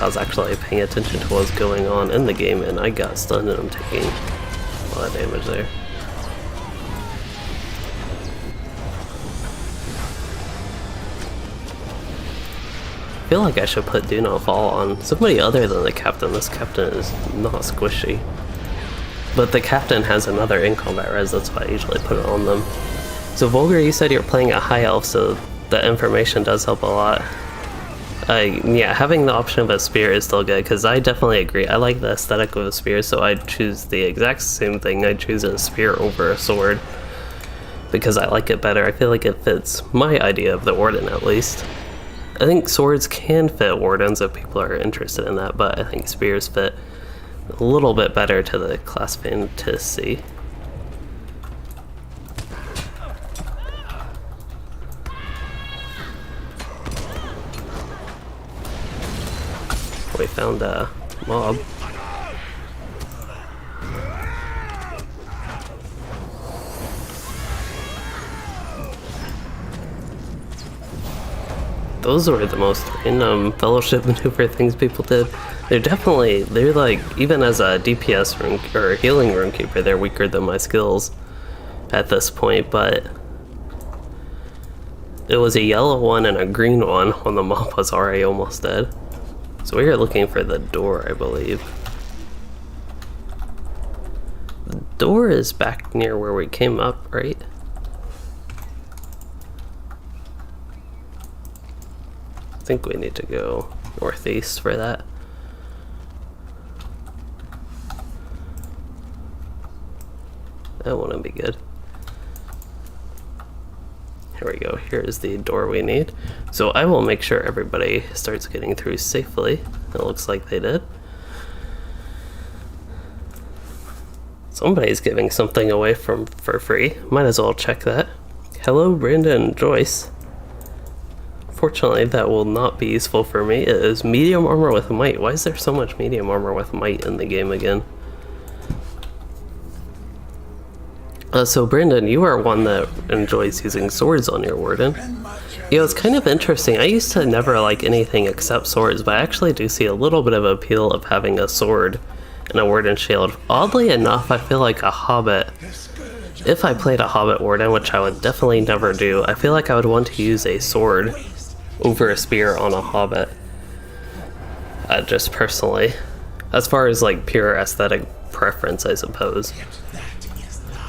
I was actually paying attention to what was going on in the game, and I got stunned and I'm taking a lot of damage there. I feel like I should put Do Not Fall on somebody other than the captain. This captain is not squishy. But the captain has another in-combat res, that's why I usually put it on them. So Vulgar, you said you're playing a high elf, so that information does help a lot. Yeah, having the option of a spear is still good, because I definitely agree. I like the aesthetic of a spear, so I'd choose the exact same thing. I'd choose a spear over a sword, because I like it better. I feel like it fits my idea of the Warden, at least. I think swords can fit Wardens if people are interested in that, but I think spears fit a little bit better to the class fantasy. We found a mob. Those were the most random fellowship maneuver things people did. They're like, even as a DPS rune, or healing Rune Keeper, they're weaker than my skills at this point, but it was a yellow one and a green one when the mob was already almost dead. So we were looking for the door, I believe. The door is back near where we came up, right? I think we need to go northeast for that. That wouldn't be good. Here we go. Here's the door we need. So I will make sure everybody starts getting through safely. It looks like they did. Somebody's giving something away for free. Might as well check that. Hello, Brandon and Joyce. Fortunately, that will not be useful for me. It is medium armor with might. Why is there so much medium armor with might in the game again? So Brandon, you are one that enjoys using swords on your Warden. You know, it's kind of interesting. I used to never like anything except swords, but I actually do see a little bit of appeal of having a sword and a Warden shield. Oddly enough, I feel like a Hobbit, if I played a Hobbit Warden, which I would definitely never do, I feel like I would want to use a sword over a spear on a Hobbit. Just personally. As far as like pure aesthetic preference, I suppose.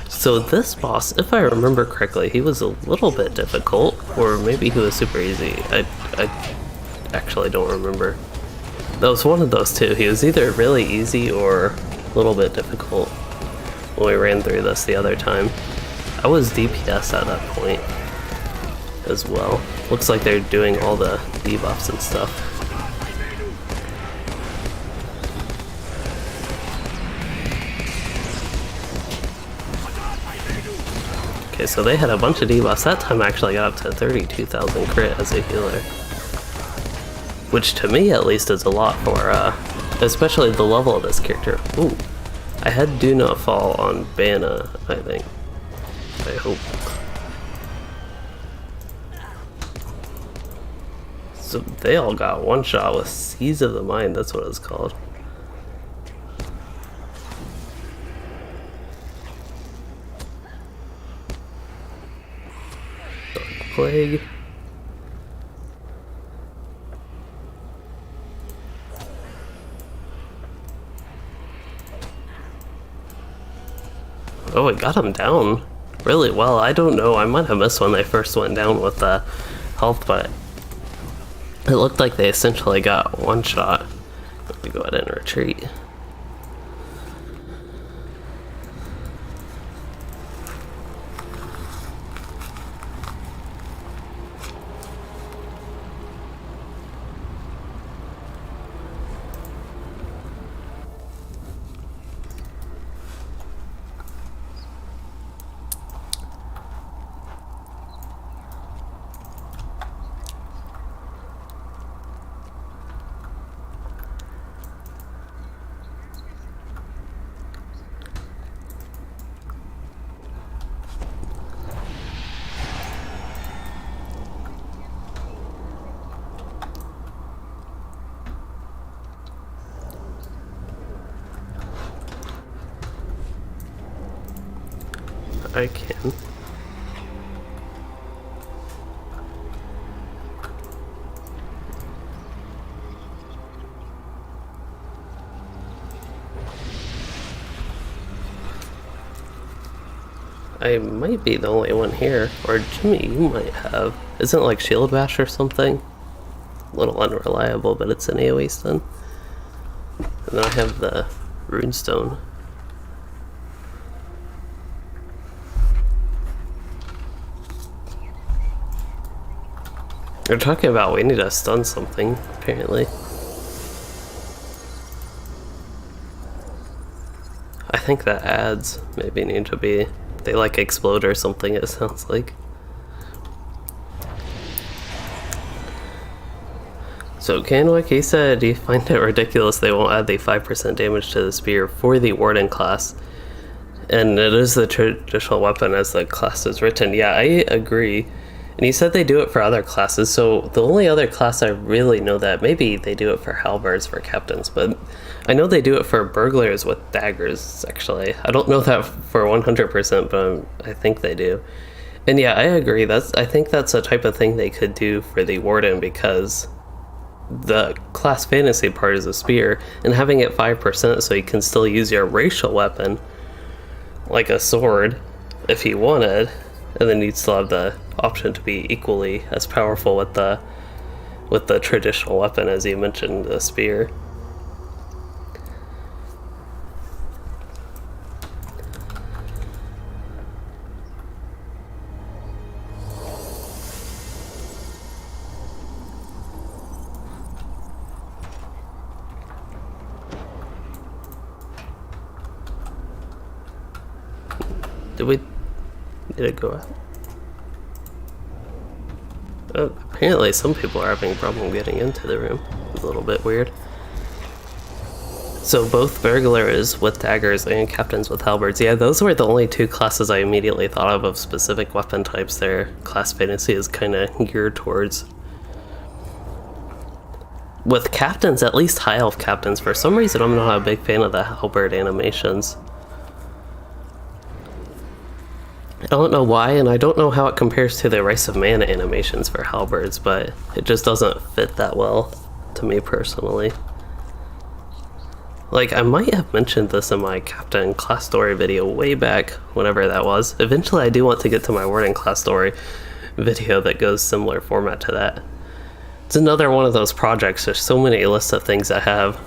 So this boss, if I remember correctly, he was a little bit difficult, or maybe he was super easy. I actually don't remember. That was one of those two. He was either really easy or a little bit difficult when we ran through this the other time. I was DPS at that point as well. Looks like they're doing all the debuffs and stuff. Okay, so they had a bunch of debuffs. That time I actually got up to 32,000 crit as a healer. Which to me at least is a lot for, especially the level of this character. Ooh, I had Do Not Fall on Banna, I think. I hope. So they all got one shot with Seize of the Mind, that's what it's called. Dark Plague. Oh, it got him down really well. I don't know, I might have missed when they first went down with the health, but it looked like they essentially got one shot. Let me go ahead and retreat. I can. I might be the only one here, or Jimmy, you might have. Isn't it like Shield Bash or something? A little unreliable, but it's an AoE stun. And then I have the Runestone. They're talking about we need to stun something, apparently. I think the ads maybe need to be, they like explode or something, it sounds like. So Canwick, he said he find it ridiculous they won't add the 5% damage to the spear for the Warden class. And it is the traditional weapon as the class is written. Yeah, I agree. And he said they do it for other classes, so the only other class I really know that, maybe they do it for halberds for captains, but I know they do it for burglars with daggers, actually. I don't know that for 100%, but I think they do. And yeah, I agree, I think that's a type of thing they could do for the Warden, because the class fantasy part is a spear, and having it 5% so you can still use your racial weapon, like a sword, if you wanted, and then you'd still have the option to be equally as powerful with the traditional weapon, as you mentioned, the spear. Did we need to go out? Apparently some people are having a problem getting into the room. It's a little bit weird. So both burglars with daggers and captains with halberds. Yeah, those were the only two classes I immediately thought of specific weapon types their class fantasy is kind of geared towards. with captains, at least high elf captains, for some reason I'm not a big fan of the halberd animations. I don't know why, and I don't know how it compares to the Rise of Mana animations for halberds, but it just doesn't fit that well to me personally. Like, I might have mentioned this in my Captain class story video way back, whenever that was. Eventually I do want to get to my Warden class story video that goes similar format to that. It's another one of those projects. There's so many lists of things I have.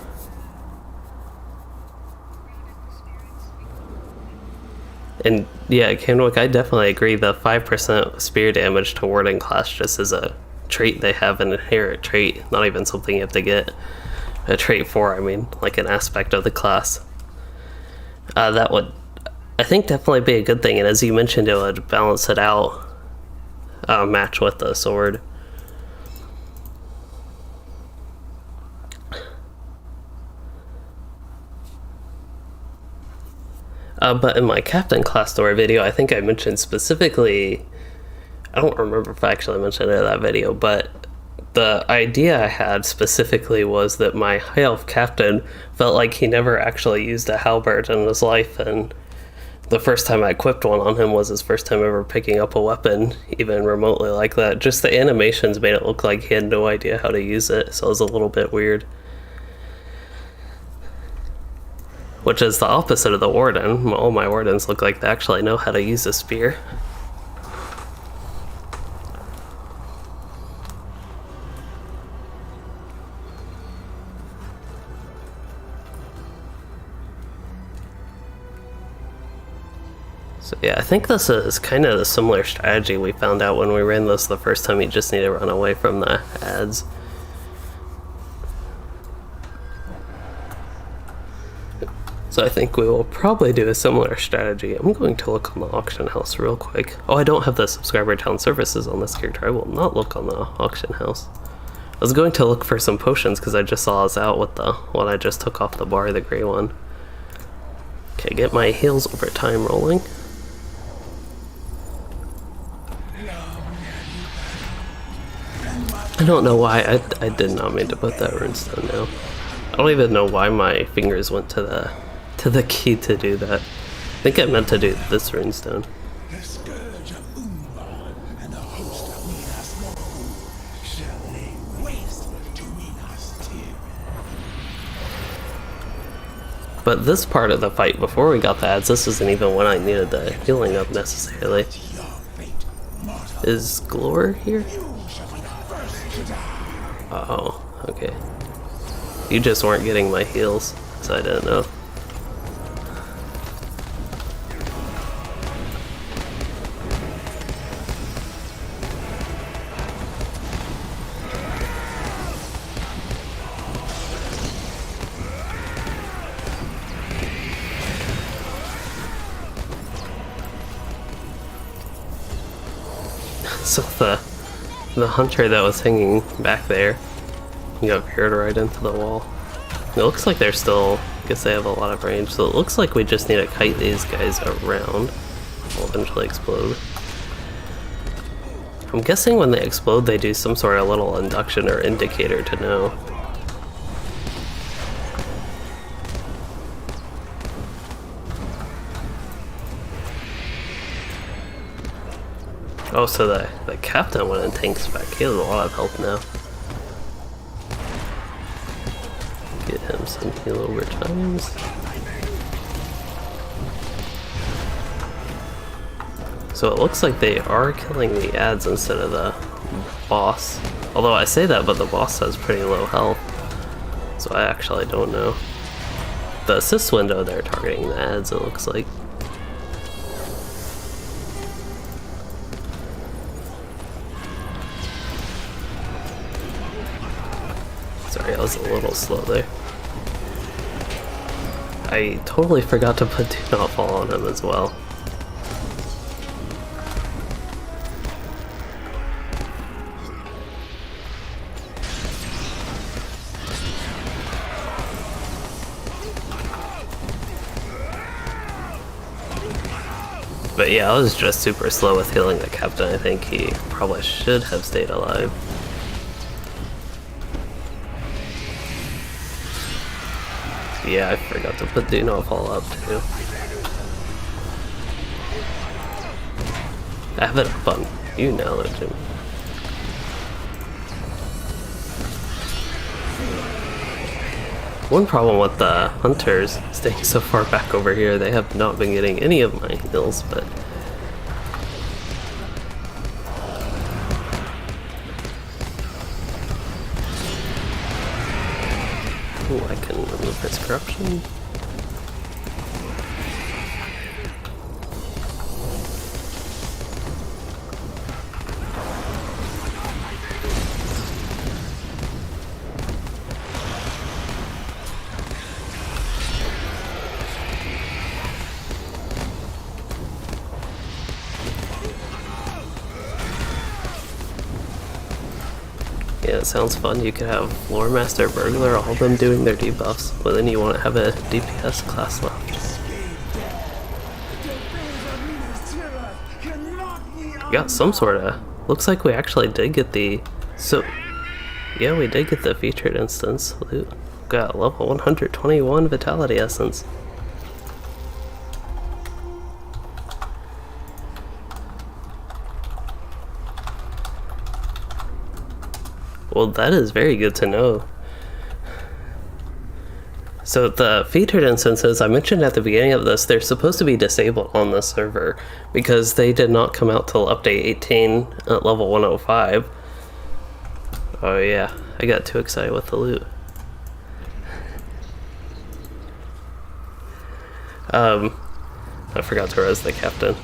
And yeah, Kenwick, I definitely agree. The 5% spear damage to Warden class just is a trait they have, an inherent trait, not even something you have to get a trait for. I mean, like an aspect of the class. That would, I think, definitely be a good thing. And as you mentioned, it would balance it out, match with the sword. But in my Captain class story video, I think I mentioned specifically, I don't remember if I actually mentioned it in that video, but the idea I had specifically was that my high elf captain felt like he never actually used a halberd in his life, and the first time I equipped one on him was his first time ever picking up a weapon, even remotely like that. Just the animations made it look like he had no idea how to use it, so it was a little bit weird. Which is the opposite of the Warden. All my Wardens look like they actually know how to use a spear. So yeah, I think this is kind of the similar strategy we found out when we ran this the first time. You just need to run away from the ads. So I think we will probably do a similar strategy. I'm going to look on the auction house real quick. Oh, I don't have the subscriber town services on this character. I will not look on the auction house. I was going to look for some potions because I just saw us out with the one I just took off the bar, the gray one. Okay, get my heals over time rolling. I don't know why I did not mean to put that runestone now. I don't even know why my fingers went to the key to do that. I think I meant to do this runestone. The scourge of Umbar and the host of Minas Morgul shall lay waste to Minas Tirith. But this part of the fight, before we got the ads, this isn't even when I needed the healing up necessarily. Your fate, mortal. Is Glor here? You shall be the first to die. Oh, okay. You just weren't getting my heals, so I didn't know. So the hunter that was hanging back there, he got veered right into the wall. It looks like they're still, I guess they have a lot of range, so it looks like we just need to kite these guys around. They'll eventually explode. I'm guessing when they explode they do some sort of little induction or indicator to know. Oh, so the captain went and tanks back. He has a lot of health now. Get him some heal over times. So it looks like they are killing the ads instead of the boss. Although I say that, but the boss has pretty low health. So I actually don't know. The assist window, they're targeting the ads, it looks like. Sorry, I was a little slow there. I totally forgot to put Do Not Fall on him as well. But yeah, I was just super slow with healing the captain. I think he probably should have stayed alive. Yeah, I forgot to put Do Not Fall up too. I have it up on you now, though, Jim. One problem with the hunters staying so far back over here, they have not been getting any of my heals, but... Ooh, I can remove this corruption. Yeah, it sounds fun. You could have Lore Master, Burglar, all of them doing their debuffs, but then you want to have a DPS class left. Got some sort of... Looks like we actually did get the... So, yeah, we did get the featured instance loot. Got level 121 Vitality Essence. Well, that is very good to know. So the featured instances I mentioned at the beginning of this, they're supposed to be disabled on the server because they did not come out till update 18 at level 105. Oh yeah, I got too excited with the loot. I forgot to res the captain.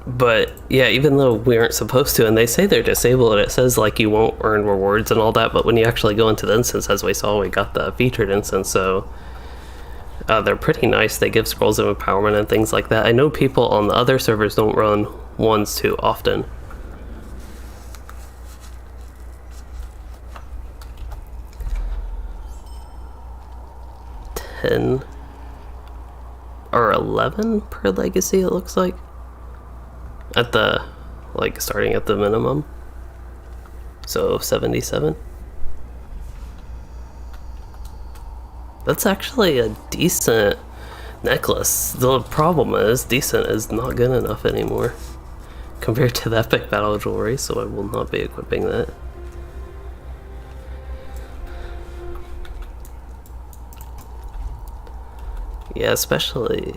But yeah, even though we aren't supposed to, and they say they're disabled, it says like you won't earn rewards and all that, but when you actually go into the instance, as we saw, we got the featured instance, so they're pretty nice. They give scrolls of empowerment and things like that. I know people on the other servers don't run ones too often. $10 or $11 per legacy, it looks like. At the, like, starting at the minimum. So 77. That's actually a decent necklace. The problem is, decent is not good enough anymore compared to the epic battle jewelry, so I will not be equipping that. Yeah, especially...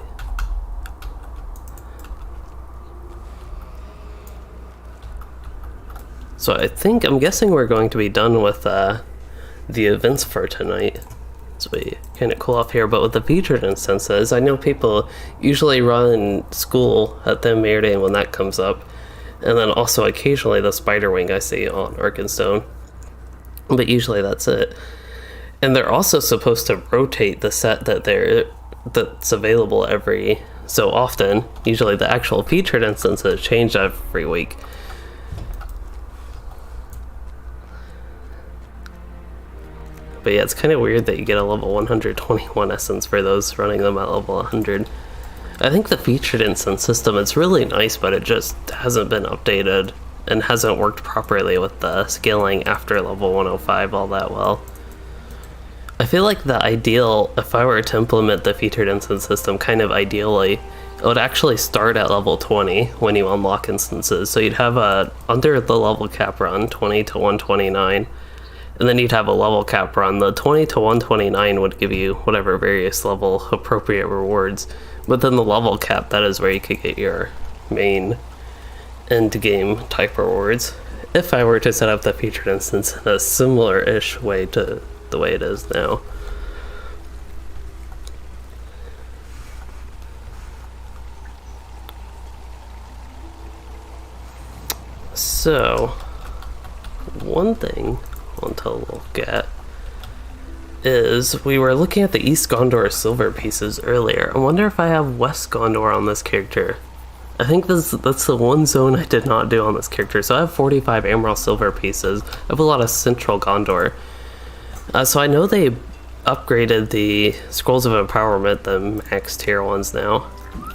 So I'm guessing we're going to be done with the events for tonight. So we kind of cool off here, but with the featured instances, I know people usually run school at the Meridian when that comes up, and then also occasionally the Spider Wing I see on Arkenstone, but usually that's it. And they're also supposed to rotate the set that's available every so often. Usually the actual featured instances change every week. But yeah, it's kind of weird that you get a level 121 essence for those running them at level 100. I think the featured instance system, it's really nice, but it just hasn't been updated and hasn't worked properly with the scaling after level 105 all that well. I feel like the ideal, if I were to implement the featured instance system kind of ideally, it would actually start at level 20 when you unlock instances. So you'd have a under the level cap run, 20 to 129. And then you'd have a level cap run. The 20 to 129 would give you whatever various level appropriate rewards. But then the level cap, that is where you could get your main end game type rewards. If I were to set up the featured instance in a similar-ish way to the way it is now. So, one thing I want to look at is we were looking at the East Gondor silver pieces earlier. I wonder if I have West Gondor on this character. I think that's the one zone I did not do on this character. So I have 45 Emerald silver pieces. I have a lot of Central Gondor. So I know they upgraded the Scrolls of Empowerment, the max tier ones now,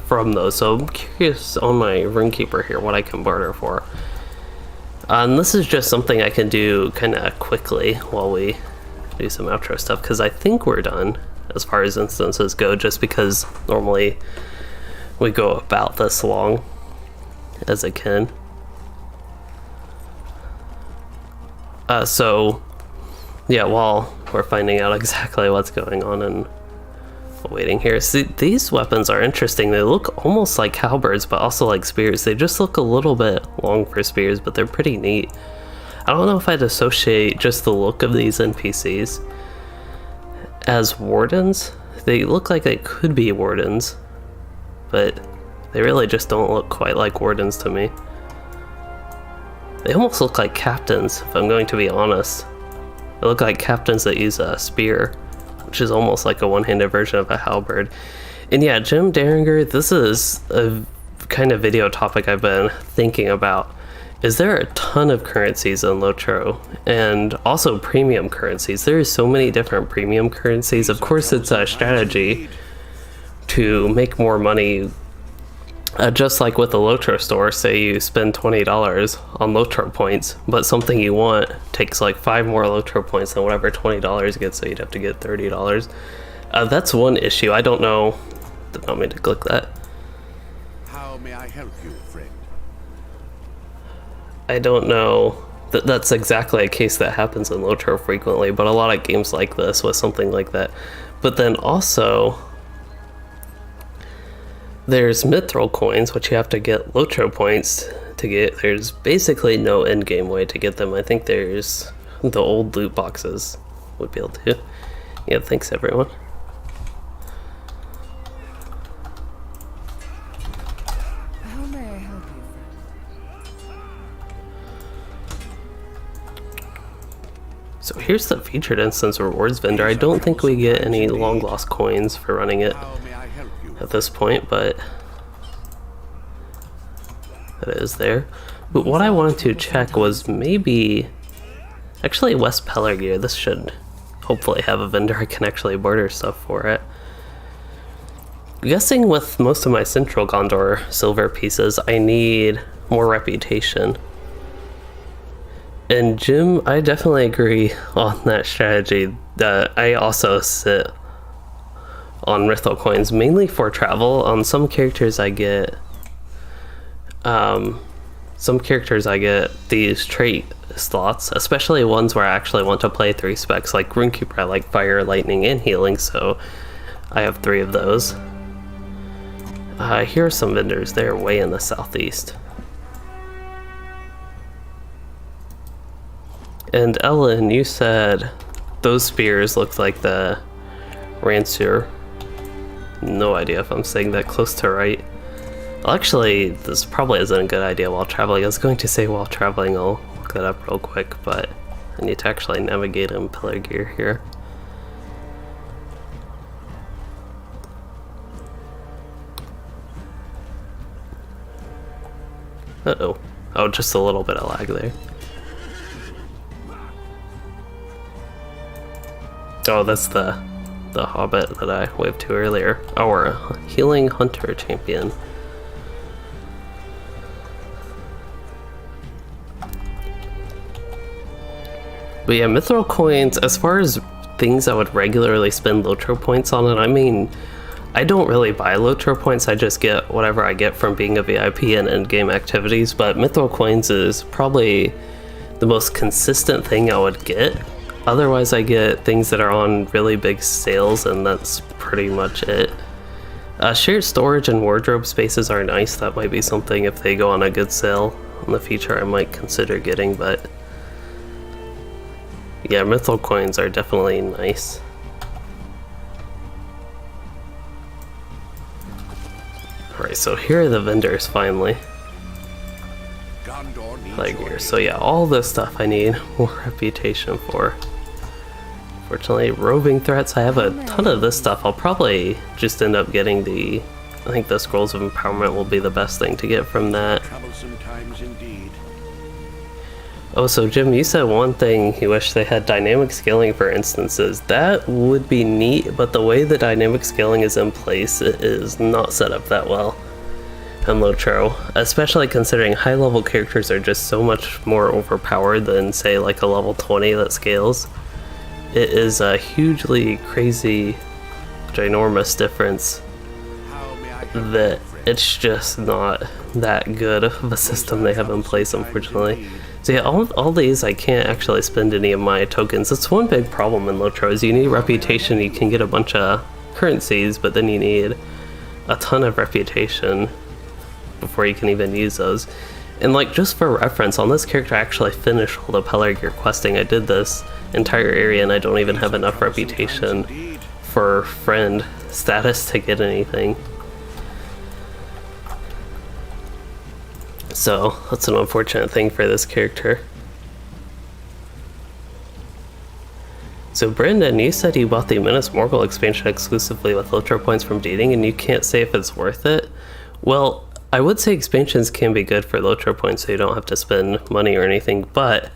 from those. So I'm curious on my Rune Keeper here what I can barter for. And this is just something I can do kind of quickly while we do some outro stuff, because I think we're done as far as instances go, just because normally we go about this long as I can. So yeah, while we're finding out exactly what's going on and waiting here. See, these weapons are interesting. They look almost like halberds, but also like spears. They just look a little bit long for spears, but they're pretty neat. I don't know if I'd associate just the look of these NPCs as wardens. They look like they could be wardens, but they really just don't look quite like wardens to me. They almost look like captains, if I'm going to be honest. They look like captains that use a spear, which is almost like a one-handed version of a halberd. And yeah, Jim Derringer, this is a kind of video topic I've been thinking about. Is there a ton of currencies in LOTRO, and also premium currencies? There are so many different premium currencies. Of course, it's a strategy to make more money. Just like with the LOTRO store, say you spend $20 on LOTRO points, but something you want takes like 5 more LOTRO points than whatever $20 gets, so you'd have to get $30. That's one issue. I don't know. Did not mean to click that. How may I help you, friend? I don't know that that's exactly a case that happens in LOTRO frequently, but a lot of games like this with something like that. But then also, there's Mithril coins, which you have to get LOTRO points to get. There's basically no in-game way to get them. I think there's the old loot boxes would be able to. Yeah, thanks everyone. How may I help you, friend? So here's the featured instance rewards vendor. I don't think we get any long lost coins for running it How may I help you? at this point, but it is there. But what I wanted to check was maybe actually West Pelargir. This should hopefully have a vendor I can actually barter stuff for it. I'm guessing with most of my Central Gondor silver pieces, I need more reputation. And Jim, I definitely agree on that strategy. I also sit on Mithril coins mainly for travel. On some characters I get these trait slots, especially ones where I actually want to play 3 specs, like Rune Keeper. I like fire, lightning, and healing, so I have 3 of those. Here are some vendors. They're way in the southeast. And Ellen, you said those spears looked like the Ranseur. No idea if I'm saying that close to right. Well, actually, this probably isn't a good idea while traveling. I was going to say while traveling, I'll look that up real quick, but I need to actually navigate in Pelargir here. Uh-oh. Oh, just a little bit of lag there. Oh, that's the hobbit that I waved to earlier. Our healing hunter champion. But yeah, Mithril coins, as far as things I would regularly spend LOTRO points on it, I mean, I don't really buy LOTRO points, I just get whatever I get from being a VIP and in-game activities, but Mithril coins is probably the most consistent thing I would get. Otherwise I get things that are on really big sales, and that's pretty much it. Shared storage and wardrobe spaces are nice. That might be something, if they go on a good sale in the future, I might consider getting, but yeah, Mithril coins are definitely nice. Alright, so here are the vendors finally. Gondor needs Like your here. aid. So yeah, all this stuff I need more reputation for. Fortunately, roving threats, I have a ton of this stuff. I'll probably just end up getting the, I think the Scrolls of Empowerment will be the best thing to get from that. Troublesome times indeed. Oh, so Jim, you said one thing you wish they had dynamic scaling for instances. That would be neat, but the way the dynamic scaling is in place, it is not set up that well. in LOTRO, especially considering high level characters are just so much more overpowered than say like a level 20 that scales. It is a hugely crazy, ginormous difference that it's just not that good of a system they have in place, unfortunately. So yeah, all these I can't actually spend any of my tokens. That's one big problem in LOTRO is you need reputation. You can get a bunch of currencies, but then you need a ton of reputation before you can even use those. And like, just for reference, on this character I actually finished all the Pellar Gear questing. I did this entire area and I don't even have enough reputation for friend status to get anything. So that's an unfortunate thing for this character. So Brendan, you said you bought the Minas Morgul expansion exclusively with LOTRO points from dating, and you can't say if it's worth it. Well, I would say expansions can be good for LOTRO points so you don't have to spend money or anything, but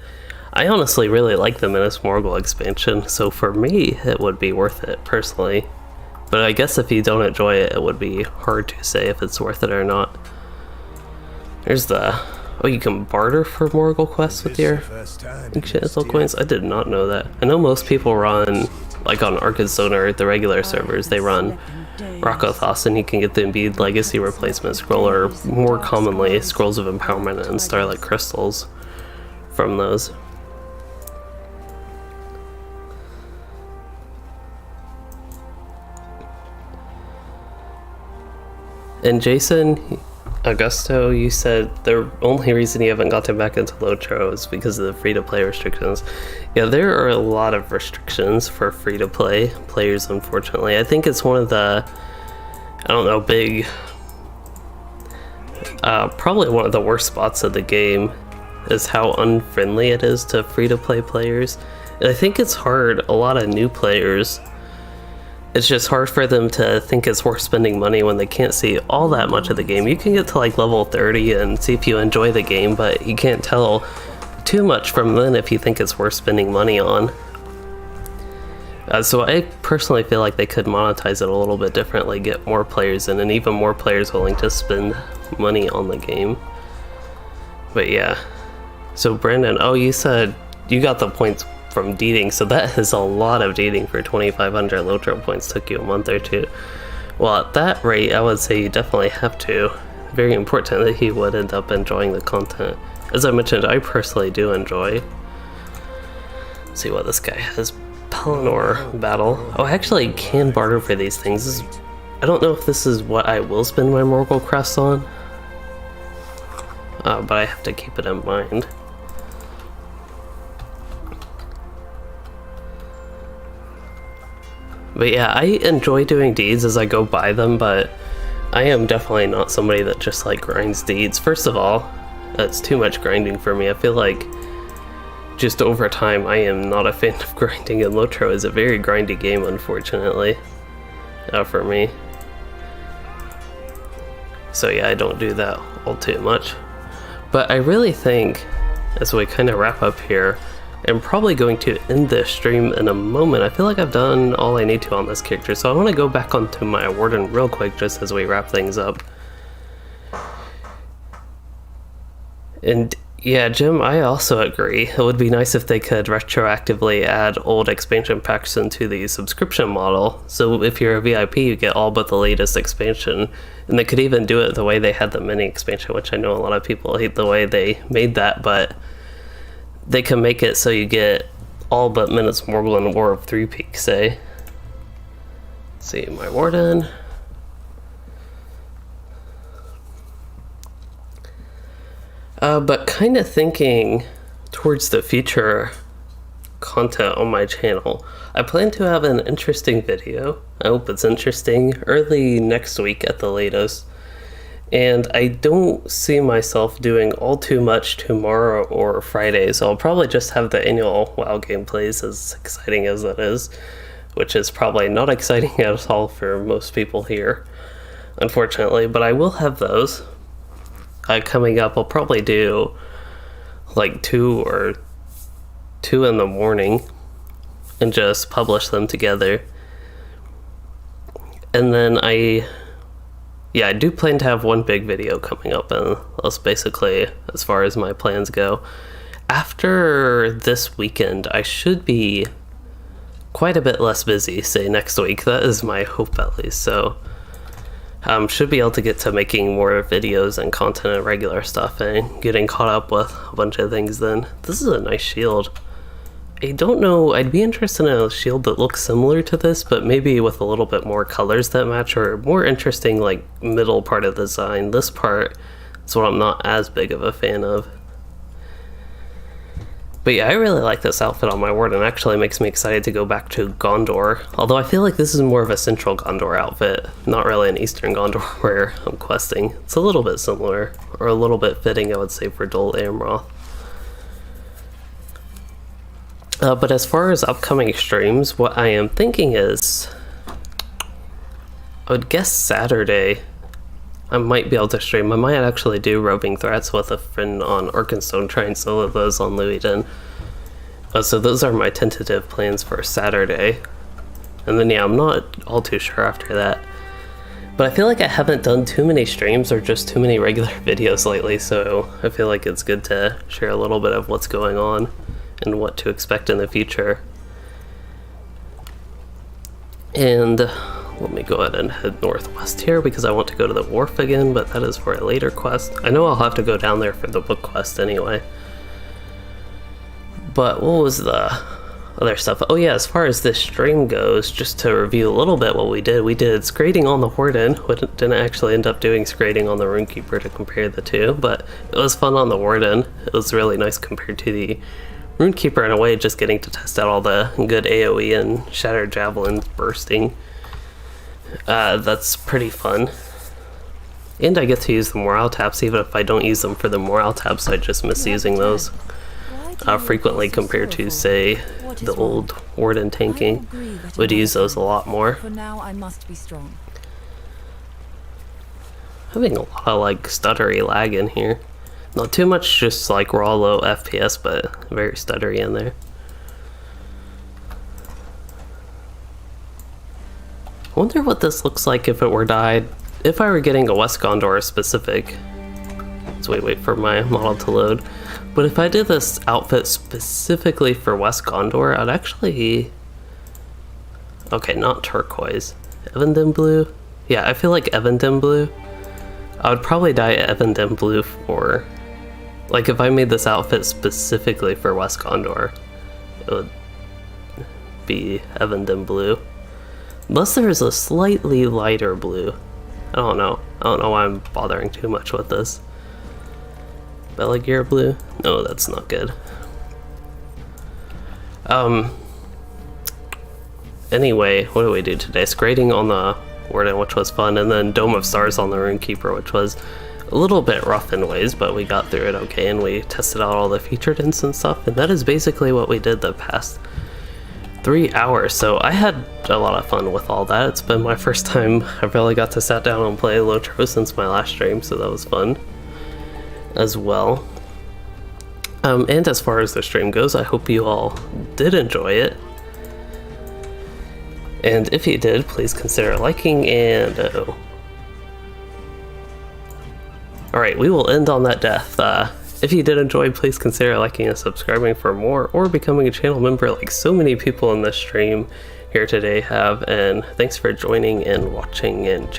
I honestly really like the Minas Morgul expansion, so for me it would be worth it personally. But I guess if you don't enjoy it, it would be hard to say if it's worth it or not. There's the... Oh, you can barter for Morgul quests with your ancient Mithril coins? I did not know that. I know most people run, like on Arkansas or the regular servers, they run Rakothos, and you can get the Embiid Legacy Replacement Scroll, or more commonly, Scrolls of Empowerment and Starlight Crystals from those. And Jason... Augusto, you said the only reason you haven't gotten back into LOTRO is because of the free-to-play restrictions. Yeah, there are a lot of restrictions for free-to-play players, unfortunately. I think it's one of the, I don't know, big, probably one of the worst spots of the game is how unfriendly it is to free-to-play players. And I think it's hard, a lot of new players, it's just hard for them to think it's worth spending money when they can't see all that much of the game. You can get to like level 30 and see if you enjoy the game, but you can't tell too much from then if you think it's worth spending money on. So I personally feel like they could monetize it a little bit differently, get more players in, and even more players willing to spend money on the game. But yeah. So Brandon, oh, you said you got the points from deeding, so that is a lot of deeding for 2,500 LOTRO points. Took you a month or two. Well, at that rate, I would say you definitely have to. Very important that he would end up enjoying the content. As I mentioned, I personally do enjoy. Let's see what this guy has. Pelennor battle. Oh, I actually can barter for these things. I don't know if this is what I will spend my Morgul crest on, but I have to keep it in mind. But yeah, I enjoy doing deeds as I go by them, but I am definitely not somebody that just like grinds deeds. First of all, that's too much grinding for me. I feel like just over time, I am not a fan of grinding, and LOTRO is a very grindy game, unfortunately, for me. So yeah, I don't do that all too much. But I really think, as we kind of wrap up here, I'm probably going to end this stream in a moment. I feel like I've done all I need to on this character, so I want to go back onto my Warden real quick just as we wrap things up. And yeah, Jim, I also agree. It would be nice if they could retroactively add old expansion packs into the subscription model. So if you're a VIP, you get all but the latest expansion. And they could even do it the way they had the mini expansion, which I know a lot of people hate the way they made that, but they can make it so you get all but Minas Morgul and War of Three Peaks, say. Let's see, my Warden. But kind of thinking towards the future content on my channel, I plan to have an interesting video. I hope it's interesting, early next week at the latest. And I don't see myself doing all too much tomorrow or Friday, so I'll probably just have the annual WoW gameplays, as exciting as that is, which is probably not exciting at all for most people here, unfortunately, but I will have those coming up. I'll probably do like 2 in the morning and just publish them together. And then I yeah, I do plan to have one big video coming up, and that's basically as far as my plans go. After this weekend, I should be quite a bit less busy, say next week. That is my hope at least, so should be able to get to making more videos and content and regular stuff and getting caught up with a bunch of things then. This is a nice shield. I don't know, I'd be interested in a shield that looks similar to this, but maybe with a little bit more colors that match, or more interesting like middle part of the design. This part is what I'm not as big of a fan of. But yeah, I really like this outfit on my Warden. It actually makes me excited to go back to Gondor. Although I feel like this is more of a central Gondor outfit, not really an eastern Gondor where I'm questing. It's a little bit similar, or a little bit fitting, I would say, for Dol Amroth. But as far as upcoming streams, what I am thinking is, I would guess Saturday I might be able to stream. I might actually do roving threats with a friend on Arkenstone, try and solo those on Louisden. So those are my tentative plans for Saturday. And then yeah, I'm not all too sure after that. But I feel like I haven't done too many streams or just too many regular videos lately, so I feel like it's good to share a little bit of what's going on and what to expect in the future. And let me go ahead and head northwest here because I want to go to the wharf again, but that is for a later quest. I know I'll have to go down there for the book quest anyway. But what was the other stuff? Oh yeah, as far as this stream goes, just to review a little bit what we did Skraiding on the Warden. We didn't actually end up doing Skraiding on the Rune Keeper to compare the two, but it was fun on the Warden. It was really nice compared to the Rune Keeper in a way, just getting to test out all the good AoE and Shattered Javelin bursting. That's pretty fun. And I get to use the morale taps, even if I don't use them for the morale taps, I just miss using those frequently compared to, say, the old Warden tanking. Would use those a lot more. For now, I must be strong. Having a lot of like stuttery lag in here. Not too much, just like raw low FPS, but very stuttery in there. I wonder what this looks like if it were dyed. If I were getting a West Gondor specific. Let's wait for my model to load. But if I did this outfit specifically for West Gondor, I'd actually... Okay, not turquoise. Evandem blue? Yeah, I feel like Evandem blue. I would probably dye Evandem blue for... Like, if I made this outfit specifically for West Gondor, it would be Evandem blue. Unless there's a slightly lighter blue. I don't know. I don't know why I'm bothering too much with this. Belagear blue? No, that's not good. Anyway, what do we do today? Skraiding on the Warden, which was fun, and then Dome of Stars on the Rune Keeper, which was a little bit rough in ways, but we got through it okay, and we tested out all the featured hints and stuff, and that is basically what we did the past 3 hours. So I had a lot of fun with all that. It's been my first time I've really got to sat down and play LOTRO since my last stream, so that was fun as well. And as far as the stream goes, I hope you all did enjoy it. And if you did, please consider liking and... Alright, we will end on that death. If you did enjoy, please consider liking and subscribing for more, or becoming a channel member like so many people in this stream here today have. And thanks for joining and watching and